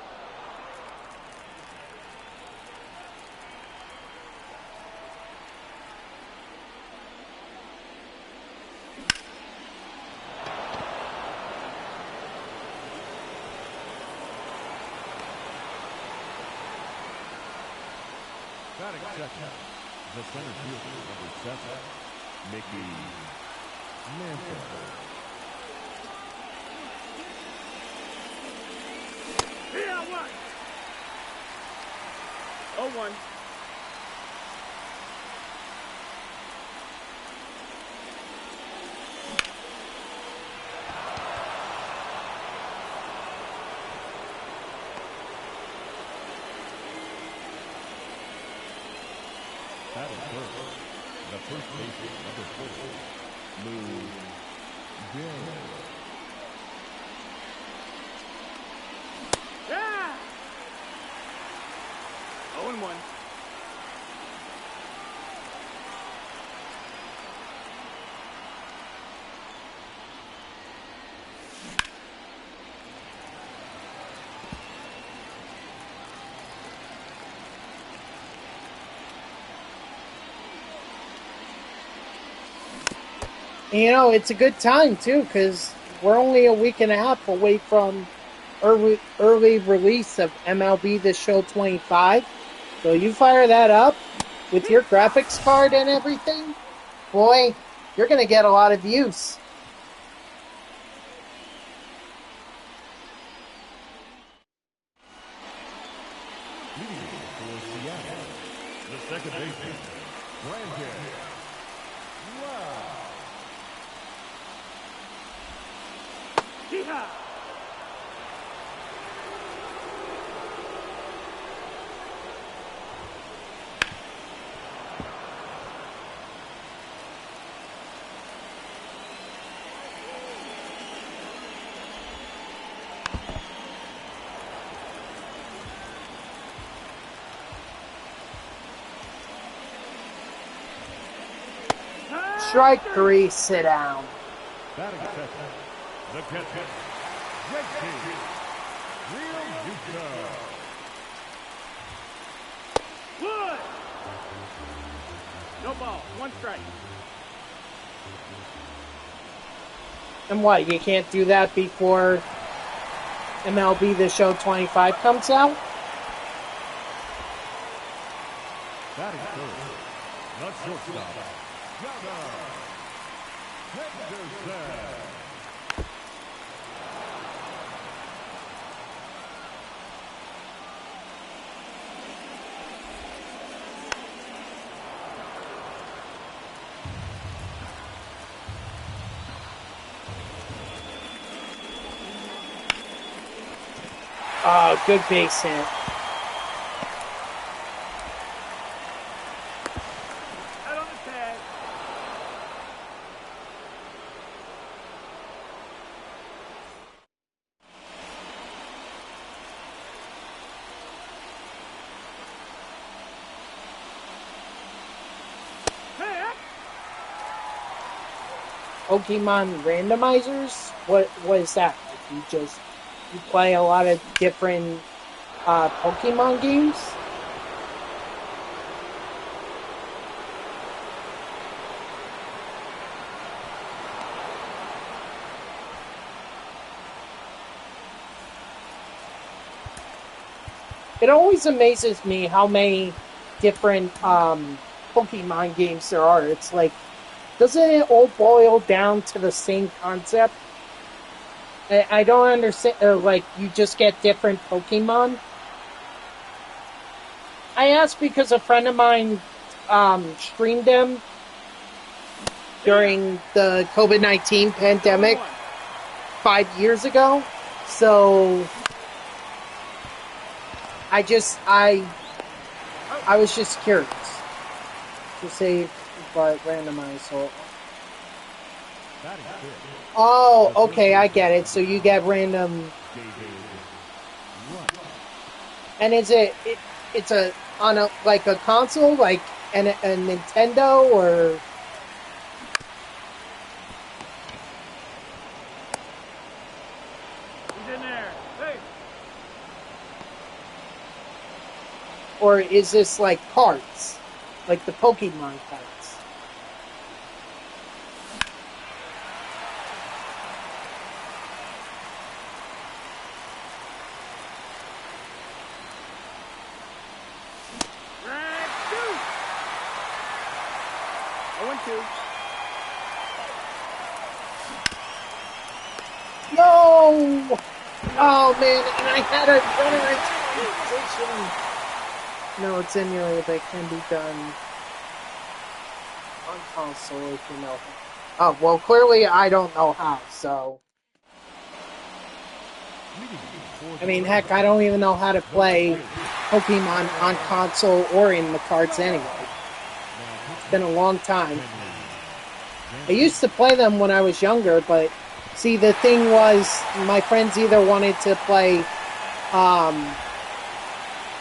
Speaker 3: Batting second, the center fielder, number 7, Mickey Mantle.
Speaker 2: Here, one. 0-1.
Speaker 3: Batting third, the first baseman, number 4, Moonshot.
Speaker 2: Yeah. 0-1.
Speaker 1: And, you know, it's a good time too, because we're only a week and a half away from early release of MLB The Show 25. So you fire that up with your graphics card and everything, boy, you're gonna get a lot of views.
Speaker 3: second baseman, Brandon. Wow.
Speaker 2: Yeehaw!
Speaker 1: Strike 3, sit down.
Speaker 3: Batting second, the catcher, JT. Real Houston.
Speaker 2: Wood! No ball, 1 strike.
Speaker 1: And what, you can't do that before MLB The Show 25 comes out?
Speaker 3: Batting third, the shortstop, Gunnar Henderson.
Speaker 1: Oh, good base hit.
Speaker 2: Out on the tag. Hey!
Speaker 1: Pokemon randomizers? What is that? Like you play a lot of different Pokemon games? It always amazes me how many different Pokemon games there are. It's like, doesn't it all boil down to the same concept? I don't understand, like, you just get different Pokemon? I asked because a friend of mine streamed them during the COVID-19 pandemic 5 years ago, so I was just curious to see, but randomized. So.
Speaker 3: Batting fifth,
Speaker 1: Oh, okay, I get it. So you get random, and is it's on a like a console, like a Nintendo, or
Speaker 2: He's in there. Hey!
Speaker 1: or is this like cards, like the Pokemon cards?
Speaker 2: Drag 2! 0-2.
Speaker 1: No! Oh man, and I had a runner in position. No, it's emulated, but it can be done on console if you know how. Oh, well, clearly I don't know how, so. I mean, heck, I don't even know how to play Pokemon on console or in the cards anyway. It's been a long time. I used to play them when I was younger, but see, the thing was, my friends either wanted to play,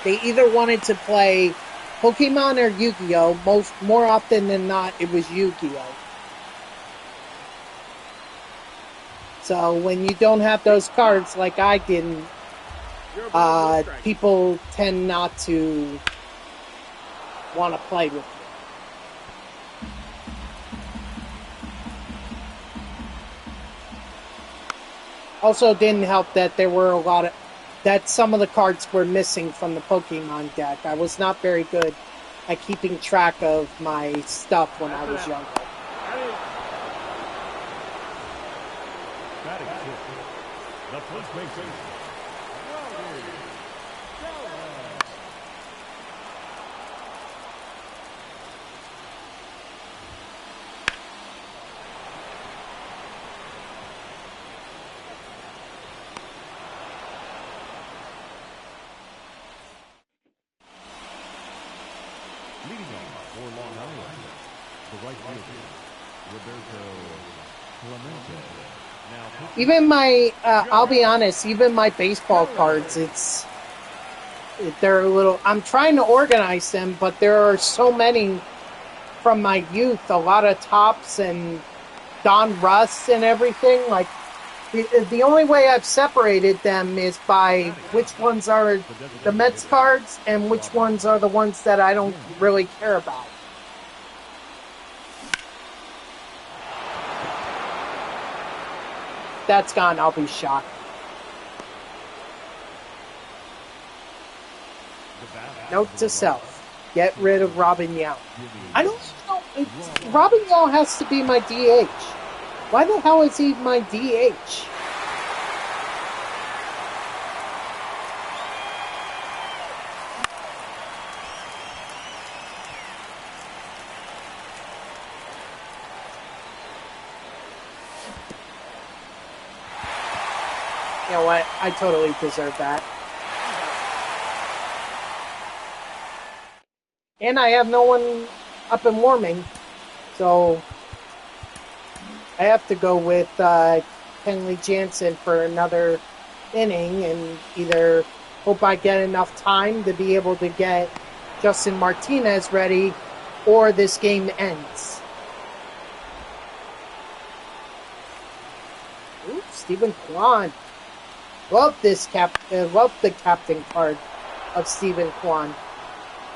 Speaker 1: they either wanted to play Pokemon or Yu-Gi-Oh! More often than not, it was Yu-Gi-Oh! So when you don't have those cards like I didn't, people tend not to want to play with you. Also, it didn't help that there were that some of the cards were missing from the Pokemon deck. I was not very good at keeping track of my stuff when I was younger.
Speaker 3: batting fifth, the first baseman, Rowdy Galvin. Long Island, the right fielder, Roberto Clemente. Now,
Speaker 1: Even my, I'll be honest, even my baseball cards, they're a little, I'm trying to organize them, but there are so many from my youth, a lot of Tops and Don Russ and everything. Like, the only way I've separated them is by which ones are the Mets cards and which ones are the ones that I don't really care about. That's gone, I'll be shocked. Note to self. Get rid of Robin Yount. I don't know. Robin Yount has to be my DH. Why the hell is he my DH? You know what? I totally deserve that. And I have no one up and warming, so I have to go with Kenley Jansen for another inning and either hope I get enough time to be able to get Justin Martinez ready or this game ends. Ooh, Stephen Kwan. Love the captain card of Stephen Kwan.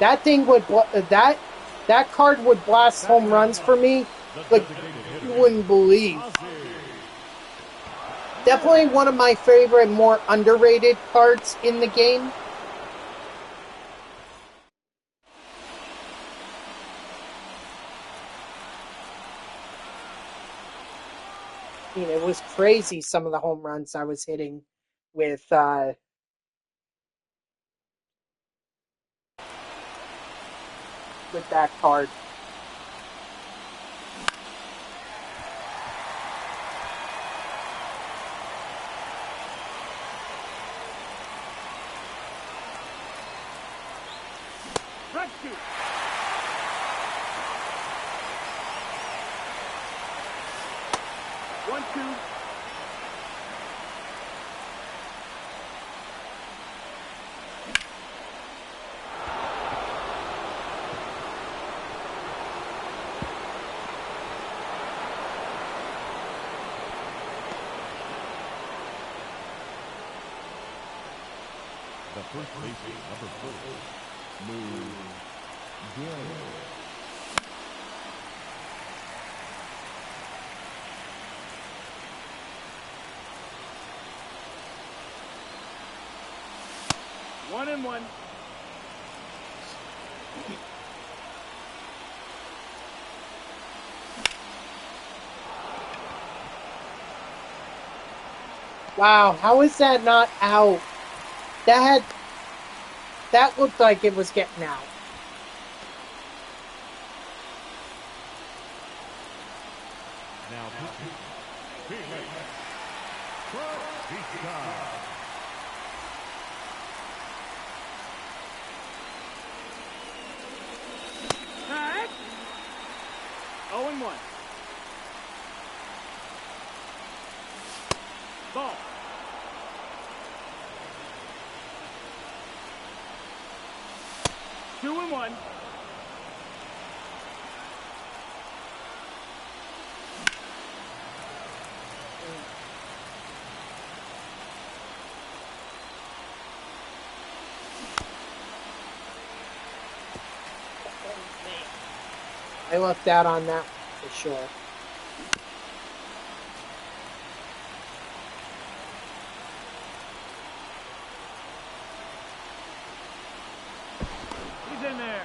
Speaker 1: That thing would that card would blast home runs for me like you wouldn't believe. Definitely one of my favorite, more underrated cards in the game. I mean, it was crazy some of the home runs I was hitting with that card.
Speaker 2: Rescue. One, two.
Speaker 3: the first baseman, number 4, Moonshot.
Speaker 2: One and one.
Speaker 1: Wow, how is that not out? That looked like it was getting out.
Speaker 3: Now pitching, Felix Bautista.
Speaker 2: Cut. 0 and 1. Ball. Two and 1.
Speaker 1: I left out on that for sure.
Speaker 2: He's in there.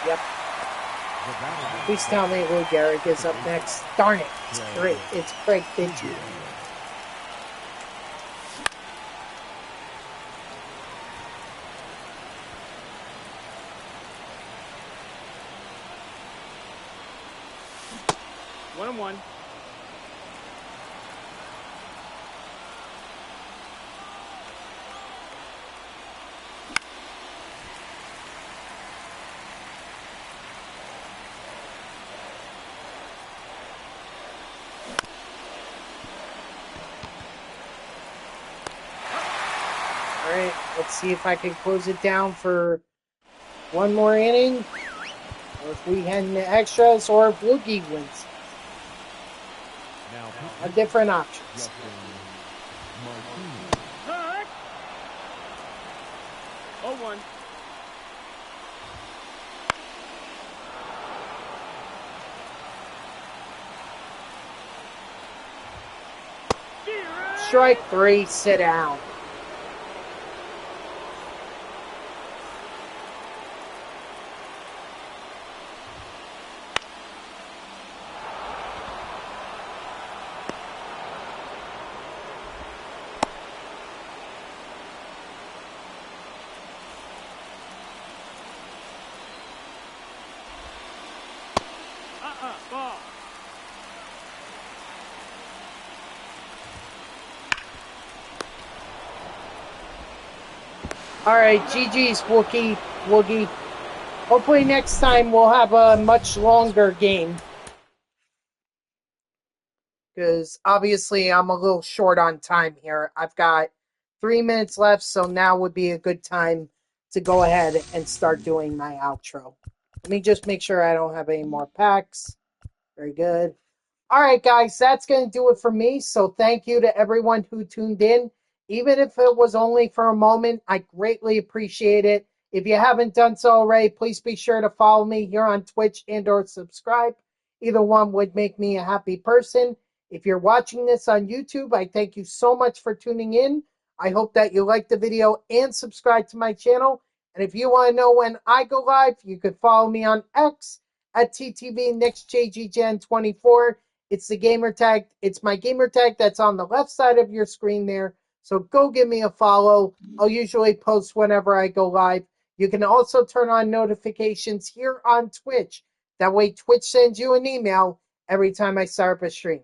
Speaker 1: Yep. Please tell me Lou Gehrig is up next. Darn it. It's great. It's Craig Binchy.
Speaker 2: One and 1.
Speaker 1: Let's see if I can close it down for one more inning, or if we head into extras, or if Woogie wins.
Speaker 3: Now
Speaker 1: A different options.
Speaker 3: Justin Martinez.
Speaker 2: Cut. 0-1.
Speaker 1: Strike 3, sit down.
Speaker 2: Ball.
Speaker 1: All right, GG's, Woogie. Hopefully next time we'll have a much longer game. Because obviously I'm a little short on time here. I've got 3 minutes left, so now would be a good time to go ahead and start doing my outro. Let me just make sure I don't have any more packs. Very good. All right, guys, that's going to do it for me. So thank you to everyone who tuned in. Even if it was only for a moment, I greatly appreciate it. If you haven't done so already, please be sure to follow me here on Twitch and or subscribe. Either one would make me a happy person. If you're watching this on YouTube, I thank you so much for tuning in. I hope that you liked the video and subscribe to my channel. And if you want to know when I go live, you could follow me on X at TTVNextJGGen24. It's the gamer tag. It's my gamer tag that's on the left side of your screen there. So go give me a follow. I'll usually post whenever I go live. You can also turn on notifications here on Twitch. That way Twitch sends you an email every time I start up a stream.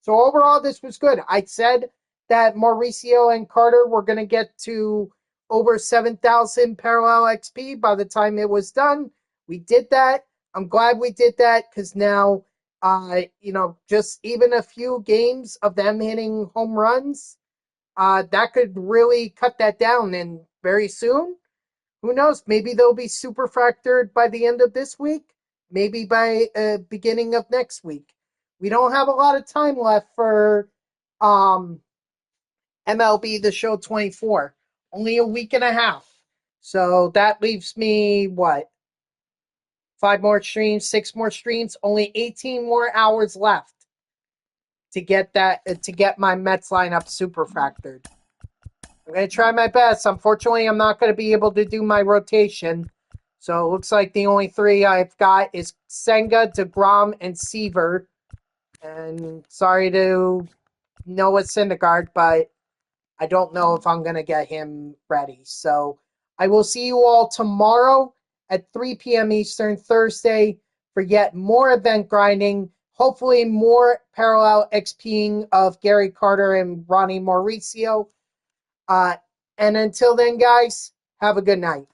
Speaker 1: So overall, this was good. I said that Mauricio and Carter were going to get to over 7,000 parallel XP by the time it was done. We did that. I'm glad we did that because now, just even a few games of them hitting home runs, that could really cut that down. And very soon, who knows, maybe they'll be Superfractored by the end of this week, maybe by beginning of next week. We don't have a lot of time left for MLB The Show 24. Only a week and a half. So that leaves me, 5 more streams, 6 more streams, only 18 more hours left to get my Mets lineup Superfractored. I'm going to try my best. Unfortunately, I'm not going to be able to do my rotation. So it looks like the only 3 I've got is Senga, DeGrom, and Seaver. And sorry to Noah Syndergaard, but I don't know if I'm going to get him ready. So I will see you all tomorrow at 3 p.m. Eastern, Thursday, for yet more event grinding. Hopefully more parallel XPing of Gary Carter and Ronnie Mauricio. And until then, guys, have a good night.